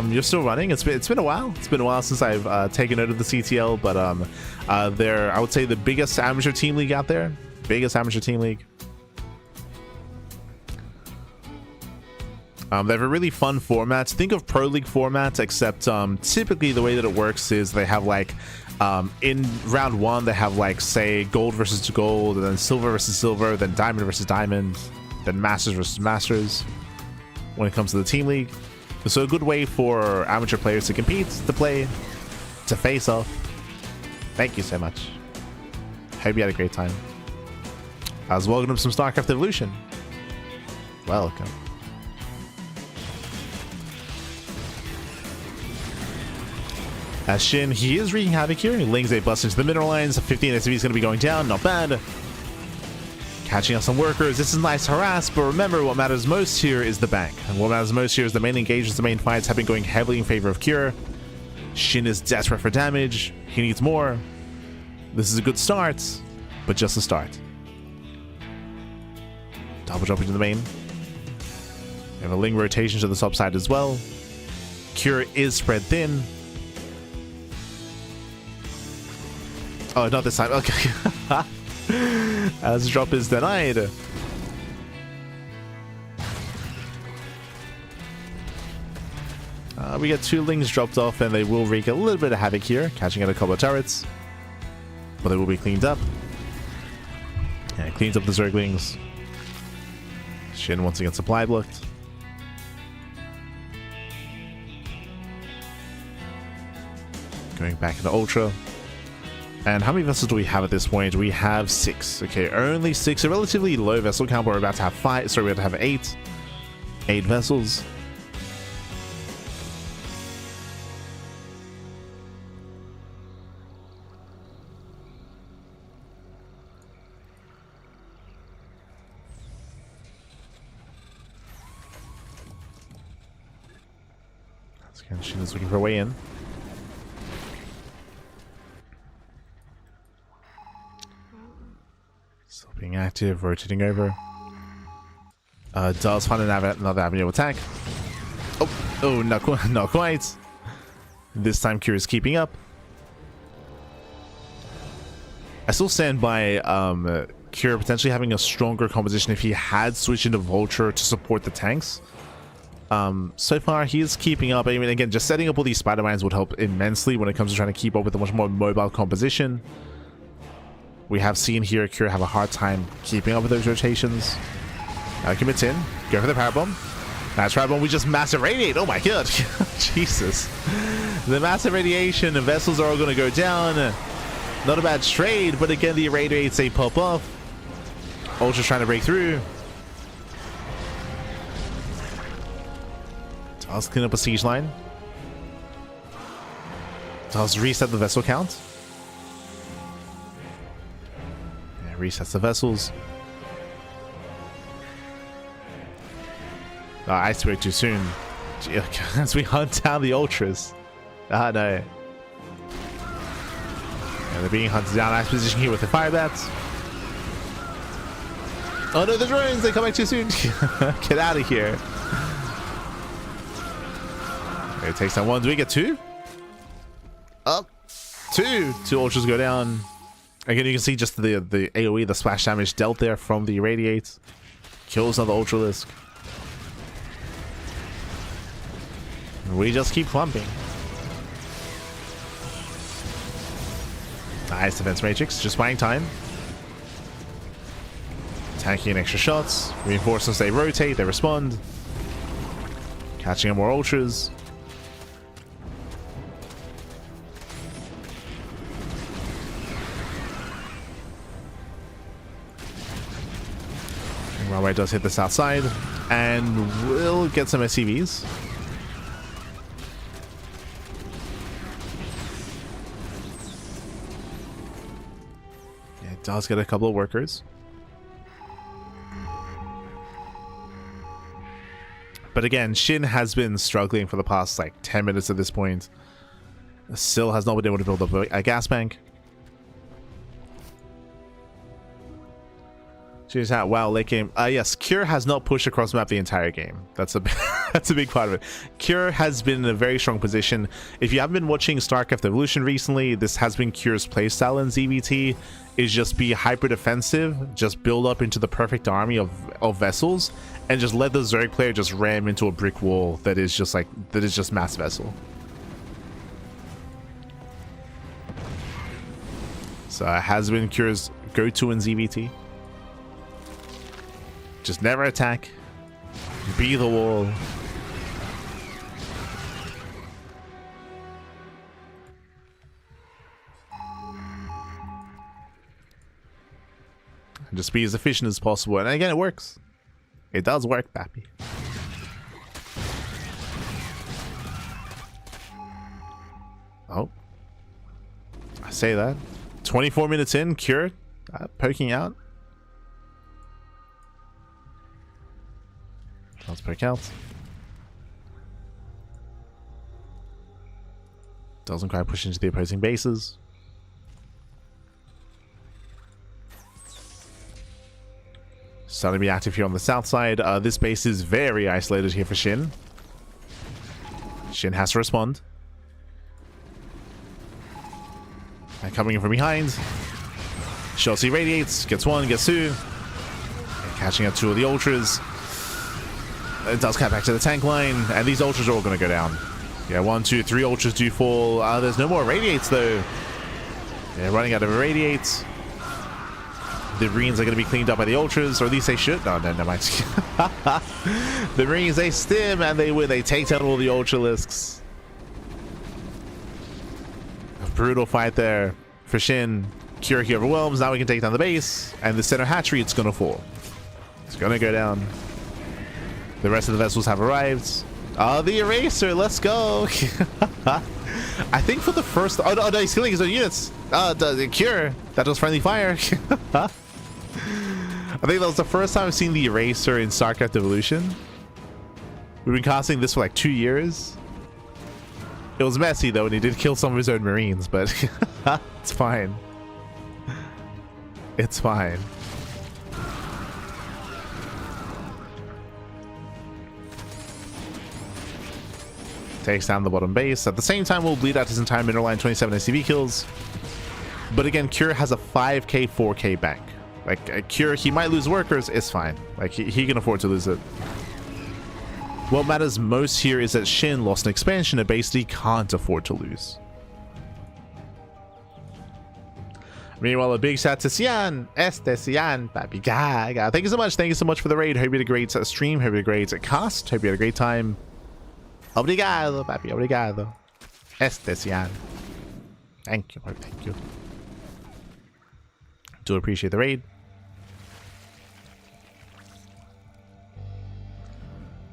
you're still running. It's been a while. It's been a while since I've taken note of the CTL, but they're, I would say, the biggest amateur team league out there. Biggest amateur team league. They have a really fun format. Think of Pro League format, except typically the way that it works is they have like in round 1 they have like, say, gold versus gold, and then silver versus silver, then diamond versus diamond, then masters versus masters when it comes to the team league. So a good way for amateur players to compete, to play. to face off. Thank you so much. Hope you had a great time. I was welcome to some StarCraft Evolution. Welcome. As Shin, he is wreaking havoc here. Ling's a bust into the mineral lines. 15 SCV is going to be going down. Not bad. Catching up some workers. This is nice harass, but remember what matters most here is the bank. And what matters most here is the main engagements, the main fights have been going heavily in favor of Cure. Shin is desperate for damage. He needs more. This is a good start, but just a start. Double jump into the main. We have a Ling rotation to the top side as well. Cure is spread thin. Oh, not this time. Okay. As drop is denied. We get 2 Lings dropped off, and they will wreak a little bit of havoc here, catching at a couple of turrets. But they will be cleaned up. Yeah, cleans up the Zerglings. Shin once again supply blocked. Going back into Ultra. And how many vessels do we have at this point? We have 6. Okay, only 6. A relatively low vessel count, but we're about to have 5. Sorry, we're about to have 8. 8 vessels. Shin is looking for a way in. Still being active, rotating over. Does find another avenue of attack. Oh, not quite. This time Cure is keeping up. I still stand by Cure potentially having a stronger composition if he had switched into Vulture to support the tanks. So far he is keeping up. I mean, again, just setting up all these Spider-Mines would help immensely when it comes to trying to keep up with a much more mobile composition. We have seen here Cure have a hard time keeping up with those rotations. Commits in. Go for the power bomb. That's power bomb. We just massive radiate. Oh my god. Jesus. The massive radiation. The vessels are all going to go down. Not a bad trade, but again, the irradiates, they pop off. Ultra's trying to break through. Does clean up a siege line. Does reset the vessel count. Yeah, resets the vessels. Oh, I spoke too soon. As we hunt down the Ultras. Ah, no. Yeah, they're being hunted down. Nice position here with the fire bats. Oh no, the drones! They come back too soon. Get out of here. It takes down 1. Do we get 2? Up. 2. 2 Ultras go down. Again, you can see just the AoE, the splash damage dealt there from the irradiate. Kills another Ultralisk. We just keep clumping. Nice defense matrix, just buying time. Tanking extra shots. Reinforcements, they rotate, they respond. Catching up more Ultras. Runway does hit the south side, and we'll get some SCVs. Yeah, it does get a couple of workers. But again, Shin has been struggling for the past like 10 minutes at this point. Still has not been able to build up a gas bank. Cheers out. Wow, late game. Yes, Cure has not pushed across the map the entire game. That's a that's a big part of it. Cure has been in a very strong position. If you haven't been watching StarCraft Evolution recently, this has been Cure's playstyle in ZVT. Is just be hyper defensive, just build up into the perfect army of vessels, and just let the Zerg player just ram into a brick wall that is just mass vessel. So it has been Cure's go-to in ZVT. Just never attack. Be the wall. Just be as efficient as possible. And again, it works. It does work, Pappy. Oh. I say that. 24 minutes in, Cure poking out. Let's poke out. Doesn't quite push into the opposing bases. Starting to be active here on the south side. This base is very isolated here for Shin. Shin has to respond. And coming in from behind. Chelsea radiates, gets one, gets two. And catching up two of the ultras. It does cut back to the tank line, and these ultras are all going to go down. Yeah, 1, 2, 3 ultras do fall. There's no more radiates though. Yeah, running out of radiates. The Marines are going to be cleaned up by the ultras, or at least they should. No, never mind. The Marines, they stim and they win. They take down all the ultralisks. A brutal fight there for Shin. Cure he overwhelms. Now we can take down the base, and the center hatchery, it's going to fall. It's going to go down. The rest of the vessels have arrived. The Eraser, let's go. I think for the first... Oh, no, he's killing his own units. The Cure, that was friendly fire. I think that was the first time I've seen the Eraser in StarCraft Evolution. We've been casting this for like 2 years. It was messy though, and he did kill some of his own Marines, but it's fine. It's fine. Takes down the bottom base. At the same time, we'll bleed out his entire mineral line, 27 SCV kills. But again, Cure has a 5k, 4k bank. Like, Cure, he might lose workers, it's fine. Like, he can afford to lose it. What matters most here is that Shin lost an expansion and basically can't afford to lose. Meanwhile, a big shout to Cian. Cian, Papi Gaga. Thank you so much. Thank you so much for the raid. Hope you had a great stream. Hope you had a great cast. Hope you had a great time. Obrigado, papi, obrigado. Cian. Thank you, thank you. Do appreciate the raid.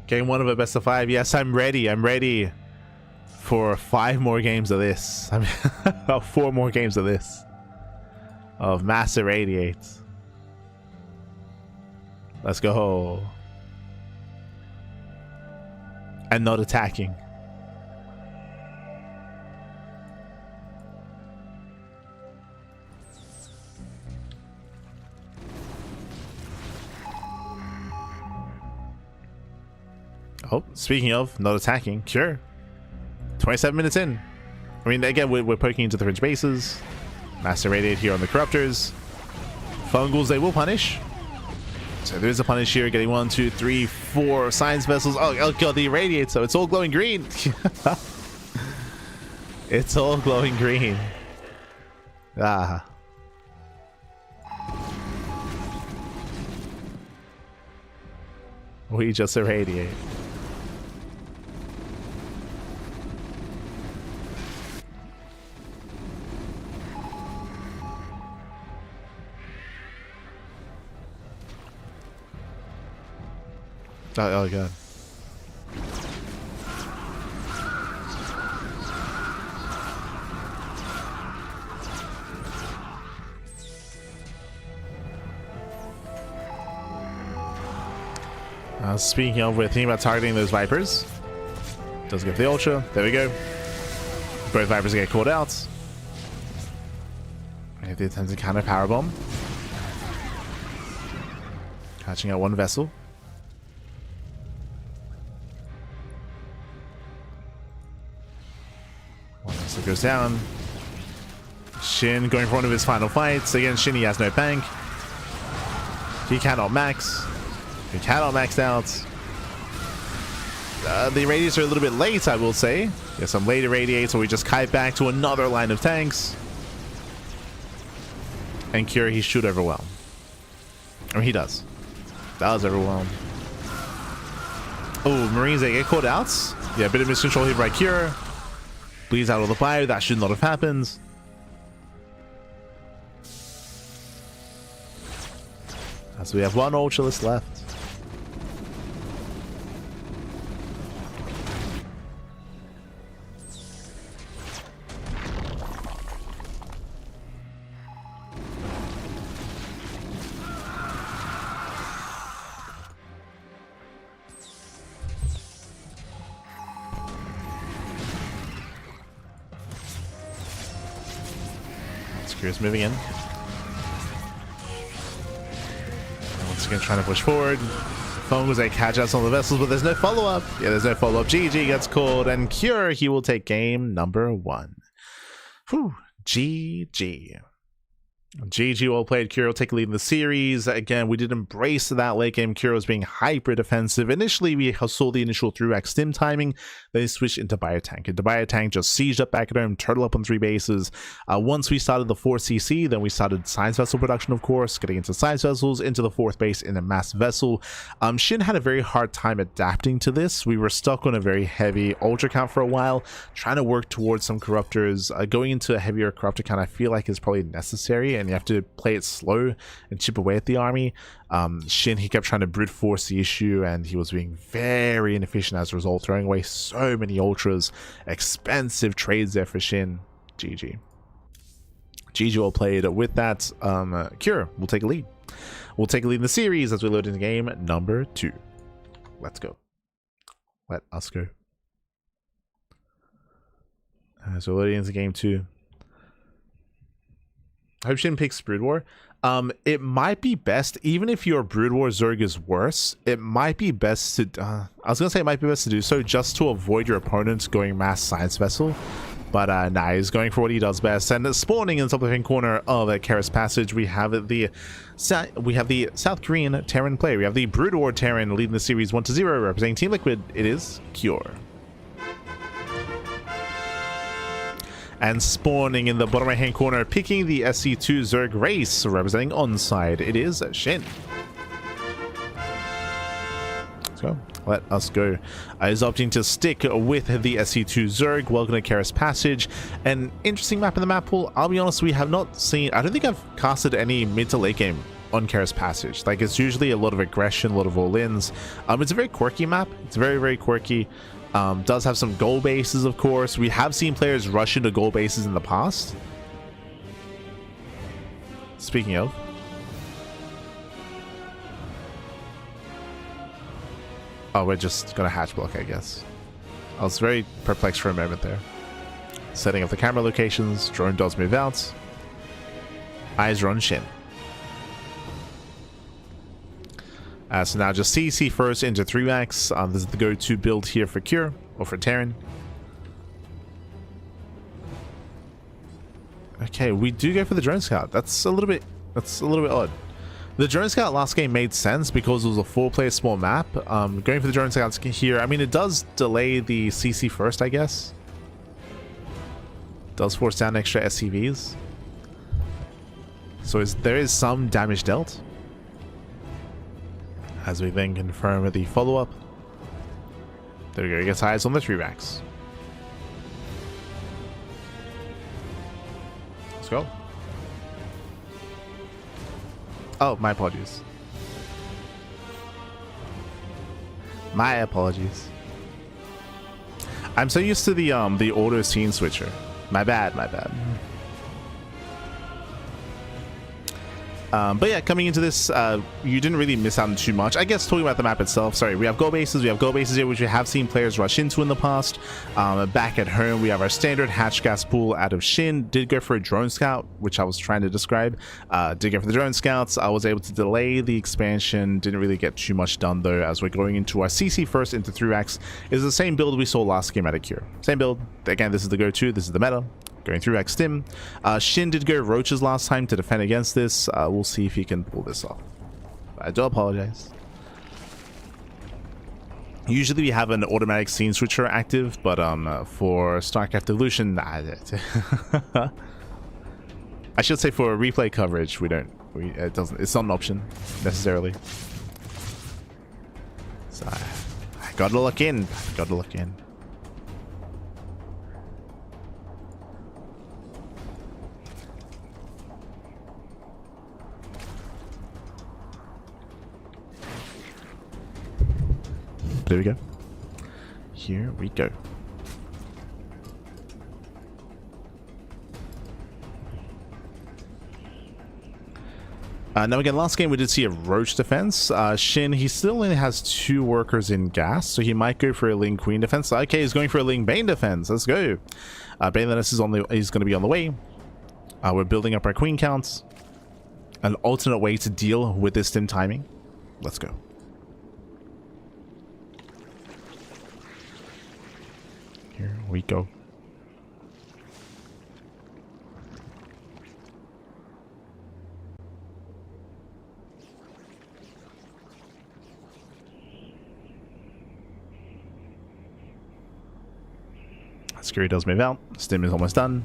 Game 1 of a best of 5. Yes, I'm ready. I'm ready for 5 more games of this. I mean, 4 more games of this. Of Mass Irradiate. Let's go. And not attacking. Oh, speaking of not attacking, sure. 27 minutes in. I mean, again, we're poking into the fringe bases. Master Radiate here on the Corruptors. Fungals, they will punish. So there's a punish here, getting 1, 2, 3, 4 science vessels. Oh god, the irradiate, so it's all glowing green. It's all glowing green. Ah. We just irradiate. Oh god. Speaking of, we're thinking about targeting those Vipers. Doesn't get the Ultra. There we go. Both Vipers get called out. We have the attempt to counter Powerbomb. Catching out one vessel. One vessel goes down. Shin going for one of his final fights. Again, Shin, he has no bank. He cannot max. He cannot max out. The radiates are a little bit late, I will say. Get some later radiates, so we just kite back to another line of tanks. And Cure, he should overwhelm. I mean, he does. Does overwhelm. Oh, Marines, they get caught out. Yeah, a bit of miscontrol here by Cure. Bleeds out of the fire. That should not have happened. As we have one Ultralist left. Kira's moving in. Once again, trying to push forward. Phone was a catch out on the vessels, but there's no follow-up. Yeah, there's no follow-up. GG gets called, and Cure, he will take game number 1. Whew. GG. GG, well played. Cure will take a lead in the series. Again, we did embrace that late game. Cure was being hyper defensive. Initially, we saw the initial 3x stim timing. They switched into Biotank. And the Biotank just sieged up back at home, turtle up on 3 bases. Once we started the 4CC, then we started Science Vessel production, of course, getting into Science Vessels, into the 4th base in a mass vessel. Shin had a very hard time adapting to this. We were stuck on a very heavy Ultra count for a while, trying to work towards some Corruptors. Going into a heavier Corruptor count, I feel like is probably necessary, and you have to play it slow and chip away at the army. Shin, he kept trying to brute force the issue, and he was being very inefficient as a result, throwing away so many Ultras. Expensive trades there for Shin. GG. GG well played. With that, Cure will take a lead. We'll take a lead in the series as we load into game number 2. Let's go. Let us go. So we're loading into game 2. I hope Shin picks Brood War. It might be best, even if your Brood War Zerg is worse, it might be best to, I was going to say it might be best to do so just to avoid your opponents going mass Science Vessel. But nah, he's going for what he does best. And spawning in the top left-hand corner of Karis Passage, we have the South Korean Terran player. We have the Brood War Terran leading the series 1-0, representing Team Liquid. It is Cure. And spawning in the bottom right hand corner, picking the SC2 Zerg race, representing Onside, it is Shin. Let's go. Let us go. Is opting to stick with the SC2 Zerg. Welcome to Karis Passage. An interesting map in the map pool. I'll be honest, we have not seen, I don't think I've casted any mid to late game on Karis Passage. Like, it's usually a lot of aggression, a lot of all-ins. It's a very quirky map. It's very, very quirky. Does have some goal bases, of course. We have seen players rush into goal bases in the past. Speaking of. Oh, we're just gonna hatch block, I guess. I was very perplexed for a moment there. Setting up the camera locations. Drone does move out. Eyes are on Shin. So now just CC first into 3x. This is the go-to build here for Cure, or for Terran. Okay, we do go for the Drone Scout. That's a little bit odd. The Drone Scout last game made sense because it was a 4-player small map. Going for the Drone Scouts here, I mean, it does delay the CC first, I guess. Does force down extra SCVs. So there is some damage dealt. As we then confirm the follow-up. There we go, he gets eyes on the 3-racks. Let's go. Oh, my apologies. My apologies. I'm so used to the auto scene switcher. My bad, my bad. But yeah, coming into this, you didn't really miss out on too much. I guess talking about the map itself, sorry, we have goal bases here, which we have seen players rush into in the past. Back at home, we have our standard hatch gas pool out of Shin. Did go for a drone scout, which I was trying to describe. Did go for the drone scouts. I was able to delay the expansion. Didn't really get too much done though, as we're going into our CC first into 3x. Is the same build we saw last game out of Cure. Same build. Again, this is the go-to. This is the meta. Going through X Stim. Shin did go Roaches last time to defend against this. We'll see if he can pull this off. I do apologize. Usually we have an automatic scene switcher active, but for StarCraft Evolution, nah, I should say for replay coverage, we don't. It doesn't. It's not an option necessarily. So I gotta look in. Gotta look in. There we go. Here we go. Now again, last game we did see a Roach defense. Shin, he still only has 2 workers in gas, so he might go for a Ling Queen defense. Okay, he's going for a Ling Bane defense. Let's go. Bane Lennis is going to be on the way. We're building up our Queen counts. An alternate way to deal with this stim timing. Let's go. Here we go. Scurry does move out. Stim is almost done.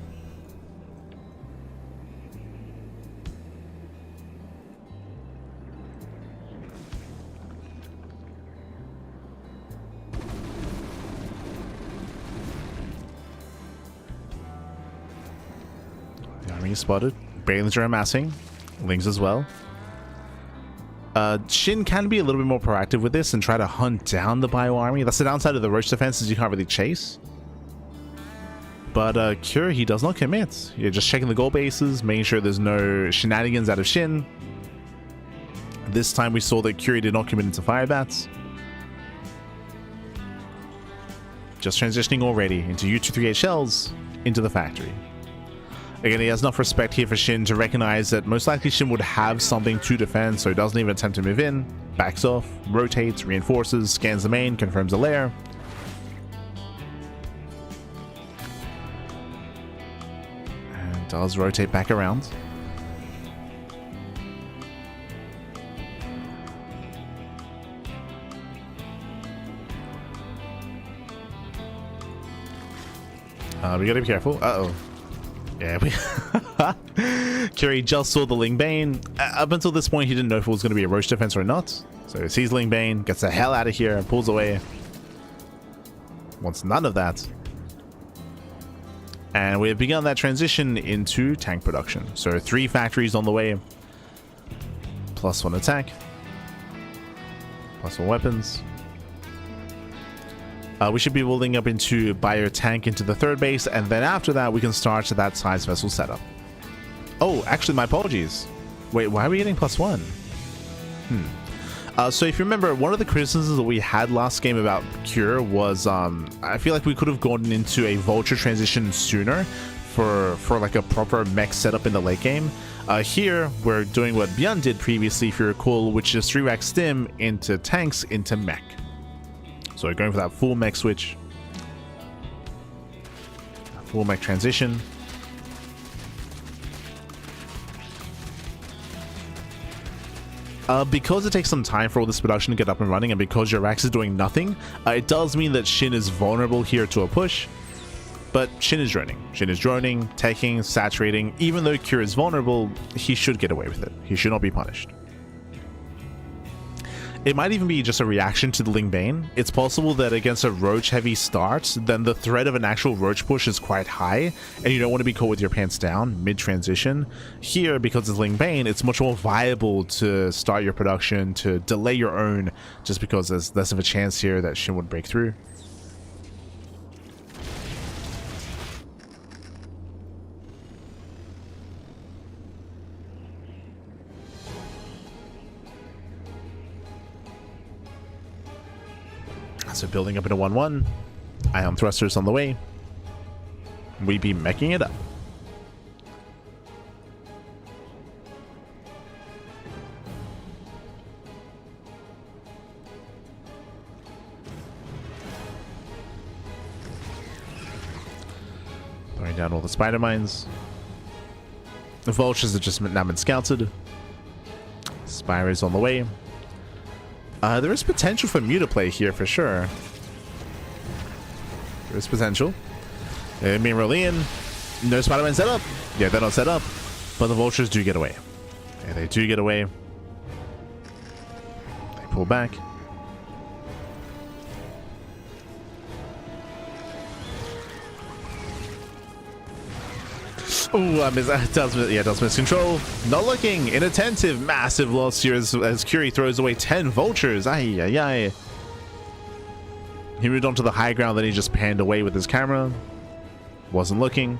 The army is spotted. Balins are amassing. Lings as well. Shin can be a little bit more proactive with this and try to hunt down the bio army. That's the downside of the Roach defense, is you can't really chase. But Cure, he does not commit. You're just checking the goal bases, making sure there's no shenanigans out of Shin. This time we saw that Cure did not commit into fire bats. Just transitioning already into U238 shells into the factory. Again, he has enough respect here for Shin to recognize that most likely Shin would have something to defend, so he doesn't even attempt to move in. Backs off, rotates, reinforces, scans the main, confirms the lair. Does rotate back around. We gotta be careful. Uh-oh. Yeah, Curie just saw the Ling Bane. Up until this point, he didn't know if it was going to be a Roach defense or not. So he sees Ling Bane, gets the hell out of here, and pulls away. Wants none of that. And we have begun that transition into tank production. So 3 factories on the way. +1 attack. +1 weapons. We should be building up into bio tank into the 3rd base. And then after that, we can start that size vessel setup. Oh, actually, my apologies. Wait, why are we getting +1? So if you remember, one of the criticisms that we had last game about Cure was I feel like we could have gone into a Vulture transition sooner for like a proper mech setup in the late game. Here, we're doing what Beyond did previously, if you recall, which is 3-rack stim into tanks into mech. So we're going for that full mech switch. Full mech transition. Because it takes some time for all this production to get up and running, and because your Rax is doing nothing, it does mean that Shin is vulnerable here to a push. But Shin is droning. Shin is droning, taking, saturating. Even though Cure is vulnerable, he should get away with it. He should not be punished. It might even be just a reaction to the Ling Bane. It's possible that against a Roach heavy start, then the threat of an actual Roach push is quite high, and you don't want to be caught with your pants down mid-transition. Here, because it's Ling Bane, it's much more viable to start your production, to delay your own, just because there's less of a chance here that Shin would break through. So building up into 1-1. Ion thrusters on the way. We be meching it up. Throwing down all the spider mines. The vultures have just now been scouted. Spire is on the way. There is potential for Mew to play here for sure. There is potential. Me and Rollian. No Spider-Man set up. Yeah, they're not set up. But the vultures do get away. Yeah, they do get away. They pull back. Ooh, does miss control. Not looking, inattentive, massive loss here as Curie throws away 10 vultures. Ay, ay, ay. He moved onto the high ground, then he just panned away with his camera. Wasn't looking.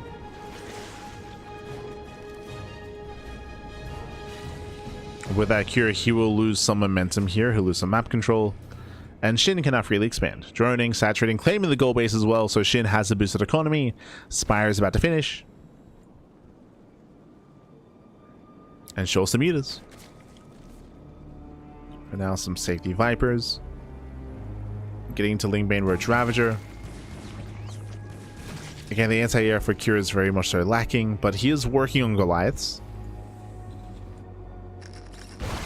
With that cure, he will lose some momentum here. He'll lose some map control. And Shin cannot freely expand. Droning, saturating, claiming the goal base as well, so Shin has a boosted economy. Spire is about to finish. And show some mutas. For now, some safety Vipers. Getting into Lingbane Roach Ravager. Again, the anti-air for Cure is very much so lacking, but he is working on Goliaths.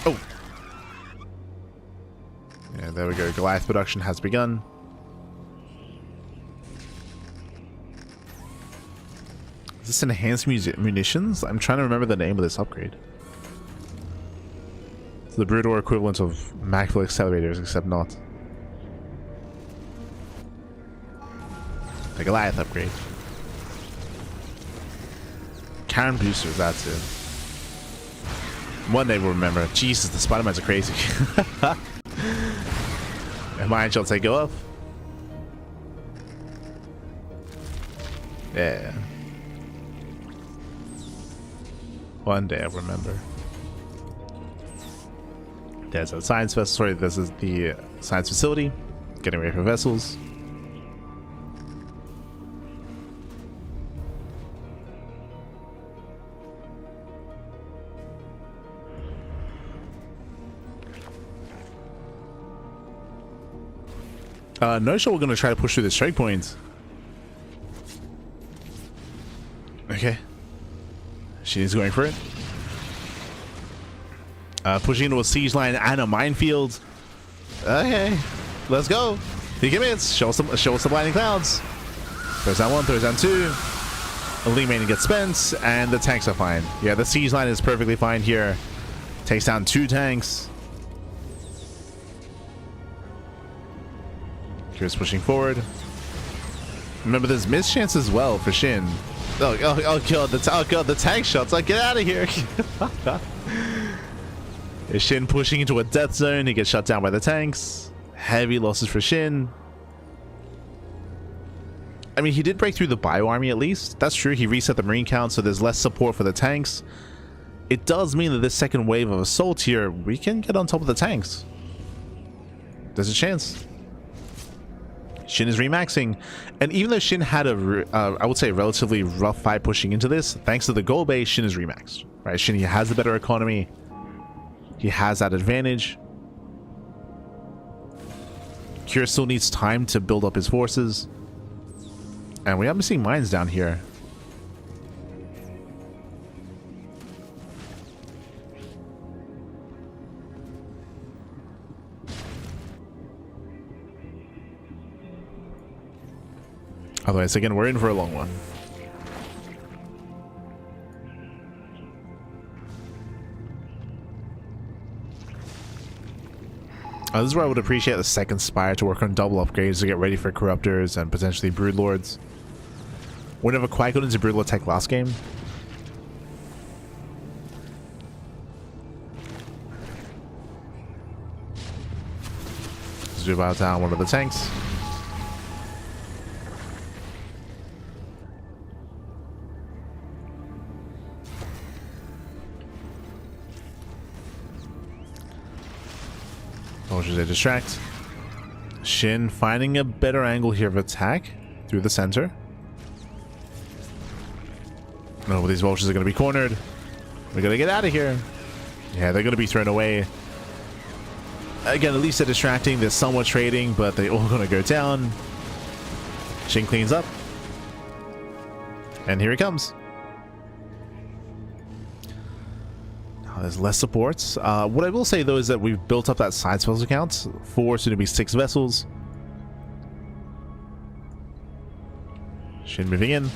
Oh! Yeah, there we go. Goliath production has begun. Is this enhanced munitions? I'm trying to remember the name of this upgrade. It's the Broodor equivalent of Macful accelerators, except not. The Goliath upgrade. Karen boosters, that's it. One day we'll remember. Jesus, the Spider-Mans are crazy. And mine shall take go up. Yeah. One day I'll remember. There's a science vessel. Sorry, this is the science facility. Getting ready for vessels. No sure we're going to try to push through the strike points. Okay. She's going for it. Pushing into a siege line and a minefield. Okay. Let's go. He commits. Show us the blinding clouds. Throws down one, throws down two. The lead main gets spent, and the tanks are fine. Yeah, the siege line is perfectly fine here. Takes down 2 tanks. Kira's pushing forward. Remember, there's miss chance as well for Shin. Oh god, the tank shots. Like, get out of here. Is Shin pushing into a death zone? He gets shut down by the tanks. Heavy losses for Shin. I mean, he did break through the bio army at least. That's true. He reset the marine count, so there's less support for the tanks. It does mean that this second wave of assault here, we can get on top of the tanks. There's a chance. Shin is remaxing, and even though Shin had a, I would say, relatively rough fight pushing into this, thanks to the goal base, Shin is remaxed. Right, Shin, he has a better economy. He has that advantage. Kira still needs time to build up his forces, and we are missing mines down here. Otherwise, again, we're in for a long one. This is where I would appreciate the second Spire to work on double upgrades to get ready for Corruptors and potentially Broodlords. We never quite got into Broodlord tech last game. Let's do about down one of the tanks. Or should they distract? Shin finding a better angle here of attack through the center. No, but these vultures are going to be cornered. We got to get out of here. Yeah, they're going to be thrown away. Again, at least they're distracting. They're somewhat trading, but they all going to go down. Shin cleans up. And here he comes. There's less supports. What I will say though is that we've built up that side spells account for soon to be 6 vessels. Shin moving in.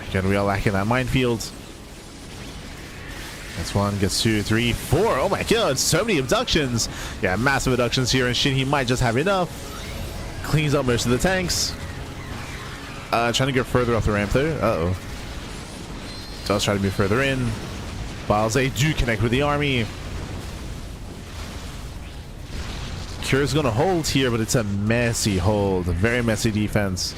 Again, we are lacking that minefield. That's 1, gets 2, 3, 4. Oh my god, so many abductions. Yeah, massive abductions here, and Shin, he might just have enough. Cleans up most of the tanks. Trying to go further off the ramp though. Uh-oh. Does try to move further in. While they do connect with the army. Cure's gonna hold here, but it's a messy hold. A very messy defense.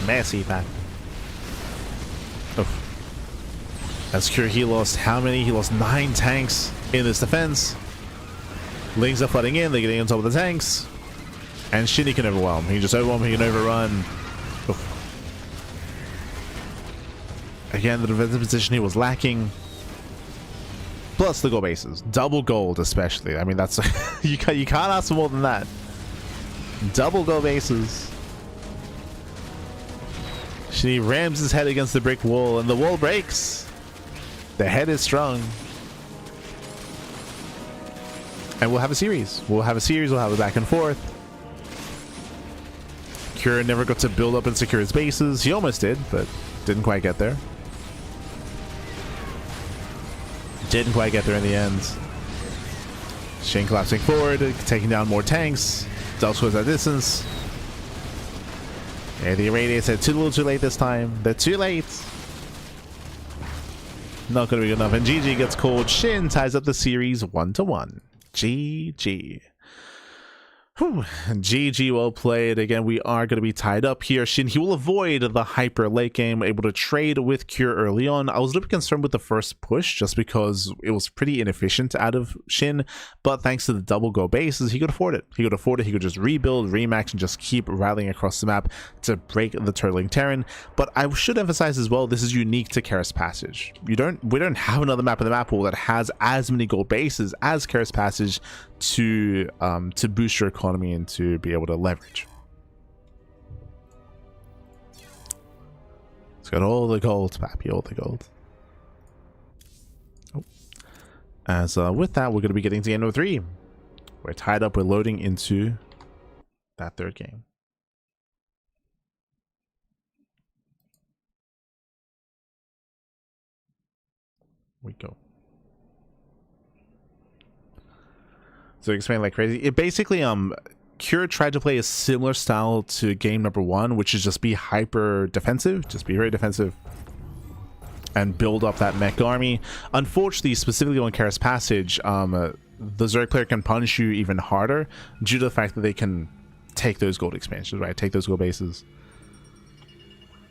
Messy, man. Oh. As Cure, he lost how many? He lost 9 tanks in this defense. Lings are flooding in, they're getting on top of the tanks. And Shin, he can overwhelm. He can just overwhelm, he can overrun. Oh. Again, the defensive position he was lacking. Plus the gold bases. Double gold, especially. I mean, that's... you can't ask for more than that. Double gold bases. She rams his head against the brick wall, and the wall breaks. The head is strong. And we'll have a series. We'll have a back and forth. Cure never got to build up and secure his bases. He almost did, but didn't quite get there. Didn't quite get there in the end. Shin collapsing forward, taking down more tanks. Delves towards that distance. And the irradiates are too little too late this time. They're too late. Not going to be good enough. And GG gets called. Shin ties up the series 1-1. GG. Whew. GG, well played. Again, we are going to be tied up here. Shin, he will avoid the hyper late game, able to trade with Cure early on. I was a little bit concerned with the first push just because it was pretty inefficient out of Shin, but thanks to the double go bases, he could afford it. He could just rebuild, remax, and just keep rallying across the map to break the turtling Terran. But I should emphasize as well, this is unique to Karis Passage. We don't have another map in the map pool that has as many gold bases as Karis Passage to boost your economy and to be able to leverage. It's got all the gold, Pappy, all the gold. Oh. As with that, we're going to be getting to game number 3. We're tied up, we're loading into that third game. We go. So explain like crazy. It basically Cure tried to play a similar style to game number 1, which is just be hyper defensive, just be very defensive and build up that mech army. Unfortunately, specifically on Karis Passage, the Zerg player can punish you even harder due to the fact that they can take those gold expansions, right? Take those gold bases.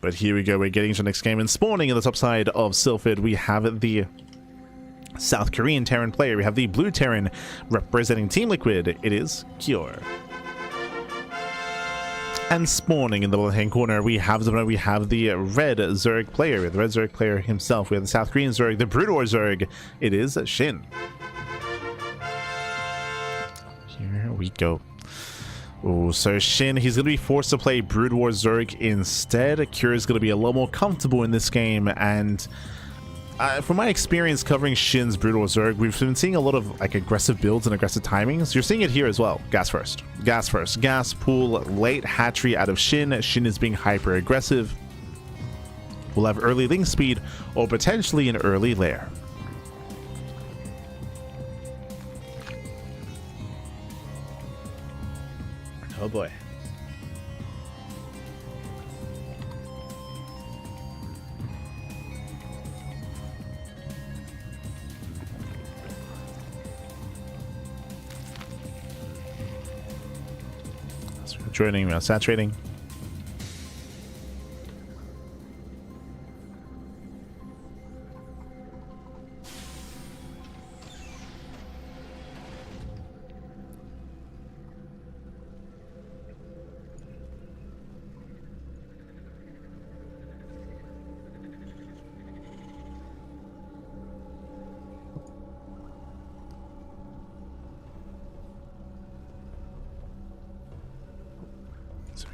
But here we go, we're getting to the next game, and spawning in the top side of Sylphid, we have the South Korean Terran player. We have the blue Terran representing Team Liquid. It is Cure. And spawning in the left-hand corner, we have the red Zerg player. We have the red Zerg player himself. We have the South Korean Zerg, the Brood War Zerg. It is Shin. Here we go. Oh, so Shin, he's going to be forced to play Brood War Zerg instead. Cure is going to be a lot more comfortable in this game, and from my experience covering Shin's Brood War Zerg, we've been seeing a lot of like aggressive builds and aggressive timings. You're seeing it here as well. Gas first. Gas first. Gas pool, late hatchery out of Shin. Shin is being hyper aggressive. We'll have early link speed or potentially an early lair. Oh boy. Joining, saturating.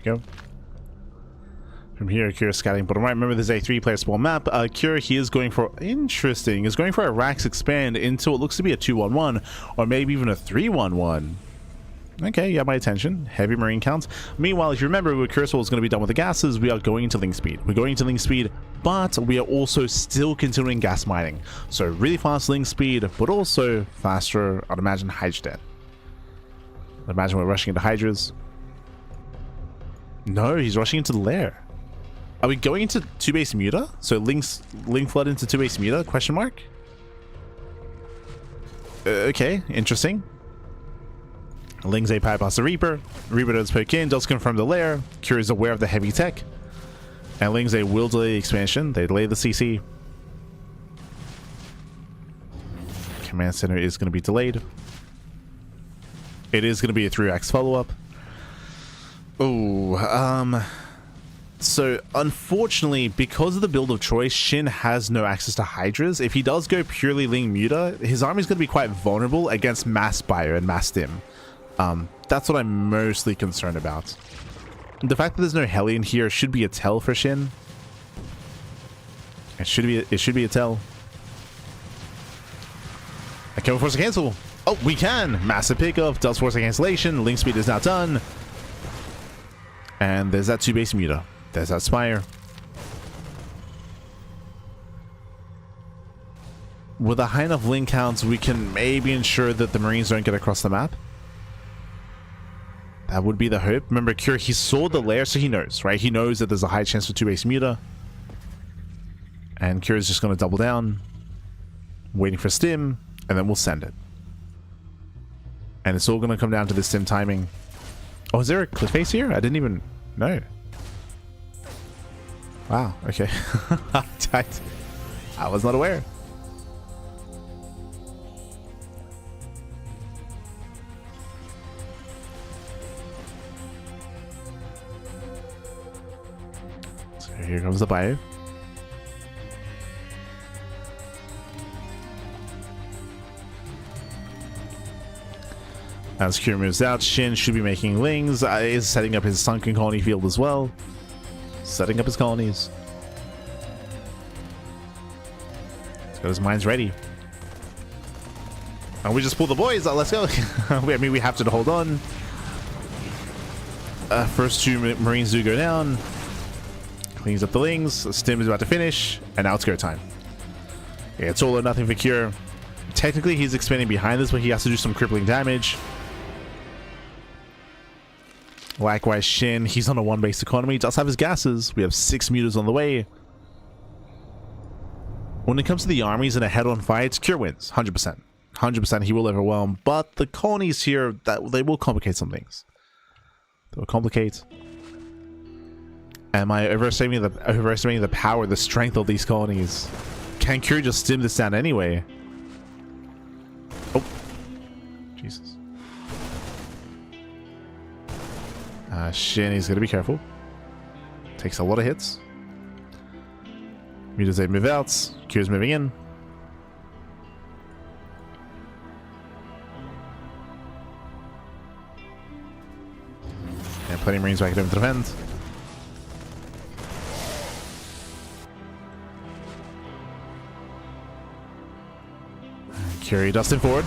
There we go. From here, Cure scouting bottom right. Remember, this is a 3-player spawn map. Cure, he is going for, interesting, is going for a Rax expand into what looks to be a 2-1-1, or maybe even a 3-1-1. Okay, you have my attention. Heavy marine counts. Meanwhile, if you remember, with Cursor is going to be done with the gases, we are going into link speed. We're going into link speed, but we are also still continuing gas mining. So really fast link speed, but also faster, I'd imagine, Hydra. I'd imagine we're rushing into Hydras. No, he's rushing into the lair. Are we going into 2-base muta? So link flood into 2-base muta? Question mark. Okay, interesting. Ling's A power past the Reaper. Reaper does poke in, does confirm the lair. Cure is aware of the heavy tech. And Ling's A will delay the expansion. They delay the CC. Command center is going to be delayed. It is going to be a 3x follow-up. Oh, so unfortunately, because of the build of choice, Shin has no access to Hydras. If he does go purely Ling Muta, his army is going to be quite vulnerable against Mass Bio and Mass Stim. That's what I'm mostly concerned about. The fact that there's no Hellion here should be a tell for Shin. It should be a tell. Can we force a cancel? Oh, we can! Massive pickup, does force a cancellation, Link speed is now done. And there's that 2 base Muta. There's that Spire. With a high enough Link counts, we can maybe ensure that the Marines don't get across the map. That would be the hope. Remember, Cure, he saw the lair, so he knows, right? He knows that there's a high chance for 2 base Muta. And Cure is just going to double down, waiting for Stim, and then we'll send it. And it's all going to come down to the Stim timing. Oh, is there a cliff face here? I didn't even know. Wow, okay. I was not aware. So here comes the bio. As Cure moves out, Shin should be making Lings. Is setting up his sunken colony field as well. Setting up his colonies. He's got his mines ready. And we just pull the boys. Let's go. I mean, we have to hold on. First 2 Marines do go down. Cleans up the Lings. Stim is about to finish. And now it's go time. Yeah, it's all or nothing for Cure. Technically, he's expanding behind this, but he has to do some crippling damage. Likewise, Shin, he's on a 1 base economy, does have his gases. We have 6 mutas on the way. When it comes to the armies in a head-on fight, Cure wins, 100%. 100% he will overwhelm, but the colonies here, they will complicate some things. They will complicate. Am I overestimating the power, the strength of these colonies? Can Cure just stim this down anyway? Oh. Jesus. Shin, he's going to be careful. Takes a lot of hits. Mutas, they move out. Cure's moving in. And plenty of Marines back over to defend. Cure Dustin forward.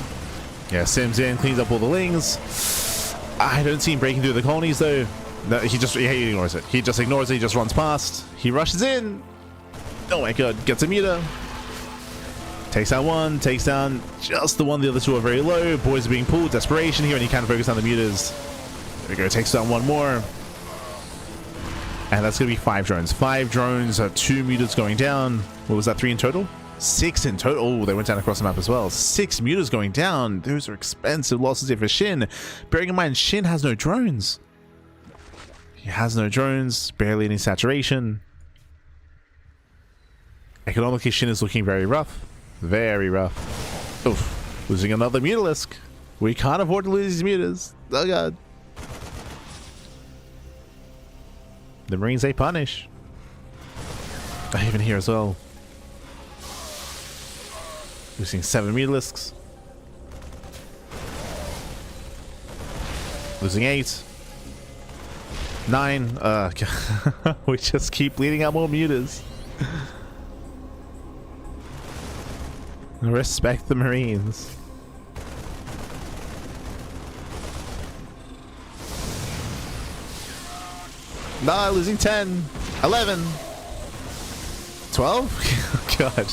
Yeah, Sims in, cleans up all the Lings. I don't see him breaking through the colonies though. No, he ignores it. He just ignores it. He just runs past. He rushes in. Oh my god, gets a Muta. Takes down 1, takes down just the one. The other 2 are very low. Boys are being pulled. Desperation here, and he can't focus on the Mutas. There we go. Takes down 1 more. And that's going to be 5 drones. 5 drones, 2 Mutas going down. What was that, 3 in total? 6 in total. Oh, they went down across the map as well. 6 mutas going down. Those are expensive losses here for Shin. Bearing in mind, Shin has no drones. He has no drones. Barely any saturation. Economically, Shin is looking very rough. Very rough. Oof. Losing another Mutalisk. We can't afford to lose these mutas. Oh god. The Marines, they punish. Even here as well. Losing 7 Mutalisks. Losing 8. 9. We just keep bleeding out more mutas. Respect the Marines. No, losing 10. 11. 12? God.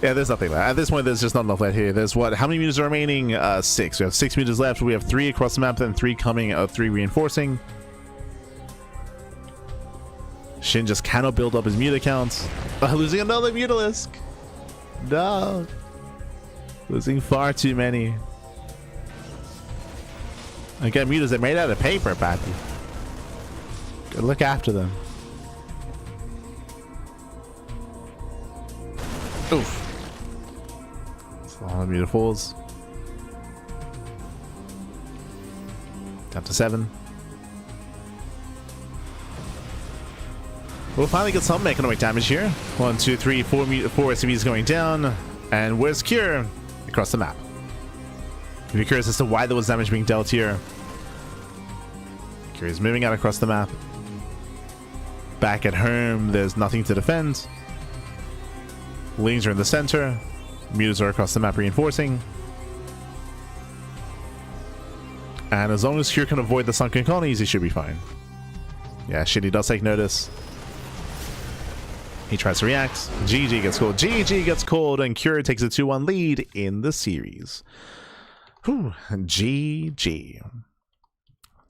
Yeah, there's nothing left. At this point, there's just not enough left here. There's what? How many mutas are remaining? 6. We have 6 mutas left. We have 3 across the map, then 3 coming, 3 reinforcing. Shin just cannot build up his muta counts. Losing another Mutalisk. No. Losing far too many. Again, mutas are made out of paper, Patty. Gotta look after them. Oof. That's a lot of beautifuls. Down to 7. We'll finally get some economic damage here. 1, 2, 3, 4 SCVs going down. And where's Cure? Across the map. If you're curious as to why there was damage being dealt here, Cure is moving out across the map. Back at home, there's nothing to defend. Lings are in the center. Mutas are across the map reinforcing. And as long as Cure can avoid the sunken colonies, he should be fine. Yeah, Shitty does take notice. He tries to react. GG gets called. GG gets called, and Cure takes a 2-1 lead in the series. Whew. GG.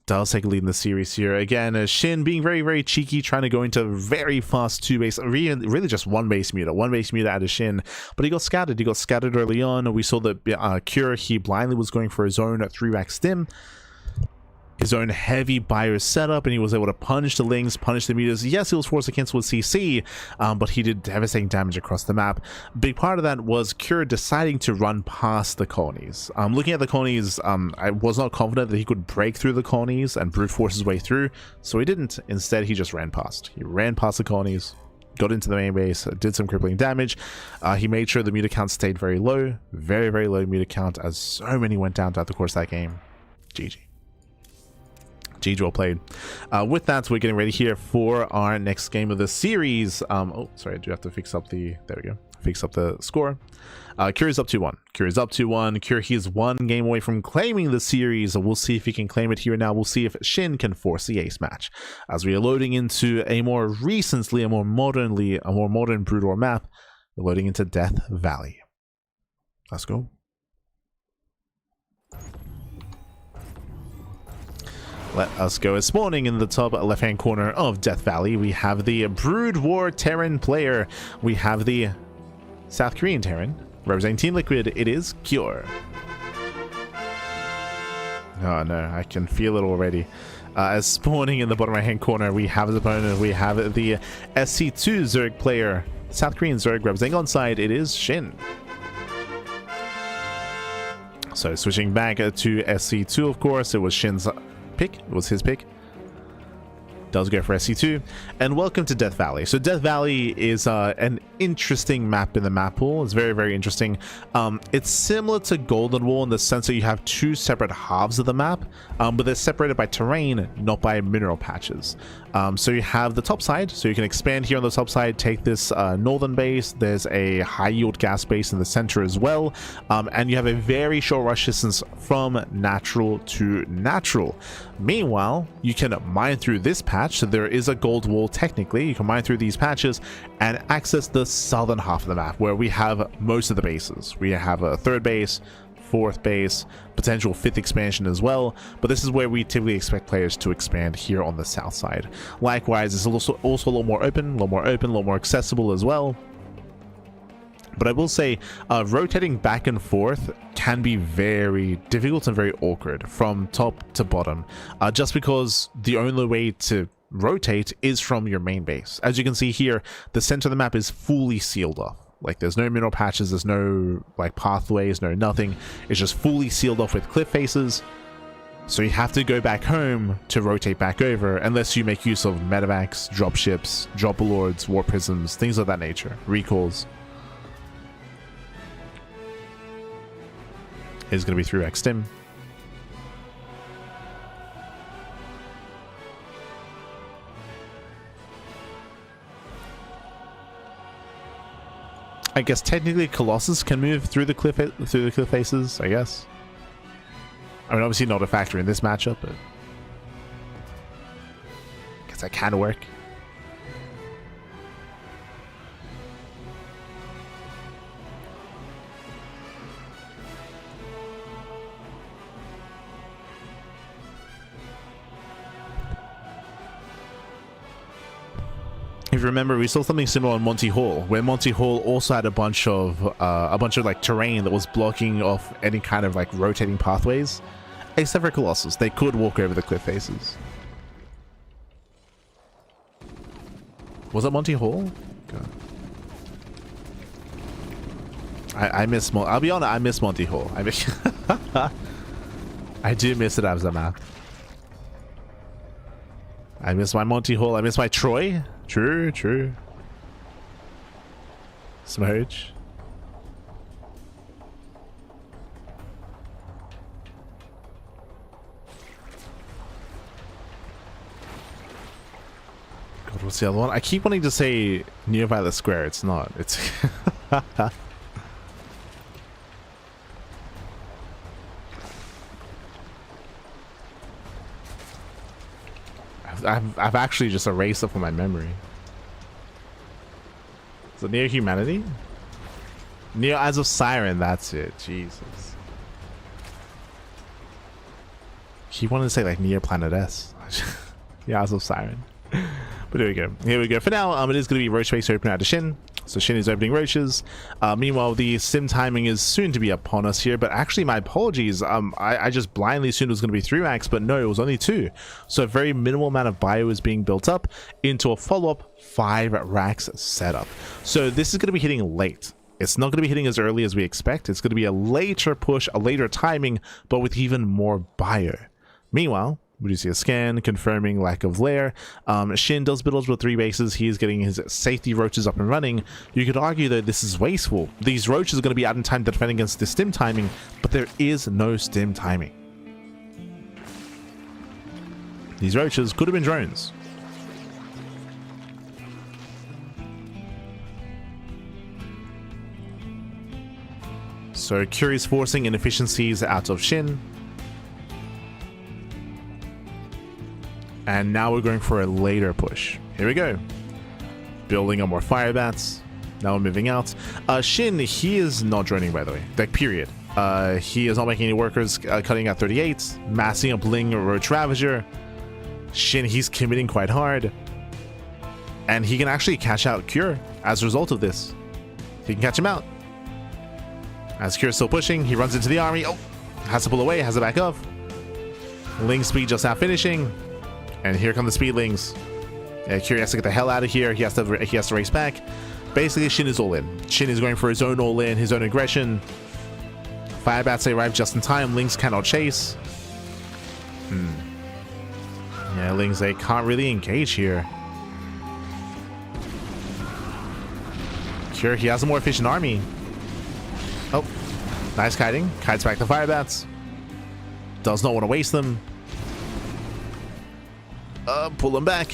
Does take a lead in the series here. Again, Shin being very, very cheeky, trying to go into very fast 2-base, really just 1-base muta. 1-base muta out of Shin. But he got scattered. He got scattered early on. We saw that Cure, he blindly was going for his own 3-rack stim. His own heavy bio setup, and he was able to punish the Lings, punish the mutas. Yes, he was forced to cancel with CC, but he did devastating damage across the map. Big part of that was Cure deciding to run past the colonies. Looking at the colonies, I was not confident that he could break through the colonies and brute force his way through, so he didn't. Instead, he just ran past. He ran past the colonies, got into the main base, did some crippling damage. He made sure the muta count stayed very low, very, very low muta count, as so many went down throughout the course of that game. GG. GG, well played. With that, we're getting ready here for our next game of the series. Oh, sorry, I do have to fix up the... There we go. Fix up the score. Cure is up 2-1. Cure is up 2-1. Cure, he is 1 game away from claiming the series. We'll see if he can claim it here now. We'll see if Shin can force the ace match. As we are loading into a more modern Brood War map, we're loading into Death Valley. Let's go. Let us go. Spawning in the top left-hand corner of Death Valley, we have the Brood War Terran player. We have the South Korean Terran. Representing Team Liquid, it is Cure. Oh no, I can feel it already. As spawning in the bottom right-hand corner, we have his opponent. We have the SC2 Zerg player. South Korean Zerg representing on side, it is Shin. So switching back to SC2, of course, it was Shin's pick. It was his pick. Does go for SC2. And welcome to Death Valley. So Death Valley is an interesting map in the map pool. It's very, very interesting. It's similar to Golden Wall in the sense that you have 2 separate halves of the map, but they're separated by terrain, not by mineral patches. So you have the top side, so you can expand here on the top side, take this northern base. There's a high yield gas base in the center as well, and you have a very short rush distance from natural to natural. Meanwhile, you can mine through this patch, so there is a gold wall technically. You can mine through these patches and access the southern half of the map, where we have most of the bases. We have a 3rd base, 4th base, potential 5th expansion as well, but this is where we typically expect players to expand here on the south side. Likewise, it's also a little more open, a little more accessible as well. But I will say, rotating back and forth can be very difficult and very awkward from top to bottom, just because the only way to rotate is from your main base. As you can see here, the center of the map is fully sealed off. Like, there's no mineral patches, there's no like pathways, no nothing. It's just fully sealed off with cliff faces. So you have to go back home to rotate back over, unless you make use of medevacs, dropships, dropper-lords, warp prisms, things of that nature, recalls. Is going to be through X-Stim. I guess technically Colossus can move through the cliff faces, I guess. I mean, obviously not a factor in this matchup, but I guess that can work. If you remember, we saw something similar on Monty Hall, where Monty Hall also had a bunch of like terrain that was blocking off any kind of like rotating pathways. Except for Colossus, they could walk over the cliff faces. Was it Monty Hall? God. I miss I'll be honest, I miss Monty Hall. I do miss it as a map. I miss my Monty Hall. I miss my Troy. True, true. Smooch. God, what's the other one? I keep wanting to say nearby the square. It's not. It's... I've actually just erased it from my memory. Is it near humanity? Near Eyes of Siren, that's it. Jesus. He wanted to say like near Planet S. The Eyes of Siren. But here we go. Here we go. For now, it is going to be Roach Face open out to Shin. So Shin is opening Roaches. Meanwhile, the sim timing is soon to be upon us here. But actually, my apologies. I just blindly assumed it was going to be 3 racks, but no, it was only 2. So a very minimal amount of bio is being built up into a follow-up 5 racks setup. So this is going to be hitting late. It's not going to be hitting as early as we expect. It's going to be a later push, a later timing, but with even more bio. Meanwhile, we do see a scan confirming lack of lair. Shin does build with 3 bases. He is getting his safety roaches up and running. You could argue though this is wasteful. These roaches are going to be out in time to defend against the stim timing, but there is no stim timing. These roaches could have been drones. So Curious forcing inefficiencies out of Shin. And now we're going for a later push. Here we go. Building up more fire bats. Now we're moving out. Shin, he is not droning, by the way. Like, period. He is not making any workers, cutting out 38. Massing up Ling Roach Ravager. Shin, he's committing quite hard. And he can actually catch out Cure as a result of this. He can catch him out. As Cure's still pushing, he runs into the army. Oh, has to pull away, has to back up. Ling's speed just now finishing. And here come the speedlings. Cure has to get the hell out of here. He has to race back. Basically, Shin is all in. Shin is going for his own all in, his own aggression. Firebats, they arrive just in time. Lings cannot chase. Yeah, Lings, they can't really engage here. Cure, he has a more efficient army. Oh, nice kiting. Kites back the Firebats. Does not want to waste them. Pull them back.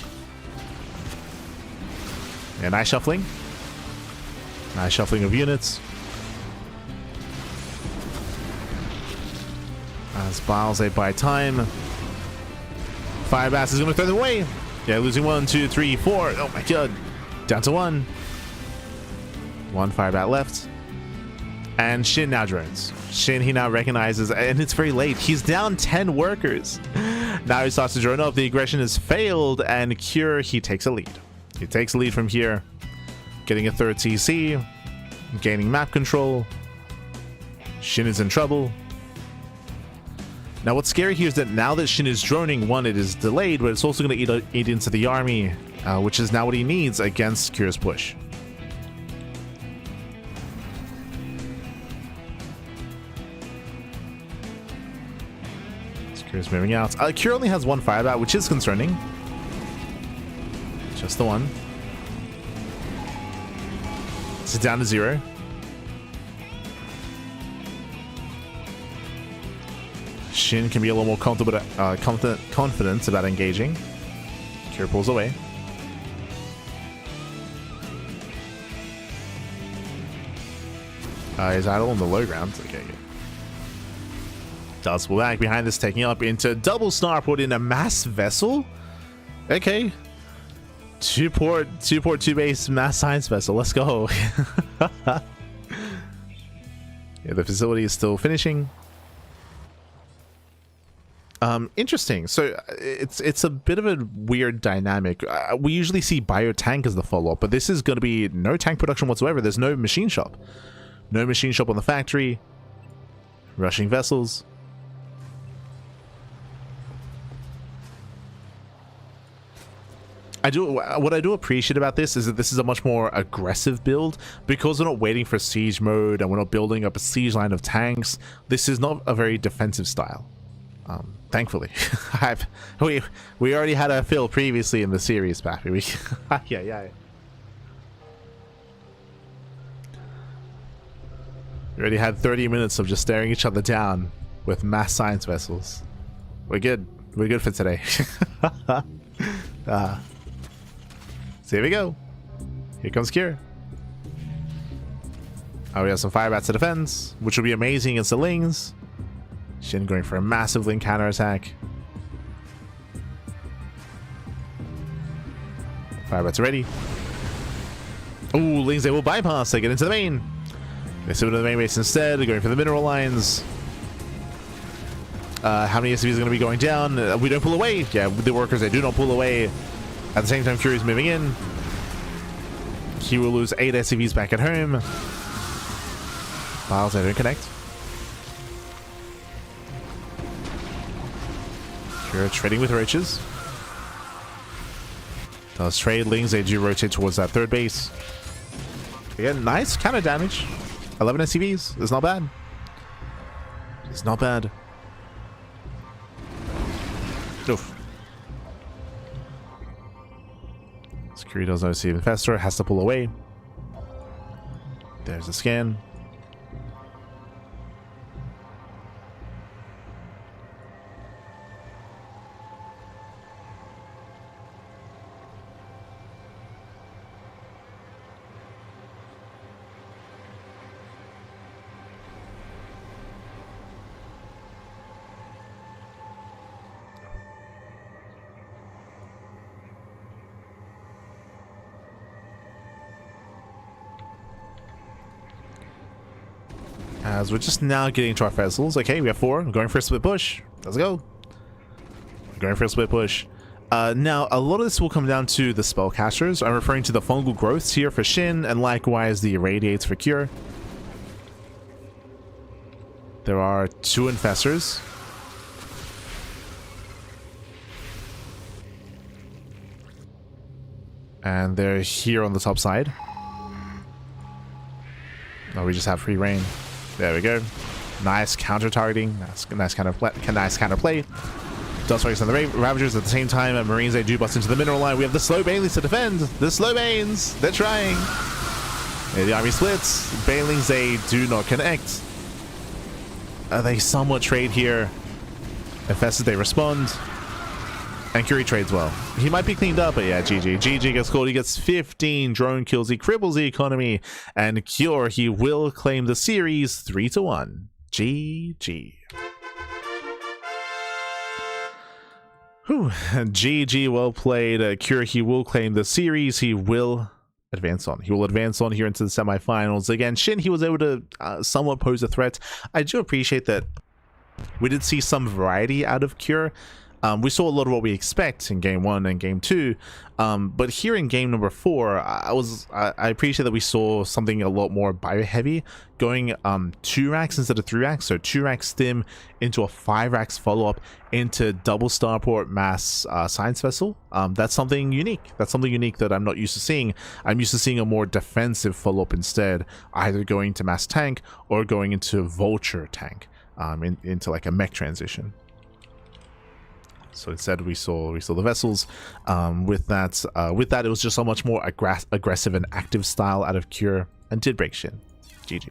Yeah, nice shuffling. Nice shuffling of units. As Biles, they buy time. Firebass is going to throw them away. Yeah, losing 1, 2, 3, 4. Oh my god. Down to 1. 1 Firebat left. And Shin now drones. Shin, he now recognizes, and it's very late. He's down 10 workers. Now he starts to drone up. The aggression has failed, and Cure, he takes a lead. He takes a lead from here. Getting a 3rd TC. Gaining map control. Shin is in trouble. Now what's scary here is that now that Shin is droning, 1, it is delayed, but it's also going to eat into the army, which is now what he needs against Cure's push. Cure's moving out. Cure only has 1 Firebat, which is concerning. Just the 1. It's down to 0. Shin can be a little more confident about engaging. Cure pulls away. He's idle on the low ground. Okay, good. Does pull back behind this, taking up into double starport in a mass vessel. Okay. 2 port, 2 base mass science vessel. Let's go. Yeah, the facility is still finishing. Interesting. So it's a bit of a weird dynamic. We usually see bio tank as the follow-up, but this is going to be no tank production whatsoever. There's no machine shop. No machine shop on the factory. Rushing vessels. What I do appreciate about this is that this is a much more aggressive build because we're not waiting for siege mode and we're not building up a siege line of tanks. This is not a very defensive style. Thankfully, we already had our fill previously in the series, Pappy. Yeah. We already had 30 minutes of just staring each other down with mass science vessels. We're good. We're good for today. So here we go. Here comes Kira. Oh, we have some fire bats to defend, which will be amazing against the Lings. Shin going for a massive Ling counterattack. Fire bats are ready. Ooh, Lings, they will bypass. They get into the main. They sit into the main base instead. They're going for the mineral lines. How many SCVs are going to be going down? We don't pull away. Yeah, the workers, they do not pull away. At the same time, Fury's moving in. He will lose 8 SCVs back at home. Files, they don't connect. Fury trading with roaches. Does trade Lings, they do rotate towards that third base. Again, nice counter damage. 11 SCVs. It's not bad. It's not bad. Oof. Security does not see Infestor, has to pull away. There's a scan. As we're just now getting to our vessels. Okay, we have 4. We're going for a split push. Let's go. We're going for a split push. Now, a lot of this will come down to the spellcasters. I'm referring to the fungal growths here for Shin, and likewise the irradiates for Cure. There are 2 infestors. And they're here on the top side. Oh, we just have free reign. There we go. Nice counter targeting. Nice counter play. Does focus on the Ravagers at the same time. And Marines, they do bust into the mineral line. We have the slow Banelings to defend. The slow Banes. They're trying. Yeah, the army splits. Banelings, they do not connect. They somewhat trade here. Infested, they respond. And Curie trades well. He might be cleaned up, but yeah, GG. GG gets called. He gets 15 drone kills. He cripbles the economy. And Cure, he will claim the series 3-1. GG. Whew. GG, well played. Cure, he will claim the series. He will advance on. He will advance on here into the semifinals. Again, Shin, he was able to somewhat pose a threat. I do appreciate that we did see some variety out of Cure. We saw a lot of what we expect in game 1 and game 2, but here in game number 4, I appreciate that we saw something a lot more bio heavy, going 2 racks instead of 3 racks, so 2 rack stim into a 5 racks follow up into double starport mass science vessel. That's something unique. That's something unique that I'm not used to seeing. I'm used to seeing a more defensive follow up instead, either going to mass tank or going into vulture tank, into like a mech transition. So instead, we saw the vessels. With that, it was just a much more aggressive and active style out of Cure, and did break Shin. GG.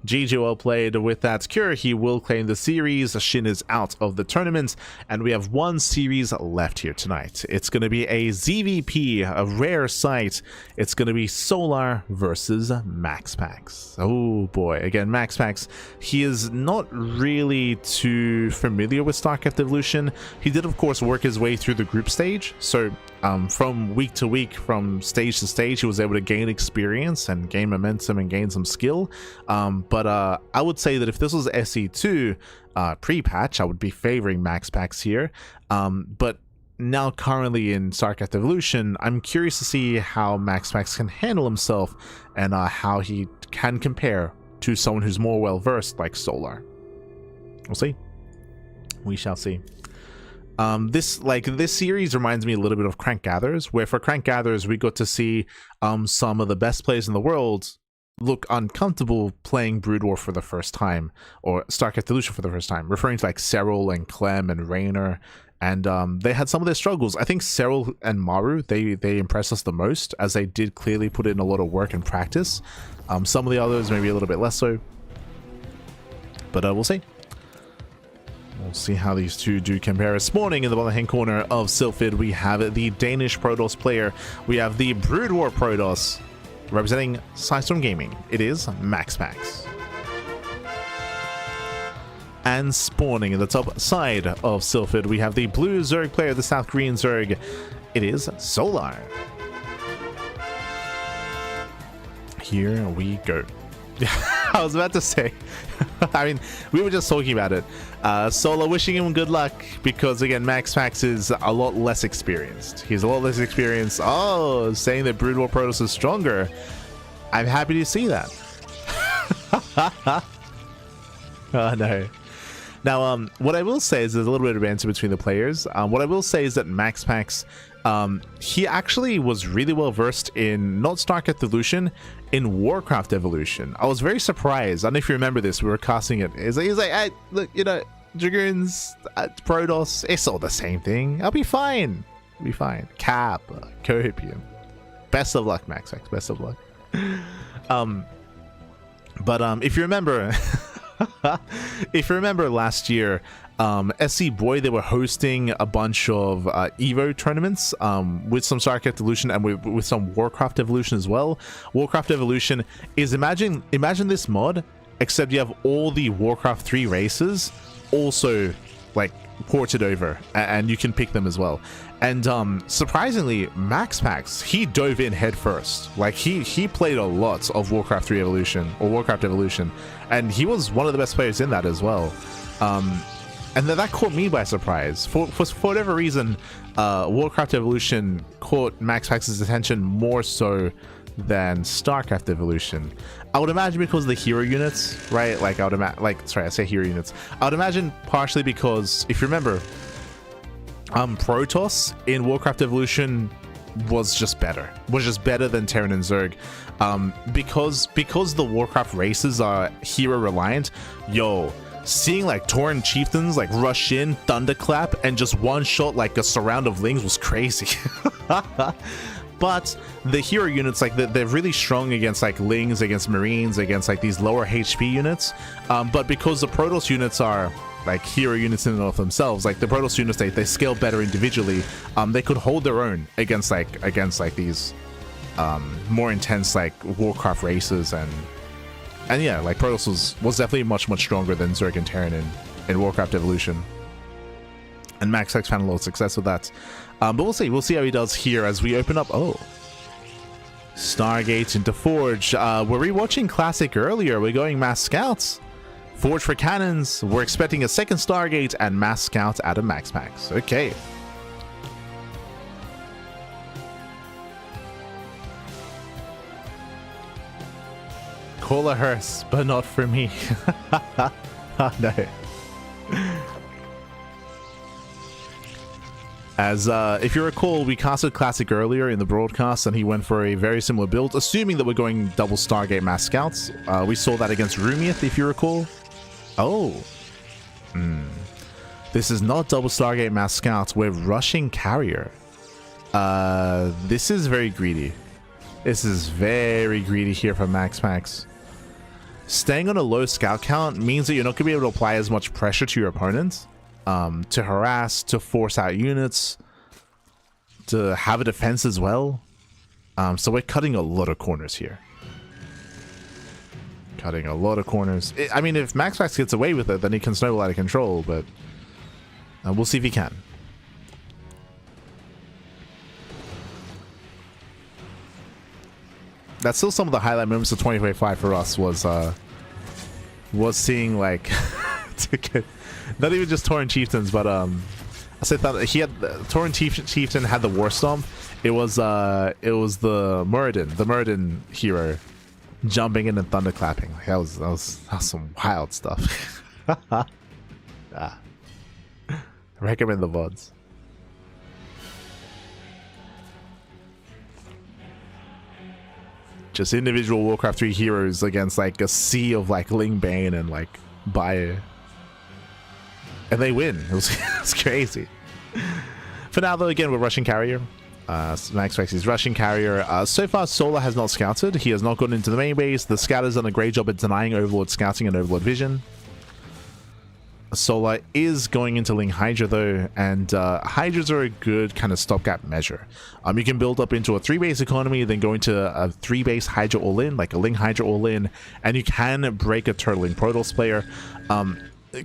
GG, well played. With that, Cure, he will claim the series. Shin is out of the tournament, and we have 1 series left here tonight. It's going to be a ZVP, a rare sight. It's going to be Solar versus MaxPax. Oh boy, again, MaxPax, he is not really too familiar with StarCraft Evolution. He did, of course, work his way through the group stage, so from week to week, from stage to stage, he was able to gain experience and gain momentum and gain some skill. But I would say that if this was SE2 pre-patch, I would be favoring MaxPax here. But now currently in StarCraft Evolution, I'm curious to see how MaxPax can handle himself and how he can compare to someone who's more well-versed like Solar. We'll see. We shall see. This series reminds me a little bit of Crank Gatherers, where for Crank Gatherers we got to see some of the best players in the world look uncomfortable playing Brood War for the first time, or StarCraft Evolution for the first time, referring to like Serral and Clem and Raynor, and they had some of their struggles. I think Serral and Maru, they impressed us the most, as they did clearly put in a lot of work and practice. Some of the others maybe a little bit less so, but we'll see. We'll see how these two do compare. Spawning in the bottom hand corner of Sylphid, we have the Danish Protoss player. We have the Brood War Protoss representing Sidestorm Gaming. It is MaxPax. And spawning in the top side of Sylphid, we have the blue Zerg player, the South Korean Zerg. It is Solar. Here we go. I was about to say, I mean, we were just talking about it. Solar, wishing him good luck, because again, MaxPax is a lot less experienced. He's a lot less experienced. Oh, saying that Brood War Protoss is stronger. I'm happy to see that. Oh no. Now, what I will say is there's a little bit of banter between the players. What I will say is that MaxPax, he actually was really well versed in not StarCraft Evolution, in Warcraft Evolution. I was very surprised. I don't know if you remember this. We were casting it. He's like, hey, look, you know, Dragoons, Protoss, it's all the same thing. I'll be fine. I'll be fine. Cap, Copium. Best of luck, MaxPax. Best of luck. If you remember, if you remember last year, SC Boy, they were hosting a bunch of Evo tournaments with some StarCraft Evolution and with some Warcraft Evolution as well. Warcraft Evolution is, imagine this mod, except you have all the Warcraft 3 races also like ported over, and you can pick them as well. And surprisingly, MaxPax, he dove in head first. Like he played a lot of Warcraft 3 Evolution or Warcraft Evolution, and he was one of the best players in that as well. And that caught me by surprise. For whatever reason, Warcraft Evolution caught MaxPax's attention more so than StarCraft Evolution. I would imagine because of the hero units, right? Like I would imagine, sorry, I say hero units. I would imagine partially because, if you remember, Protoss in Warcraft Evolution was just better than Terran and Zerg. Because the Warcraft races are hero reliant, seeing like Tauren chieftains like rush in, thunderclap, and just one shot like a surround of lings was crazy. But the hero units, like they're really strong against like lings, against marines, against like these lower HP units. But because the Protoss units are like hero units in and of themselves, like the Protoss units, they scale better individually. They could hold their own against these more intense like Warcraft races, and yeah, like Protoss was definitely much stronger than Zerg and Terran in Warcraft Evolution, and MaxPax found a lot of success with that. But we'll see how he does here as we open up. Oh, Stargate into Forge. We're rewatching Classic earlier. We're going Mass Scouts. Forge for cannons. We're expecting a second Stargate and Mass Scout out of MaxPax. Okay. Call a hearse, but not for me. Oh, no. As if you recall, we casted Classic earlier in the broadcast, and he went for a very similar build, assuming that we're going double Stargate Mass Scouts. We saw that against Rumiath, if you recall. Oh. This is not double Stargate Mass Scouts. We're rushing Carrier. This is very greedy. This is very greedy here from MaxPax. Staying on a low scout count means that you're not going to be able to apply as much pressure to your opponent, to harass, to force out units, to have a defense as well. So we're cutting a lot of corners here. Cutting a lot of corners. I mean, if MaxPax gets away with it, then he can snowball out of control, but we'll see if he can. That's still some of the highlight moments of 2025 for us was seeing like not even just Tauren Chieftains, but I said that he had Tauren Chieftain had the War Stomp. It was the Muradin hero jumping in and thunderclapping. That was some wild stuff. Ah. Recommend the VODs. Just individual Warcraft 3 heroes against like a sea of like Ling Bane and like Baye. And they win. It was crazy. For now though, again, we're Russian Carrier. Max Faxi's Russian Carrier. So far, Solar has not scouted. He has not gone into the main base. The scout has done a great job at denying Overlord scouting and Overlord vision. Solar is going into Ling Hydra though, and Hydras are a good kind of stopgap measure. You can build up into a 3-base economy, then go into a 3-base Hydra all-in, like a Ling Hydra all-in, and you can break a Turtling Protoss player.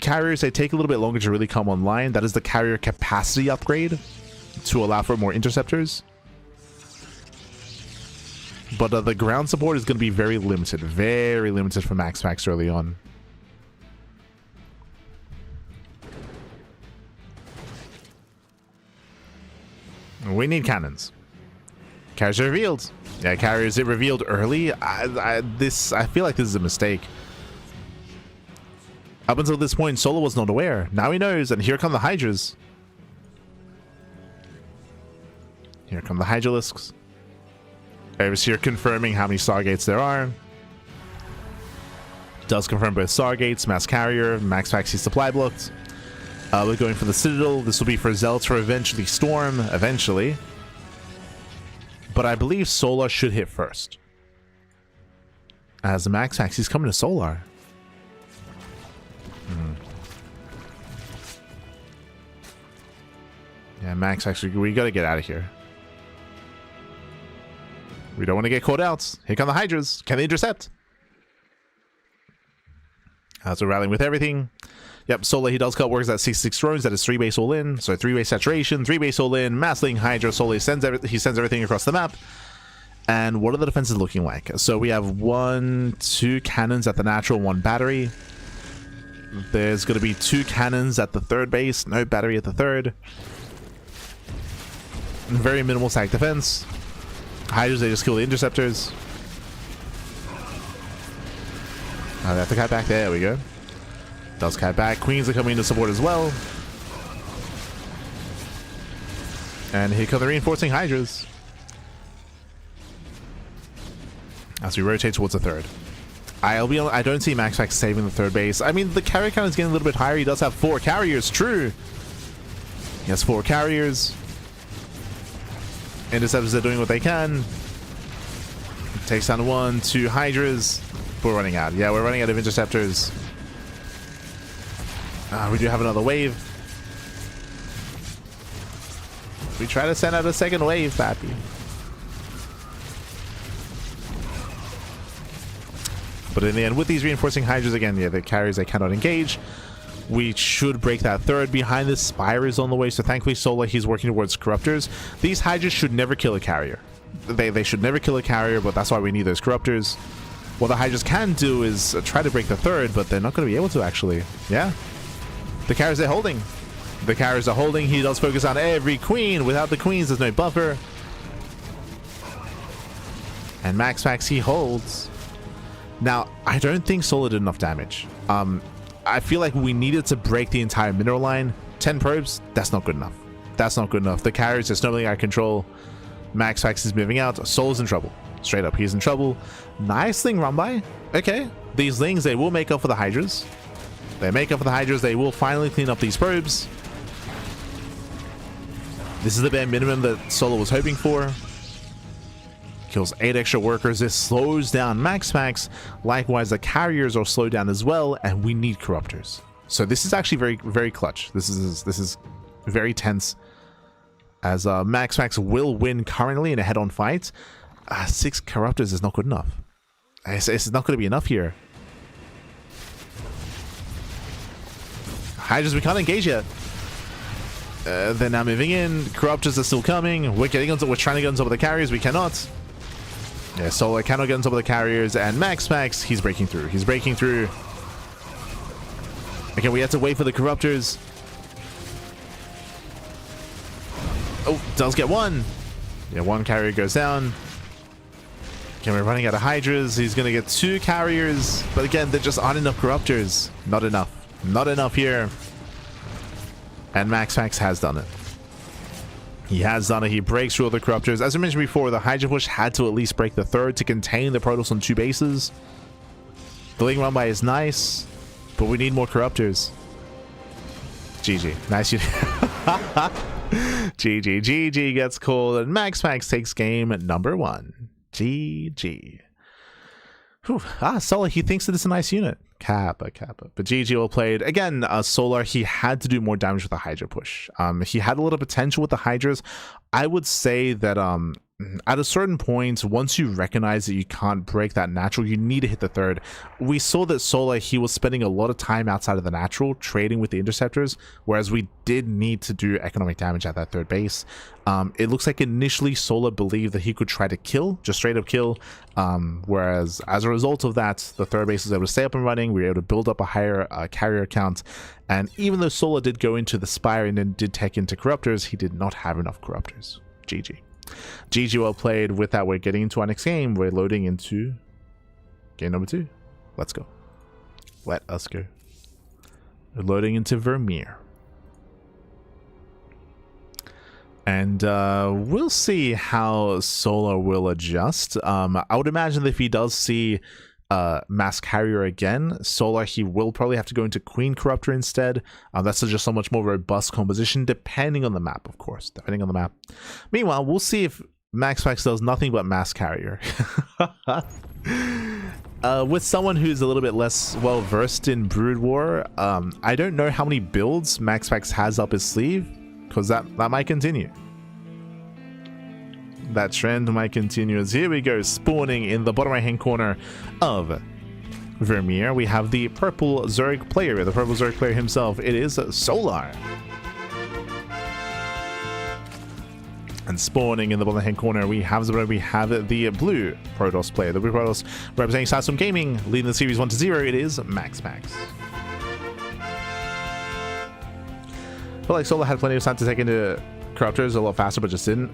Carriers, they take a little bit longer to really come online. That is the carrier capacity upgrade to allow for more interceptors. But the ground support is going to be very limited for Max Fax early on. We need cannons. Carriers are revealed. Yeah, carriers, it revealed early. I feel like this is a mistake. Up until this point, Solo was not aware. Now he knows, and here come the Hydras. Here come the Hydralisks. Ares here confirming how many Stargates there are. Does confirm both Stargates, Mass Carrier, Max Faxi supply blocked. We're going for the Citadel. This will be for Zealots for eventually Storm, eventually. But I believe Solar should hit first. As the Max Fax, he's coming to Solar. Yeah, Max, actually, we gotta get out of here. We don't want to get caught out. Here come the Hydras. Can they intercept? So rallying with everything. Yep, Solar, he does cut works at 66 drones. That is 3-base all-in. So 3-base saturation, 3-base all-in, Massling, Hydra, Solar, he sends everything across the map. And what are the defenses looking like? So we have 2 cannons at the natural, 1 battery. There's going to be 2 cannons at the 3rd base, no battery at the 3rd. Very minimal stack defense. Hydras, they just kill the interceptors. They have to cut back. There we go. Does cut back. Queens are coming to support as well. And here come the reinforcing Hydras. As we rotate towards the 3rd. I'll be honest, I don't see Max Fax saving the 3rd base. I mean, the carrier count is getting a little bit higher. He does have 4 carriers, true. He has 4 carriers. Interceptors are doing what they can. Takes down 1, 2 Hydras. We're running out. Yeah, we're running out of interceptors. We do have another wave. We try to send out a 2nd wave, Pappy. But in the end, with these reinforcing Hydras, again, yeah, the carriers, they cannot engage. We should break that 3rd. Behind this, Spire is on the way, so thankfully Solar, he's working towards Corruptors. These Hydras should never kill a carrier. They should never kill a carrier, but that's why we need those Corruptors. What the Hydras can do is try to break the 3rd, but they're not going to be able to, actually. Yeah. The carriers, they're holding. The carriers are holding. He does focus on every queen. Without the queens, there's no buffer. And Max Fax, he holds. Now, I don't think Solar did enough damage. I feel like we needed to break the entire mineral line. 10 probes, that's not good enough. That's not good enough. The carriers are snowballing out of control. Max Fax is moving out. Solar's in trouble. Straight up, he's in trouble. Nice Ling run by. Okay, these Lings, they will make up for the Hydras. They make up for the Hydras. They will finally clean up these probes. This is the bare minimum that Solar was hoping for. Kills 8 extra workers. This slows down Max Fax. Likewise, the carriers are slowed down as well, and we need Corruptors. So this is actually very, very clutch. This is very tense, as Max Fax will win currently in a head-on fight. 6 Corruptors is not good enough. It's not going to be enough here. Hydras, we can't engage yet. They're now moving in. Corruptors are still coming. We're trying to get on top of the carriers. We cannot. Yeah, Solar cannot get on top of the carriers, and Max, he's breaking through. He's breaking through. Okay, we have to wait for the Corruptors. Oh, does get one. Yeah, one carrier goes down. Okay, we're running out of Hydras. He's going to get 2 carriers. But again, there just aren't enough Corruptors. Not enough. Not enough here. And Max has done it. He has done it. He breaks through all the Corruptors. As I mentioned before, the Hydra push had to at least break the 3rd to contain the Protoss on 2 bases. The link run by is nice, but we need more Corruptors. GG. Nice. GG gets called, and Max takes game number 1. GG. Whew. Solar, he thinks that it's a nice unit. Kappa. But GG well played. Again, Solar, he had to do more damage with the Hydra push. He had a little potential with the Hydras. I would say that at a certain point, once you recognize that you can't break that natural, you need to hit the 3rd. We saw that Solar, he was spending a lot of time outside of the natural trading with the interceptors, whereas we did need to do economic damage at that 3rd base. It looks like initially Solar believed that he could try to kill, just straight up kill, whereas as a result of that, the 3rd base was able to stay up and running. We were able to build up a higher carrier count, and even though Solar did go into the Spire and then did tech into Corruptors, he did not have enough Corruptors. GG. GG well played. With that, we're getting into our next game. We're loading into game number 2. Let's go. Let us go. We're loading into Vermeer. And we'll see how Solar will adjust. I would imagine that if he does see Mass Carrier again, Solar, he will probably have to go into Queen Corruptor instead. That's just a much more robust composition, depending on the map, of course. Depending on the map. Meanwhile, we'll see if Max does nothing but Mass Carrier. With someone who's a little bit less well versed in Brood War, I don't know how many builds Max has up his sleeve, because that might continue. That trend might continue, as here we go, spawning in the bottom right hand corner of Vermeer. We have the purple Zerg player, the purple Zerg player himself. It is Solar. And spawning in the bottom hand corner, we have the blue Protoss player, the blue Protoss representing Satsum Gaming, leading the series 1-0. It is Max. I feel like Solar had plenty of time to take into Corruptors a lot faster, but just didn't.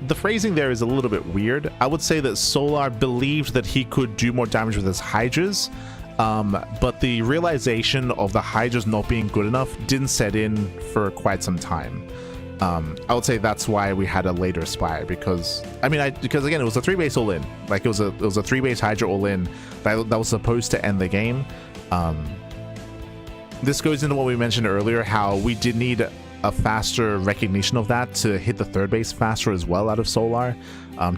The phrasing there is a little bit weird. I would say that Solar believed that he could do more damage with his Hydras, but the realization of the Hydras not being good enough didn't set in for quite some time. I would say that's why we had a later Spire, because because again, it was a 3-base all-in. Like it was a 3-base Hydra all-in that was supposed to end the game. This goes into what we mentioned earlier, how we did need a faster recognition of that to hit the 3rd base faster as well out of Solar,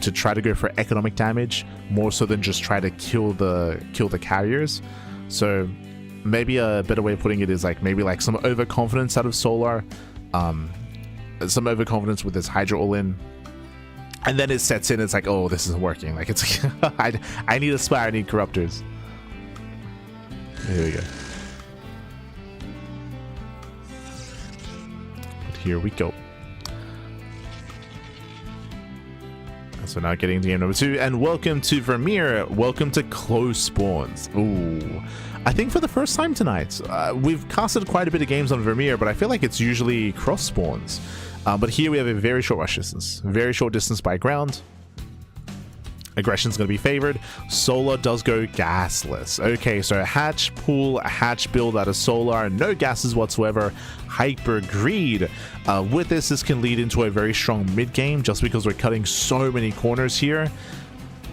to try to go for economic damage more so than just try to kill the carriers. So maybe a better way of putting it is maybe some overconfidence out of Solar, some overconfidence with his Hydra all-in, and then it sets in. It's like, oh, this isn't working. It's I need a Spire, I need Corruptors. Here we go. Here we go. So now getting to game number 2, and welcome to Vermeer. Welcome to close spawns. Ooh, I think for the first time tonight, we've casted quite a bit of games on Vermeer, but I feel like it's usually cross spawns. But here we have a very short rush distance, very short distance by ground. Aggression's going to be favored. Solar does go gasless. Okay, so a hatch pool, a hatch build out of Solar, no gases whatsoever. Hyper greed. With this can lead into a very strong mid game, just because we're cutting so many corners here.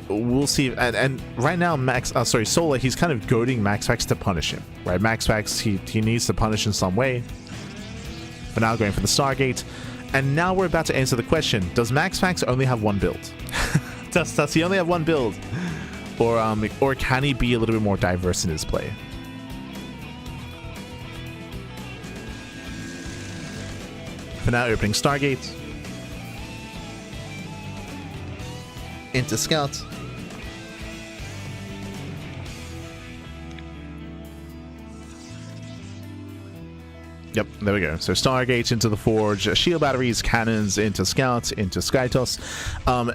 We'll see. And right now, Solar, he's kind of goading Max to punish him. Right, Max he needs to punish in some way. But now going for the Stargate. And now we're about to answer the question: does Max only have one build? Does he only have one build, or can he be a little bit more diverse in his play? For now, opening Stargate into Scout. Yep, there we go. So Stargate into the Forge, shield batteries, cannons into Scouts, into Skytoss.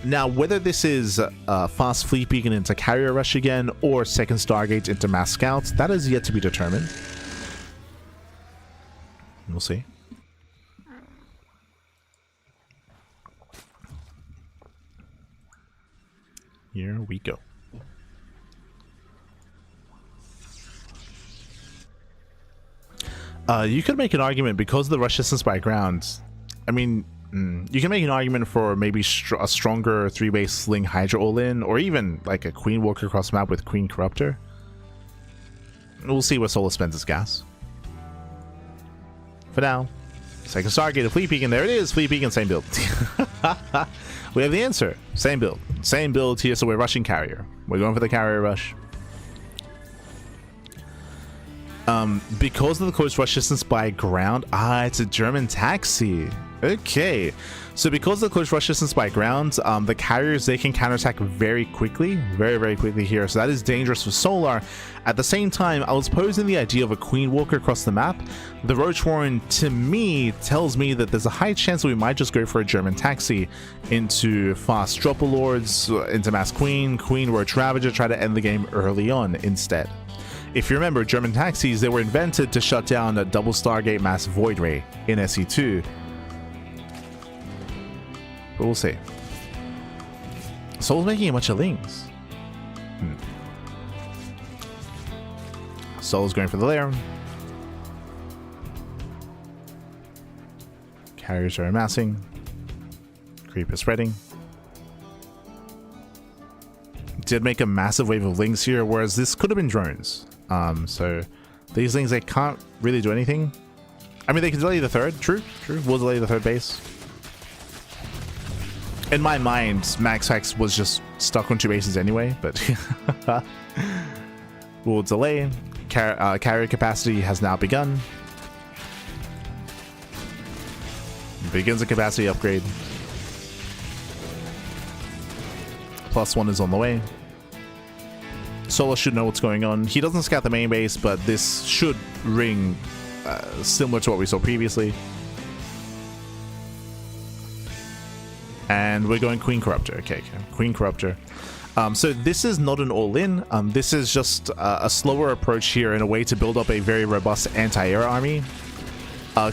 Now, whether this is fast Fleet Beacon into Carrier Rush again, or second Stargate into Mass Scouts, that is yet to be determined. We'll see. Here we go. You could make an argument because of the rush distance by ground. I mean, you can make an argument for maybe a stronger 3-base Sling Hydra all-in, or even like a Queen Walker across map with Queen Corruptor. We'll see what Solar spends his gas. For now, second Stargate, Fleet Beacon. There it is, Fleet Beacon, same build. We have the answer. Same build. Same build here, so we're rushing Carrier. We're going for the Carrier Rush. Because of the close rush distance by ground, it's a German taxi. Okay, so because of the close rush distance by ground, the carriers, they can counterattack very quickly, very quickly here, so that is dangerous for Solar. At the same time, I was posing the idea of a Queen Walker across the map. The Roach Warren, to me, tells me that there's a high chance that we might just go for a German taxi into fast Dropper Lords, into Mass Queen, Roach Ravager, try to end the game early on instead. If you remember, German taxis, they were invented to shut down a double Stargate Mass Void Ray in SE2. But we'll see. Soul's making a bunch of Lings. Soul's going for the lair. Carriers are amassing. Creep is spreading. Did make a massive wave of Lings here, whereas this could have been drones. So these things, they can't really do anything. I mean, they can delay the third. True. We'll delay the third base. In my mind, Max Hex was just stuck on 2 bases anyway, but we'll delay. Carrier capacity has now begun. Begins a capacity upgrade. +1 is on the way. Solar should know what's going on. He doesn't scout the main base, but this should ring similar to what we saw previously. And we're going Queen Corruptor. Okay. Queen Corruptor. So this is not an all-in. This is just a slower approach here in a way to build up a very robust anti-air army.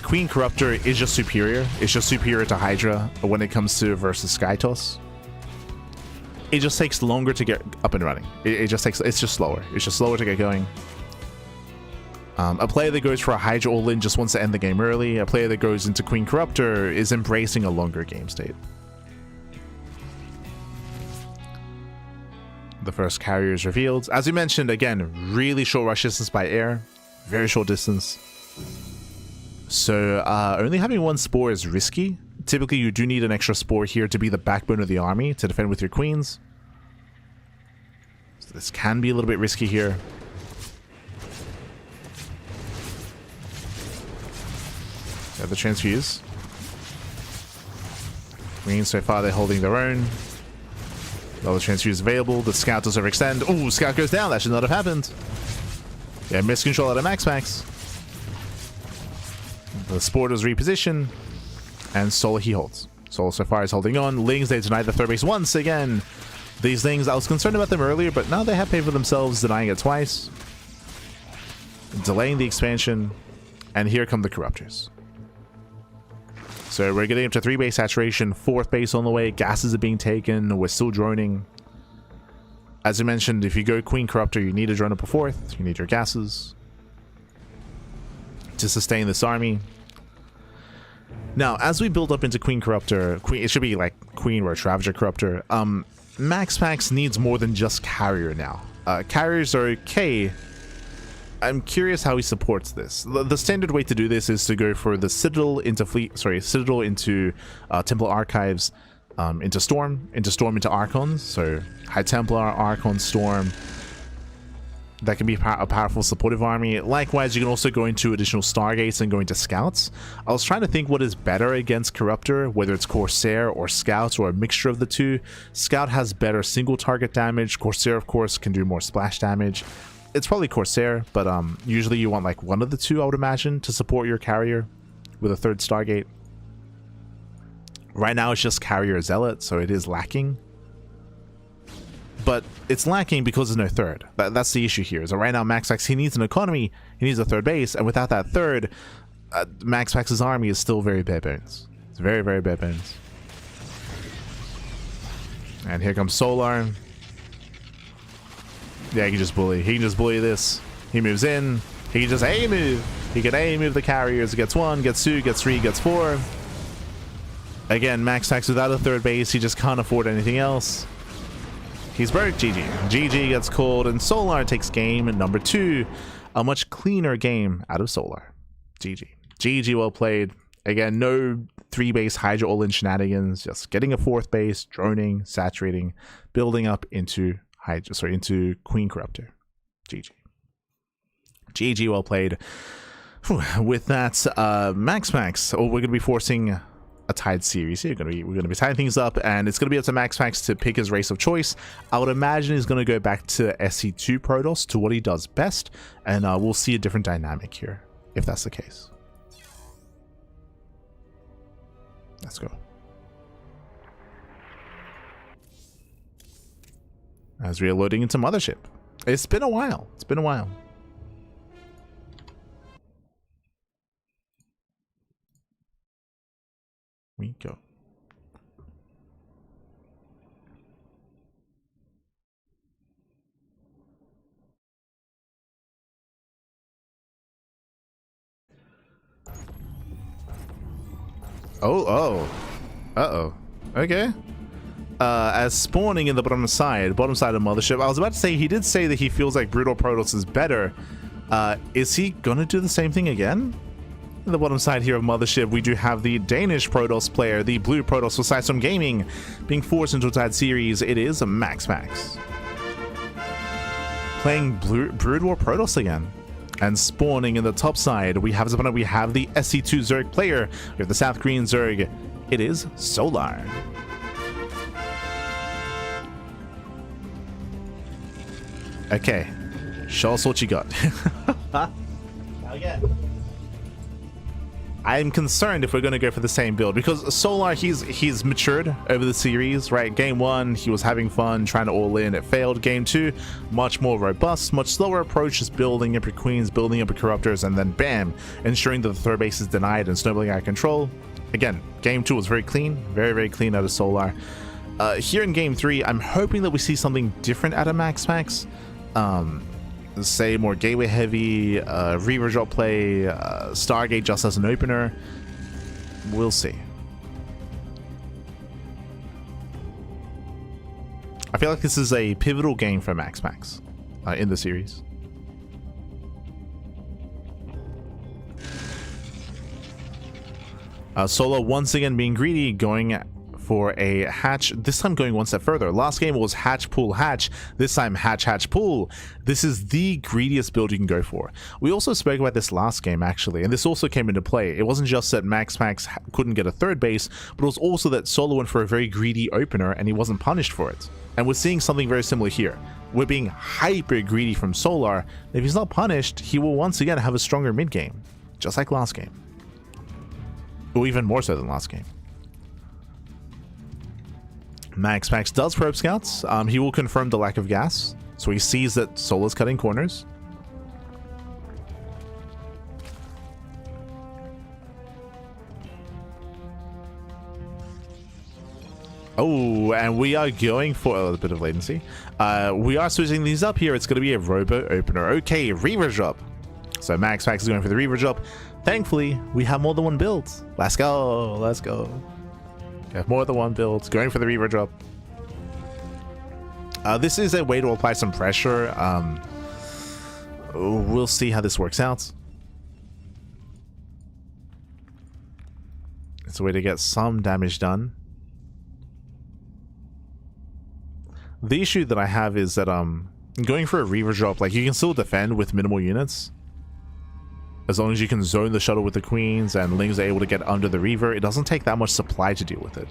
Queen Corruptor is just superior. It's just superior to Hydra when it comes to versus Skytoss. It just takes longer to get up and running. It's just slower. It's just slower to get going. A player that goes for a Hydra all-in just wants to end the game early. A player that goes into Queen Corruptor is embracing a longer game state. The first carrier is revealed. As we mentioned, again, really short rush distance by air. Very short distance. So only having 1 spore is risky. Typically, you do need an extra spore here to be the backbone of the army to defend with your queens. So this can be a little bit risky here. Got the transfuse. Queens, so far they're holding their own. Another transfuse available. The scout does overextend. Ooh, scout goes down. That should not have happened. Yeah, miscontrol out of max. The spore does reposition. And Solar, he holds. Solar so far is holding on. Lings, they denied the third base once again. These things, I was concerned about them earlier, but now they have paid for themselves, denying it twice. Delaying the expansion. And here come the Corruptors. So we're getting up to 3 base saturation, 4th base on the way, gases are being taken, we're still droning. As I mentioned, if you go Queen Corruptor, you need a drone up a 4th, you need your gases to sustain this army. Now, as we build up into Queen Corruptor, it should be like Queen Roach Ravager Corruptor, Max needs more than just Carrier now. Carriers are okay. I'm curious how he supports this. The standard way to do this is to go for the Citadel into Citadel into Templar Archives, into Storm into Archons. So High Templar, Archon, Storm. That can be a powerful supportive army. Likewise, you can also go into additional Stargates and go into Scouts. I was trying to think what is better against Corruptor, whether it's Corsair or Scouts or a mixture of the two. Scout has better single target damage. Corsair, of course, can do more splash damage. it's probably Corsair, but usually you want like one of the two, I would imagine, to support your carrier with a third Stargate. Right now it's just carrier Zealot, so it is lacking. But it's lacking because there's no third. That's the issue here. So right now MaxPax, he needs an economy, he needs a third base, and without that third, MaxPax's army is still very bare bones. It's very, very bare bones. And here comes Solar. Yeah, he can just bully. He can just bully this. He moves in. He can just A move. He can A move the carriers. Gets 1, gets 2, gets 3, gets 4. Again, MaxPax without a third base, he just can't afford anything else. He's broke. GG. GG gets called, and Solar takes game number 2. A much cleaner game out of Solar. GG. GG, well played. Again, no 3-base Hydra all-in shenanigans. Just getting a 4th base, droning, saturating, building up into Hydra, sorry, into Queen Corruptor. GG. GG, well played. Whew. With that, MaxPax, we're going to be forcing a tied series here. We're going to be tying things up, and it's going to be up to MaxPax to pick his race of choice. I would imagine he's going to go back to SE2 Protoss, to what he does best, and we'll see a different dynamic here, if that's the case. Let's go. As we are loading into Mothership. It's been a while. It's been a while. We go. Oh. Uh-oh. Okay. As spawning in the bottom side of Mothership, I was about to say, he did say that he feels like Brutal Protoss is better. Is he gonna do the same thing again? In the bottom side here of Mothership, we do have the Danish Protoss player, the blue Protoss for System Gaming, being forced into a tied series. It is a MaxPax. Playing Brood War Protoss again. And spawning in the top side, we have the SE2 Zerg player. We have the South Korean Zerg. It is Solar. Okay, show us what you got. Again, I'm concerned if we're going to go for the same build, because Solar, he's matured over the series, right? Game 1, he was having fun trying to all in, it failed. Game 2, much more robust, much slower approach, just building up your queens, building up your corruptors, and then bam, ensuring that the third base is denied and snowballing out of control. Again, Game 2 was very clean, very, very clean out of Solar. Here in Game 3, I'm hoping that we see something different out of MaxPax. Say more gateway heavy, Reaver drop play, Stargate just as an opener. We'll see. I feel like this is a pivotal game for MaxPax in the series. Solo once again being greedy, going for a hatch, this time going one step further. Last game was hatch, pull, hatch. This time hatch, hatch, pull. This is the greediest build you can go for. We also spoke about this last game, actually, and this also came into play. It wasn't just that MaxPax couldn't get a third base, but it was also that Solo went for a very greedy opener and he wasn't punished for it. And we're seeing something very similar here. We're being hyper greedy from Solar. If he's not punished, he will once again have a stronger mid game, just like last game. Or even more so than last game. MaxPax does probe scouts. He will confirm the lack of gas, so he sees that Solar's cutting corners. Oh, and we are going for a bit of latency. We are switching these up here. It's going to be a robo opener. Okay, Reaver drop. So MaxPax is going for the Reaver drop. Thankfully, we have more than one build. Let's go. Let's go. We have more than one build. Going for the Reaver drop. This is a way to apply some pressure. We'll see how this works out. It's a way to get some damage done. The issue that I have is that going for a Reaver drop, like, you can still defend with minimal units. As long as you can zone the shuttle with the queens and Lings are able to get under the Reaver, it doesn't take that much supply to deal with it.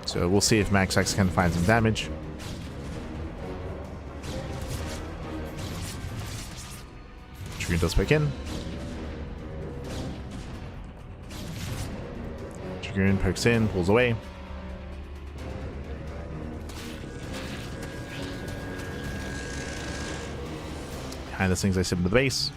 So we'll see if MaxPax can find some damage. Dragoon does pick in. Dragoon pokes in, pulls away. Behind the things, they sit into the base.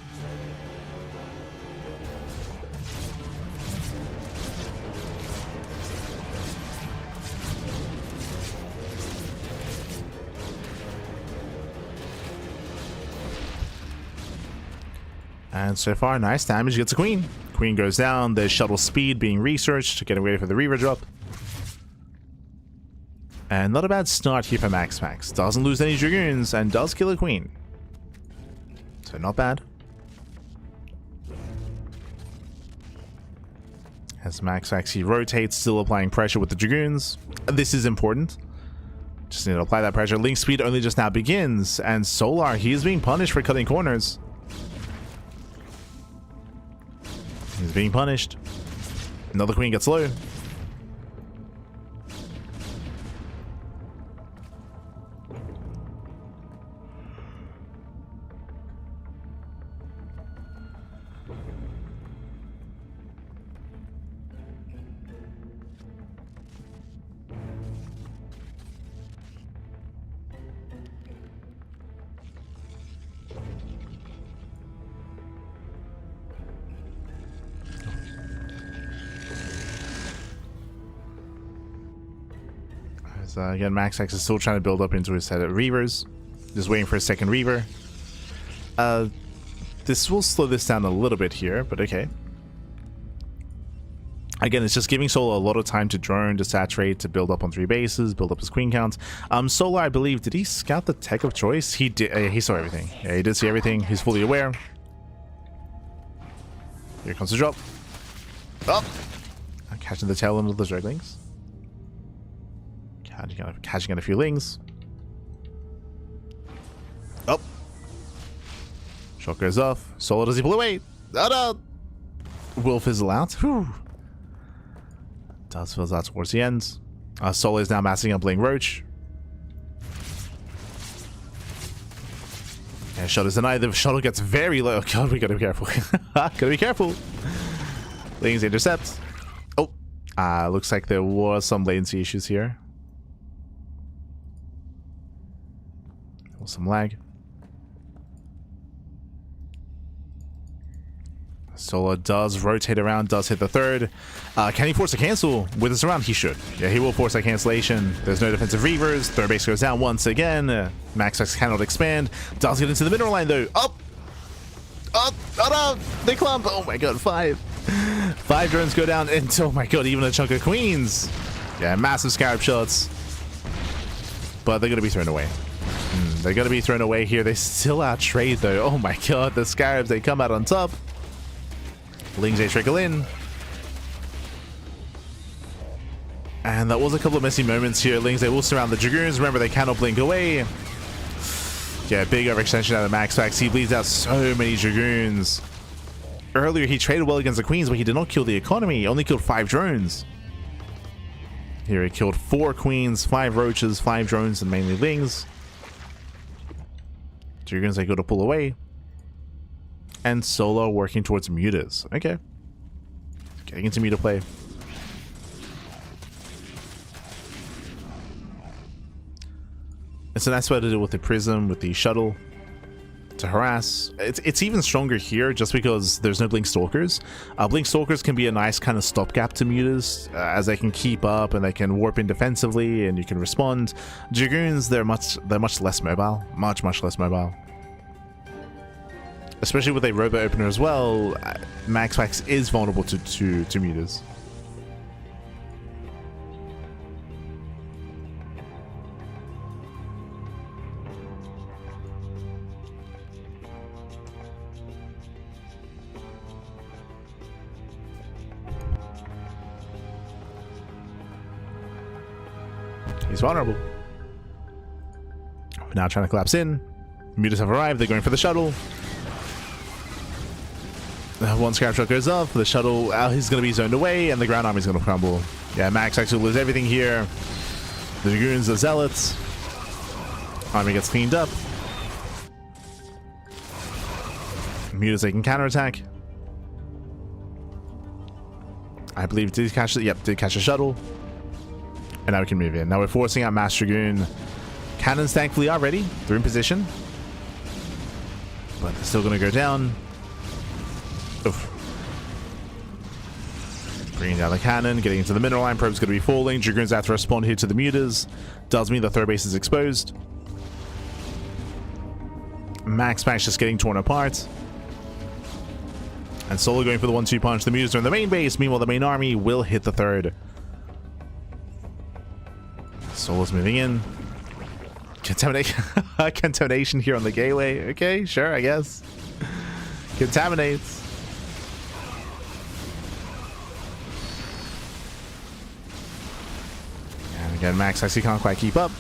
And so far, nice damage. Gets a queen. Queen goes down. There's shuttle speed being researched, getting ready for the Reaver drop. And not a bad start here for Max. Doesn't lose any Dragoons and does kill a queen. So not bad. As Max, he rotates, still applying pressure with the Dragoons. This is important. Just need to apply that pressure. Link speed only just now begins. And Solar, he is being punished for cutting corners. He's being punished. Another queen gets low. Again, Max X is still trying to build up into his set of Reavers. Just waiting for a second Reaver. This will slow this down a little bit here, but okay. Again, it's just giving Solar a lot of time to drone, to saturate, to build up on 3 bases, build up his queen count. Solar, I believe, did he scout the tech of choice? He did. He saw everything. Yeah, he did see everything. He's fully aware. Here comes the drop. Up! I'm catching the tail end of the Ducklings. Catching in a few lings. Up. Shot goes off. Solar, does he pull away? Oh no! Will fizzle out. Whew. Does fizzle out towards the end. Solar is now massing up Bling Roach. And shot is denied. The shuttle gets very low. Oh god, we gotta be careful. Gotta be careful. Lings intercept. Oh. Looks like there was some latency issues here. Some lag. Solar does rotate around, does hit the third. Can he force a cancel with this around? He should. Yeah, he will force that cancellation. There's no defensive Reavers. Third base goes down once again. Max X cannot expand. Does get into the mineral line though. Up! Up! Oh no! They clump! Oh my god, 5. 5 drones go down, and oh my god, even a chunk of queens. Yeah, massive scarab shots. But they're going to be thrown away. They're going to be thrown away here. They still out-trade though. Oh my god, the scarabs, they come out on top. Lings, they trickle in. And that was a couple of messy moments here. Lings, they will surround the Dragoons. Remember, they cannot blink away. Yeah, big overextension out of Max Fax. He bleeds out so many Dragoons. Earlier, he traded well against the Queens, but he did not kill the economy. He only killed 5 drones. Here, he killed 4 Queens, 5 Roaches, 5 drones, and mainly Lings. Dragoons, they go to pull away. And Solo working towards mutas. Okay. Getting into muta play. It's a nice way to deal with the prism, with the shuttle, to harass. It's even stronger here just because there's no Blink Stalkers. Blink Stalkers can be a nice kind of stopgap to mutas, as they can keep up and they can warp in defensively and you can respond. Dragoons, they're much less mobile. Much less mobile. Especially with a robot opener as well, Max Fax is vulnerable to mutas. He's vulnerable. We're now trying to collapse in. Mutas have arrived. They're going for the shuttle. One scrap shot goes off. The shuttle, he's going to be zoned away, and the ground army is going to crumble. Yeah, Max actually loses everything here. The Dragoons, the Zealots. Army gets cleaned up. Muta's taking counterattack. I believe did catch it. Yep, did catch a shuttle. And now we can move in. Now we're forcing out Mass Dragoon. Cannons thankfully are ready. They're in position. But they're still going to go down. Oof. Bringing down the cannon, getting into the mineral line. Probe's going to be falling. Dragoons have to respond here to the mutas. Does mean the third base is exposed. Max just getting torn apart. And Solo going for the 1-2 punch. The mutas are in the main base. Meanwhile, the main army will hit the third. Solo's moving in. Contamination here on the gateway. Okay, sure, I guess. Contaminates. And again, Max actually can't quite keep up.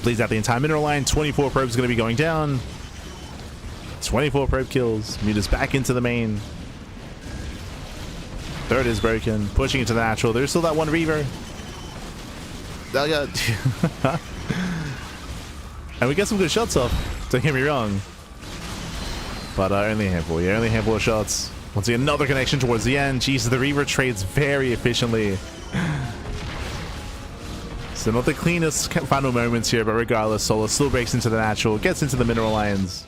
Bleeds out the entire mineral line. 24 probes going to be going down. 24 probe kills. Muta's back into the main. Third is broken. Pushing into the natural. There's still that one Reaver. And we get some good shots off. Don't get me wrong. But only a handful. Yeah, only a handful of shots. Once again, another connection towards the end. Jesus, the Reaver trades very efficiently. So not the cleanest final moments here, but regardless, Solo still breaks into the natural, gets into the mineral lines.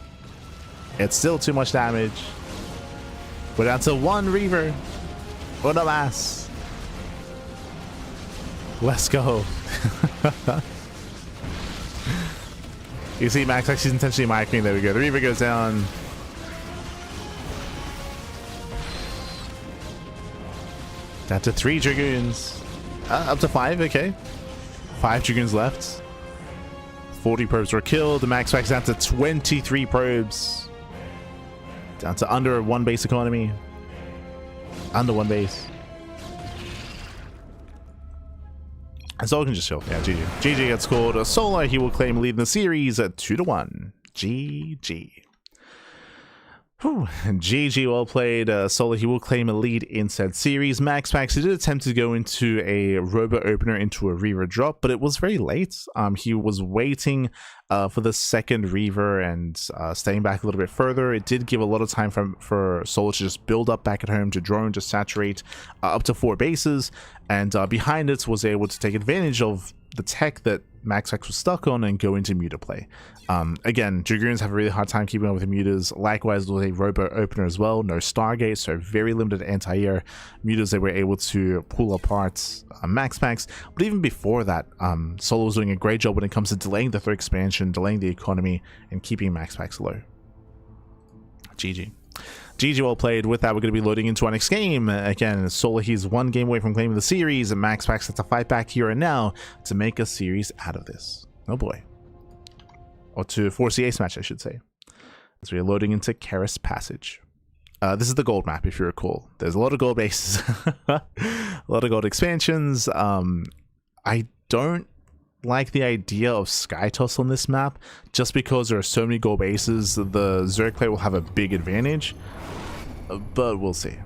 It's still too much damage. We're down to one Reaver. Una más. Let's go. You see Max actually intentionally micing. There we go. The Reaver goes down. Down to 3 Dragoons. Up to 5, okay. 5 Dragoons left. 40 probes were killed. The Max down to 23 probes. Down to under 1 base economy. Under 1 base. And Solar can just chill. Yeah, GG. GG gets scored. Solar, he will claim lead in the series at 2-1. GG. Whew. GG, well played. Solar, he will claim a lead in said series. Max, he did attempt to go into a robot opener into a Reaver drop, but it was very late. He was waiting for the second Reaver and staying back a little bit further. It did give a lot of time for Solar to just build up back at home, to drone, to saturate up to 4 bases, and behind it was able to take advantage of the tech that Max was stuck on and go into Muta play. Again, Dragoons have a really hard time keeping up with the Mutas. Likewise with a robot opener as well. No Stargate, so very limited anti-air. Mutas, they were able to pull apart Max. But even before that, Solo was doing a great job when it comes to delaying the third expansion, delaying the economy, and keeping Max low. GG. GG, well played. With that, we're going to be loading into our next game. Again, Solar, he's 1 game away from claiming the series, and Max has to fight back here and now to make a series out of this. Oh boy. Or to force the ace match, I should say. As we are loading into Karis Passage. This is the gold map, if you recall. There's a lot of gold bases. A lot of gold expansions. I don't like the idea of Sky Toss on this map, just because there are so many gold bases. The Zerg player will have a big advantage. But we'll see.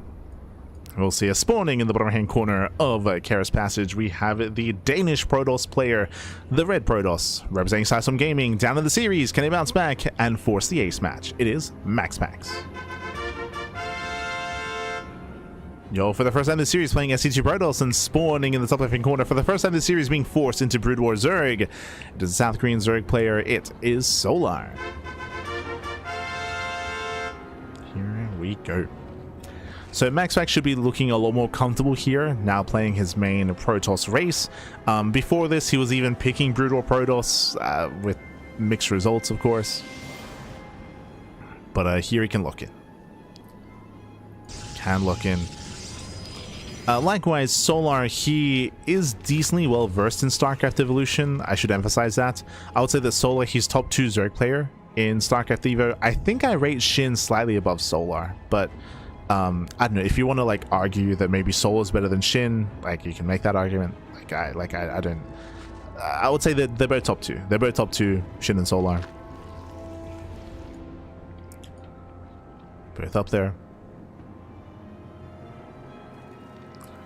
We'll see. A spawning in the bottom hand corner of Karis Passage, we have the Danish Protoss player, the Red Protoss, representing System Gaming. Down in the series, can he bounce back and force the ace match? It is Max. Yo, for the first time in the series, playing SC2 Protoss and spawning in the top left hand corner. For the first time in the series, being forced into Brood War Zerg. It is a South Korean Zerg player. It is Solar. Here we go. So Max should be looking a lot more comfortable here, now playing his main Protoss race. Before this, he was even picking Brood War Protoss, with mixed results, of course. But here he can lock in. Likewise, Solar, he is decently well versed in StarCraft Evolution. I should emphasize that. I would say that Solar, he's top 2 Zerg player in StarCraft Evo. I think I rate Shin slightly above Solar, but I don't know, if you want to like argue that maybe Solar's better than Shin, like you can make that argument. I don't. I would say that they're both top 2. They're both top 2, Shin and Solar. Both up there.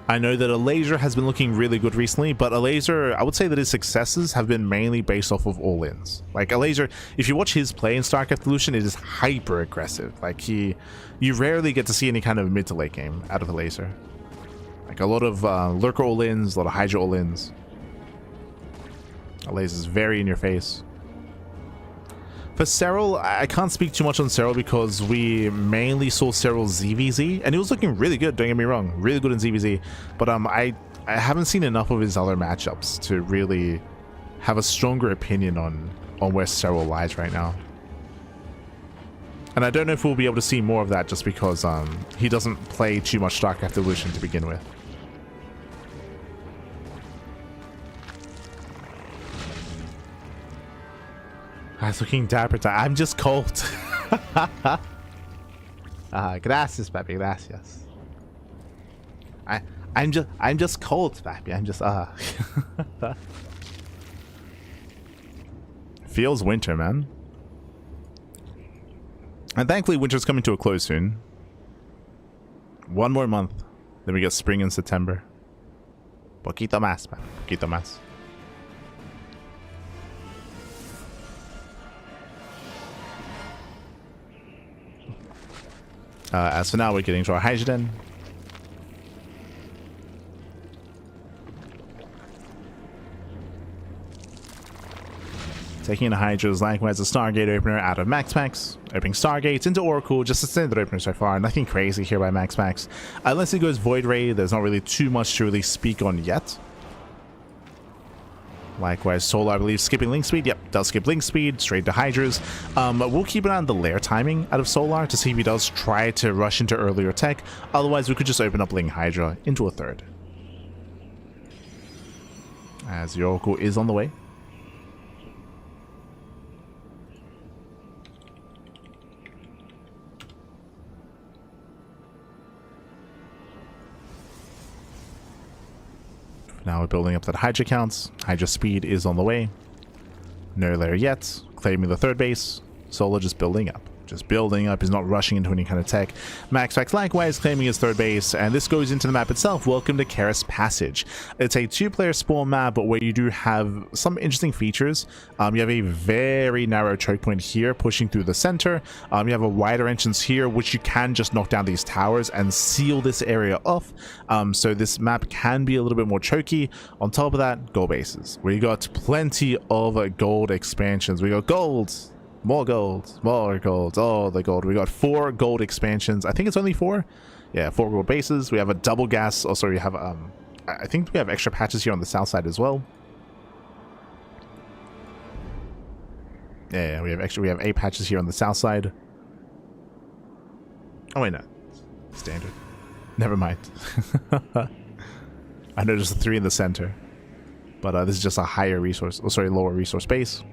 I know that a laser has been looking really good recently, but a laser, I would say that his successes have been mainly based off of all-ins. Like a laser, if you watch his play in StarCraft Evolution, it is hyper aggressive. Like you rarely get to see any kind of mid to late game out of a laser. Like a lot of lurker all-ins, a lot of Hydra all-ins. A laser is very in your face. For Serral, I can't speak too much on Serral because we mainly saw Serral's ZVZ, and he was looking really good, don't get me wrong, really good in ZVZ, but I haven't seen enough of his other matchups to really have a stronger opinion on where Serral lies right now. And I don't know if we'll be able to see more of that just because he doesn't play too much StarCraft Evolution to begin with. I was looking dapper. I'm just cold. Gracias, papi. Gracias. I'm just cold, papi. I'm just Feels winter, man. And thankfully, winter's coming to a close soon. One more month, then we get spring in September. Poquito más, man. Poquito más. As for now, we're getting to our Hydrogen. Taking the Hydras, likewise a Stargate opener out of Max. Opening Stargates into Oracle, just a standard opener so far. Nothing crazy here by Max. Unless he goes Void Ray, there's not really too much to really speak on yet. Likewise, Solar, I believe, skipping Link Speed. Yep, does skip Link Speed, straight to Hydras. We'll keep an eye on the lair timing out of Solar to see if he does try to rush into earlier tech. Otherwise, we could just open up Link Hydra into a third. As the Oracle is on the way. Now we're building up that Hydra counts. Hydra speed is on the way. No lair yet. Claiming the third base. Solar just building up. Just building up. He's not rushing into any kind of tech. Max likewise claiming his third base. And this goes into the map itself. Welcome to Karis Passage. It's a two-player spawn map, but where you do have some interesting features. You have a very narrow choke point here pushing through the center. You have a wider entrance here, which you can just knock down these towers and seal this area off. So this map can be a little bit more choky. On top of that, gold bases. We got plenty of gold expansions. We got gold. More gold, more gold, oh the gold. We got 4 gold expansions. I think it's only 4. Yeah, 4 gold bases. We have a double gas. Also, we have I think we have extra patches here on the south side as well. Yeah, we have 8 patches here on the south side. Oh wait, no, standard. Never mind. I know there's 3 in the center, but this is just a higher resource. Oh, sorry, lower resource base.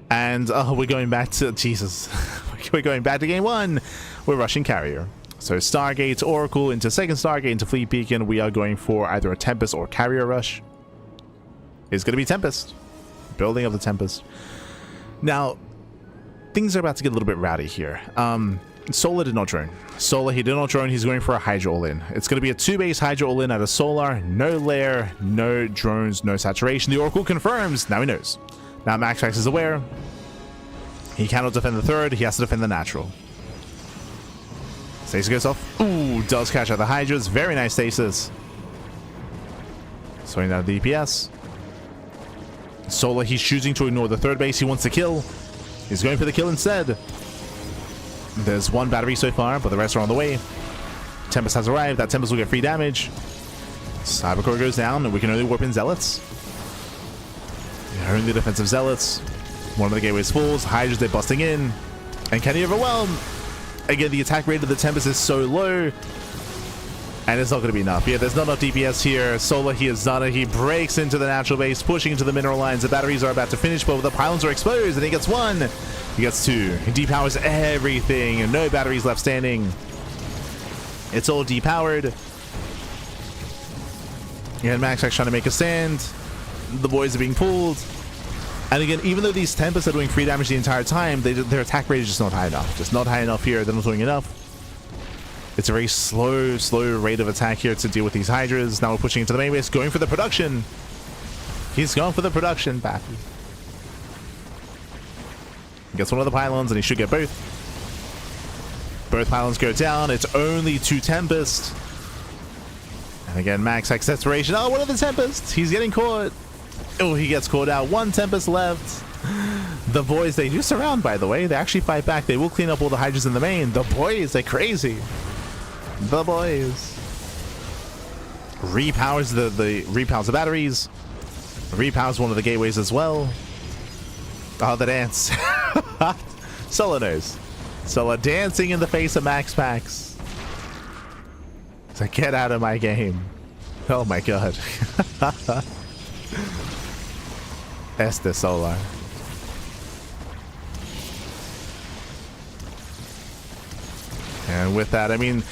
And we're going back to Jesus. We're going back to game 1. We're rushing carrier. So Stargate, Oracle into second Stargate into Fleet Beacon. We are going for either a Tempest or carrier rush. It's going to be Tempest. Building of the Tempest. Now, things are about to get a little bit rowdy here. Solar did not drone. He did not drone. He's going for a Hydra all-in. It's going to be a 2-base Hydra all-in out of Solar. No lair, no drones, no saturation. The Oracle confirms. Now he knows. Now Max is aware. He cannot defend the third. He has to defend the natural. Stasis goes off. Ooh, does catch out the Hydras. Very nice stasis. Sorting out the DPS. Solar, he's choosing to ignore the third base. He wants to kill. He's going for the kill instead. There's 1 battery so far, but the rest are on the way. Tempest has arrived. That Tempest will get free damage. Cybercore goes down, and we can only warp in Zealots. Only defensive Zealots. One of the gateways falls. Hydras, they're busting in. And can he overwhelm? Again, the attack rate of the Tempest is so low. And it's not going to be enough. Yeah, there's not enough DPS here. Solar, he has done it. He breaks into the natural base, pushing into the mineral lines. The batteries are about to finish, but the pylons are exposed, and he gets 1. He gets 2. He depowers everything. No batteries left standing. It's all depowered. And Max trying to make a stand. The boys are being pulled. And again, even though these Tempests are doing free damage the entire time, their attack rate is just not high enough. Just not high enough here. They're not doing enough. It's a very slow rate of attack here to deal with these Hydras. Now we're pushing into the main base, going for the production. He's going for the production, Bappy. Gets one of the pylons, and he should get both. Both pylons go down. It's only 2 Tempests. And again, Max X Desperation. Oh, one of the Tempests. He's getting caught. Oh, he gets caught out. 1 Tempest left. The boys, they do surround, by the way. They actually fight back. They will clean up all the Hydras in the main. The boys, they're crazy. The boys. Repowers repowers the batteries. Repowers one of the gateways as well. Oh, the dance. Solo knows. Solo dancing in the face of Max Pax. It's like, get out of my game. Oh my god. Este Solar. And with that, I mean,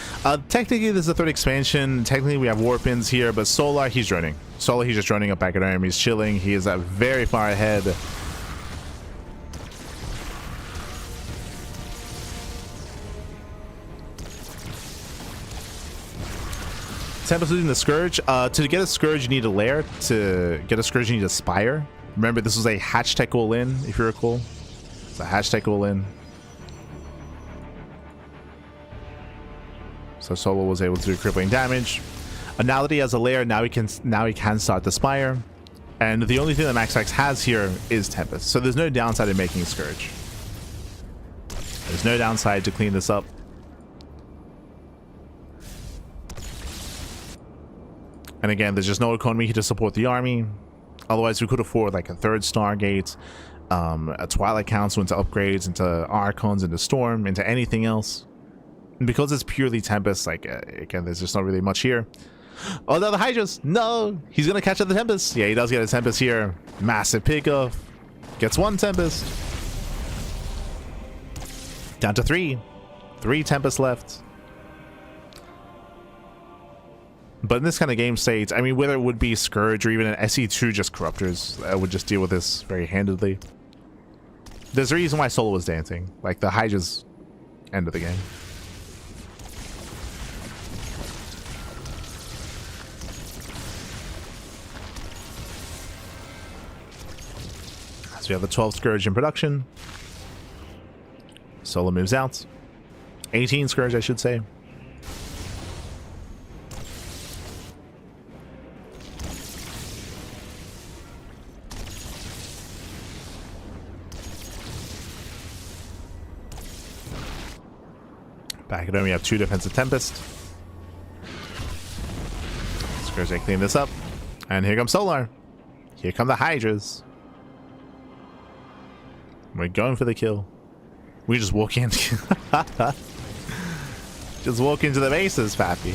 technically this is the 3rd expansion. Technically we have Warpins here, but Solar, he's droning. Solar, he's just droning up back at home. He's chilling. He is very far ahead. Tempest losing the Scourge. To get a Scourge, you need a lair. To get a Scourge, you need a Spire. Remember, this was a hatch tech all-in, if you recall. It's a hatch tech all-in. So Solo was able to do crippling damage. And now that he has a lair, now he can start the Spire. And the only thing that Max X has here is Tempest. So there's no downside in making a Scourge. There's no downside to clean this up. And again, there's just no economy here to support the army. Otherwise, we could afford like a 3rd Stargate, a Twilight Council into upgrades, into Archons, into Storm, into anything else. And because it's purely Tempest, like, again, there's just not really much here. Oh, no, the Hydras! No! He's gonna catch up the Tempest. Yeah, he does get a Tempest here. Massive pickoff. Gets 1 Tempest. Down to 3. 3 Tempests left. But in this kind of game state, I mean, whether it would be Scourge or even an SE2 just Corruptors, I would just deal with this very handedly. There's a reason why Solo was dancing. Like, the Hydras end of the game. So we have the 12 Scourge in production. Solo moves out. 18 Scourge, I should say. Back at home, we have 2 defensive Tempest. Scourge, they clean this up. And here comes Solar. Here come the Hydras. We're going for the kill. We just walk in. Just walk into the bases, Pappy.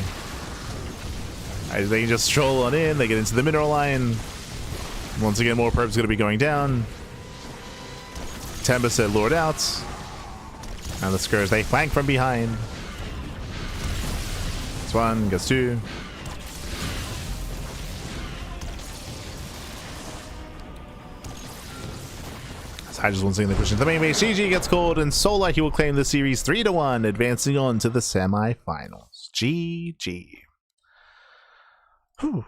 They can just stroll on in. They get into the mineral line. Once again, more probes going to be going down. Tempest are lured out. And the Scourge, they flank from behind. Gets 1, gets 2. Hydras once again, they push into the main base. GG gets called, and Solar, he will claim the series 3-1, advancing on to the semi-finals. GG. Whew.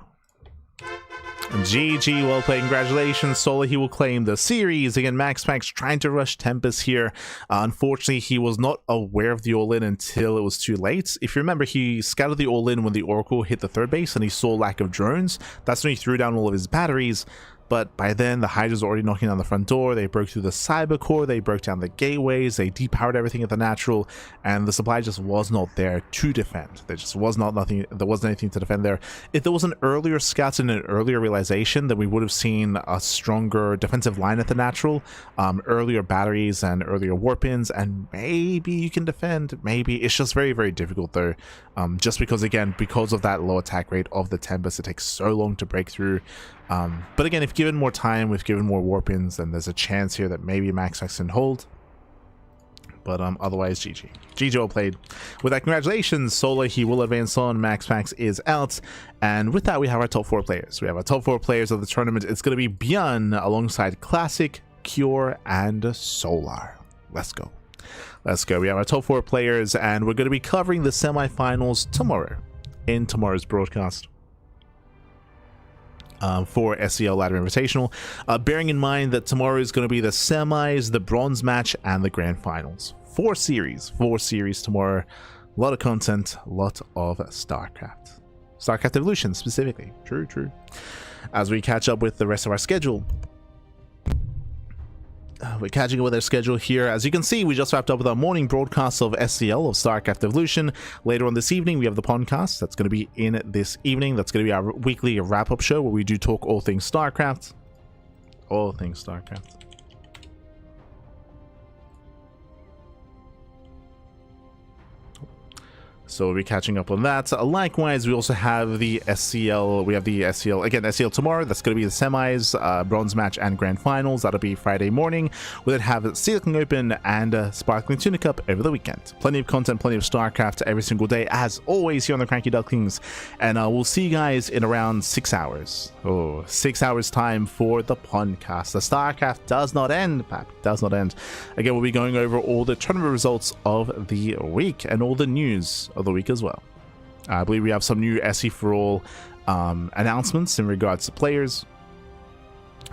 GG, well played. Congratulations, Solar. He will claim the series. Again, Max trying to rush Tempest here. Unfortunately, he was not aware of the all-in until it was too late. If you remember, he scouted the all-in when the Oracle hit the 3rd base and he saw lack of drones. That's when he threw down all of his batteries. But by then, the Hydras were already knocking on the front door. They broke through the cyber core. They broke down the gateways. They depowered everything at the natural, and the supply just was not there to defend. There just was nothing. There wasn't anything to defend there. If there was an earlier scout and an earlier realization, then we would have seen a stronger defensive line at the natural, earlier batteries and earlier warpins, and maybe you can defend. Maybe it's just very, very difficult though. Just because, again, because of that low attack rate of the Tempest, it takes so long to break through. But again, if given more time, if given more warpins, then there's a chance here that maybe Max can hold. But otherwise, GG. GG well played. With that, congratulations, Solar. He will advance on. Max is out. And with that, we have our top 4 players. We have our top 4 players of the tournament. It's going to be Bjorn alongside Classic, Cure, and Solar. Let's go. Let's go. We have our top 4 players, and we're going to be covering the semifinals tomorrow in tomorrow's broadcast for SEL Ladder Invitational. Bearing in mind that tomorrow is going to be the semis, the bronze match, and the grand finals. 4 series tomorrow. A lot of content, a lot of StarCraft Evolution specifically. True. As we catch up with the rest of our schedule, we're catching up with our schedule here. As you can see, we just wrapped up with our morning broadcast of SEL, of StarCraft Evolution. Later on this evening, we have the podcast. That's going to be in this evening. That's going to be our weekly wrap-up show where we do talk all things StarCraft. All things StarCraft. So we'll be catching up on that. Likewise, we also have the SEL. We have the SEL, again, SEL tomorrow. That's going to be the semis, bronze match, and grand finals. That'll be Friday morning. We'll then have Sealing Open and Sparkling Tuna Cup over the weekend. Plenty of content, plenty of StarCraft every single day, as always, here on the CranKy Ducklings. And we'll see you guys in around 6 hours. 6 hours time for the podcast. The StarCraft does not end, Pap. Does not end. Again, we'll be going over all the tournament results of the week and all the news of the week as well. I believe we have some new SE for All announcements in regards to players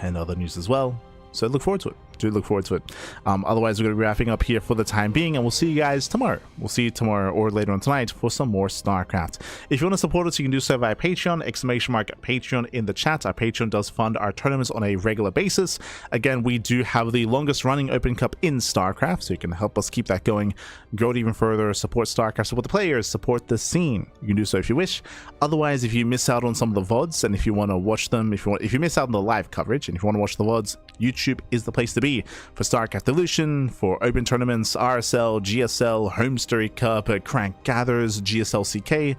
and other news as well. So look forward to it. Look forward to it. Otherwise, we're going to be wrapping up here for the time being, and we'll see you guys tomorrow. We'll see you tomorrow or later on tonight for some more StarCraft. If you want to support us, you can do so via Patreon, !Patreon in the chat. Our Patreon does fund our tournaments on a regular basis. Again, we do have the longest running Open Cup in StarCraft, so you can help us keep that going, grow it even further, support StarCraft, support the players, support the scene. You can do so if you wish. Otherwise, if you miss out on some of the VODs, and if you want to watch them, if you miss out on the live coverage, and if you want to watch the VODs, YouTube is the place to be for StarCraft Evolution, for open tournaments, RSL, GSL, Home Story Cup, Crank Gathers, GSL CK,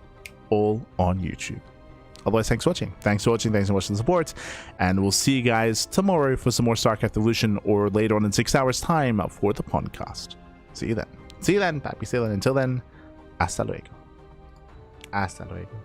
all on YouTube. Otherwise, thanks for watching. Thanks for watching the support, and we'll see you guys tomorrow for some more StarCraft Evolution, or later on in 6 hours time for the podcast. See you then. Papi. See you then. Until then, hasta luego. Hasta luego.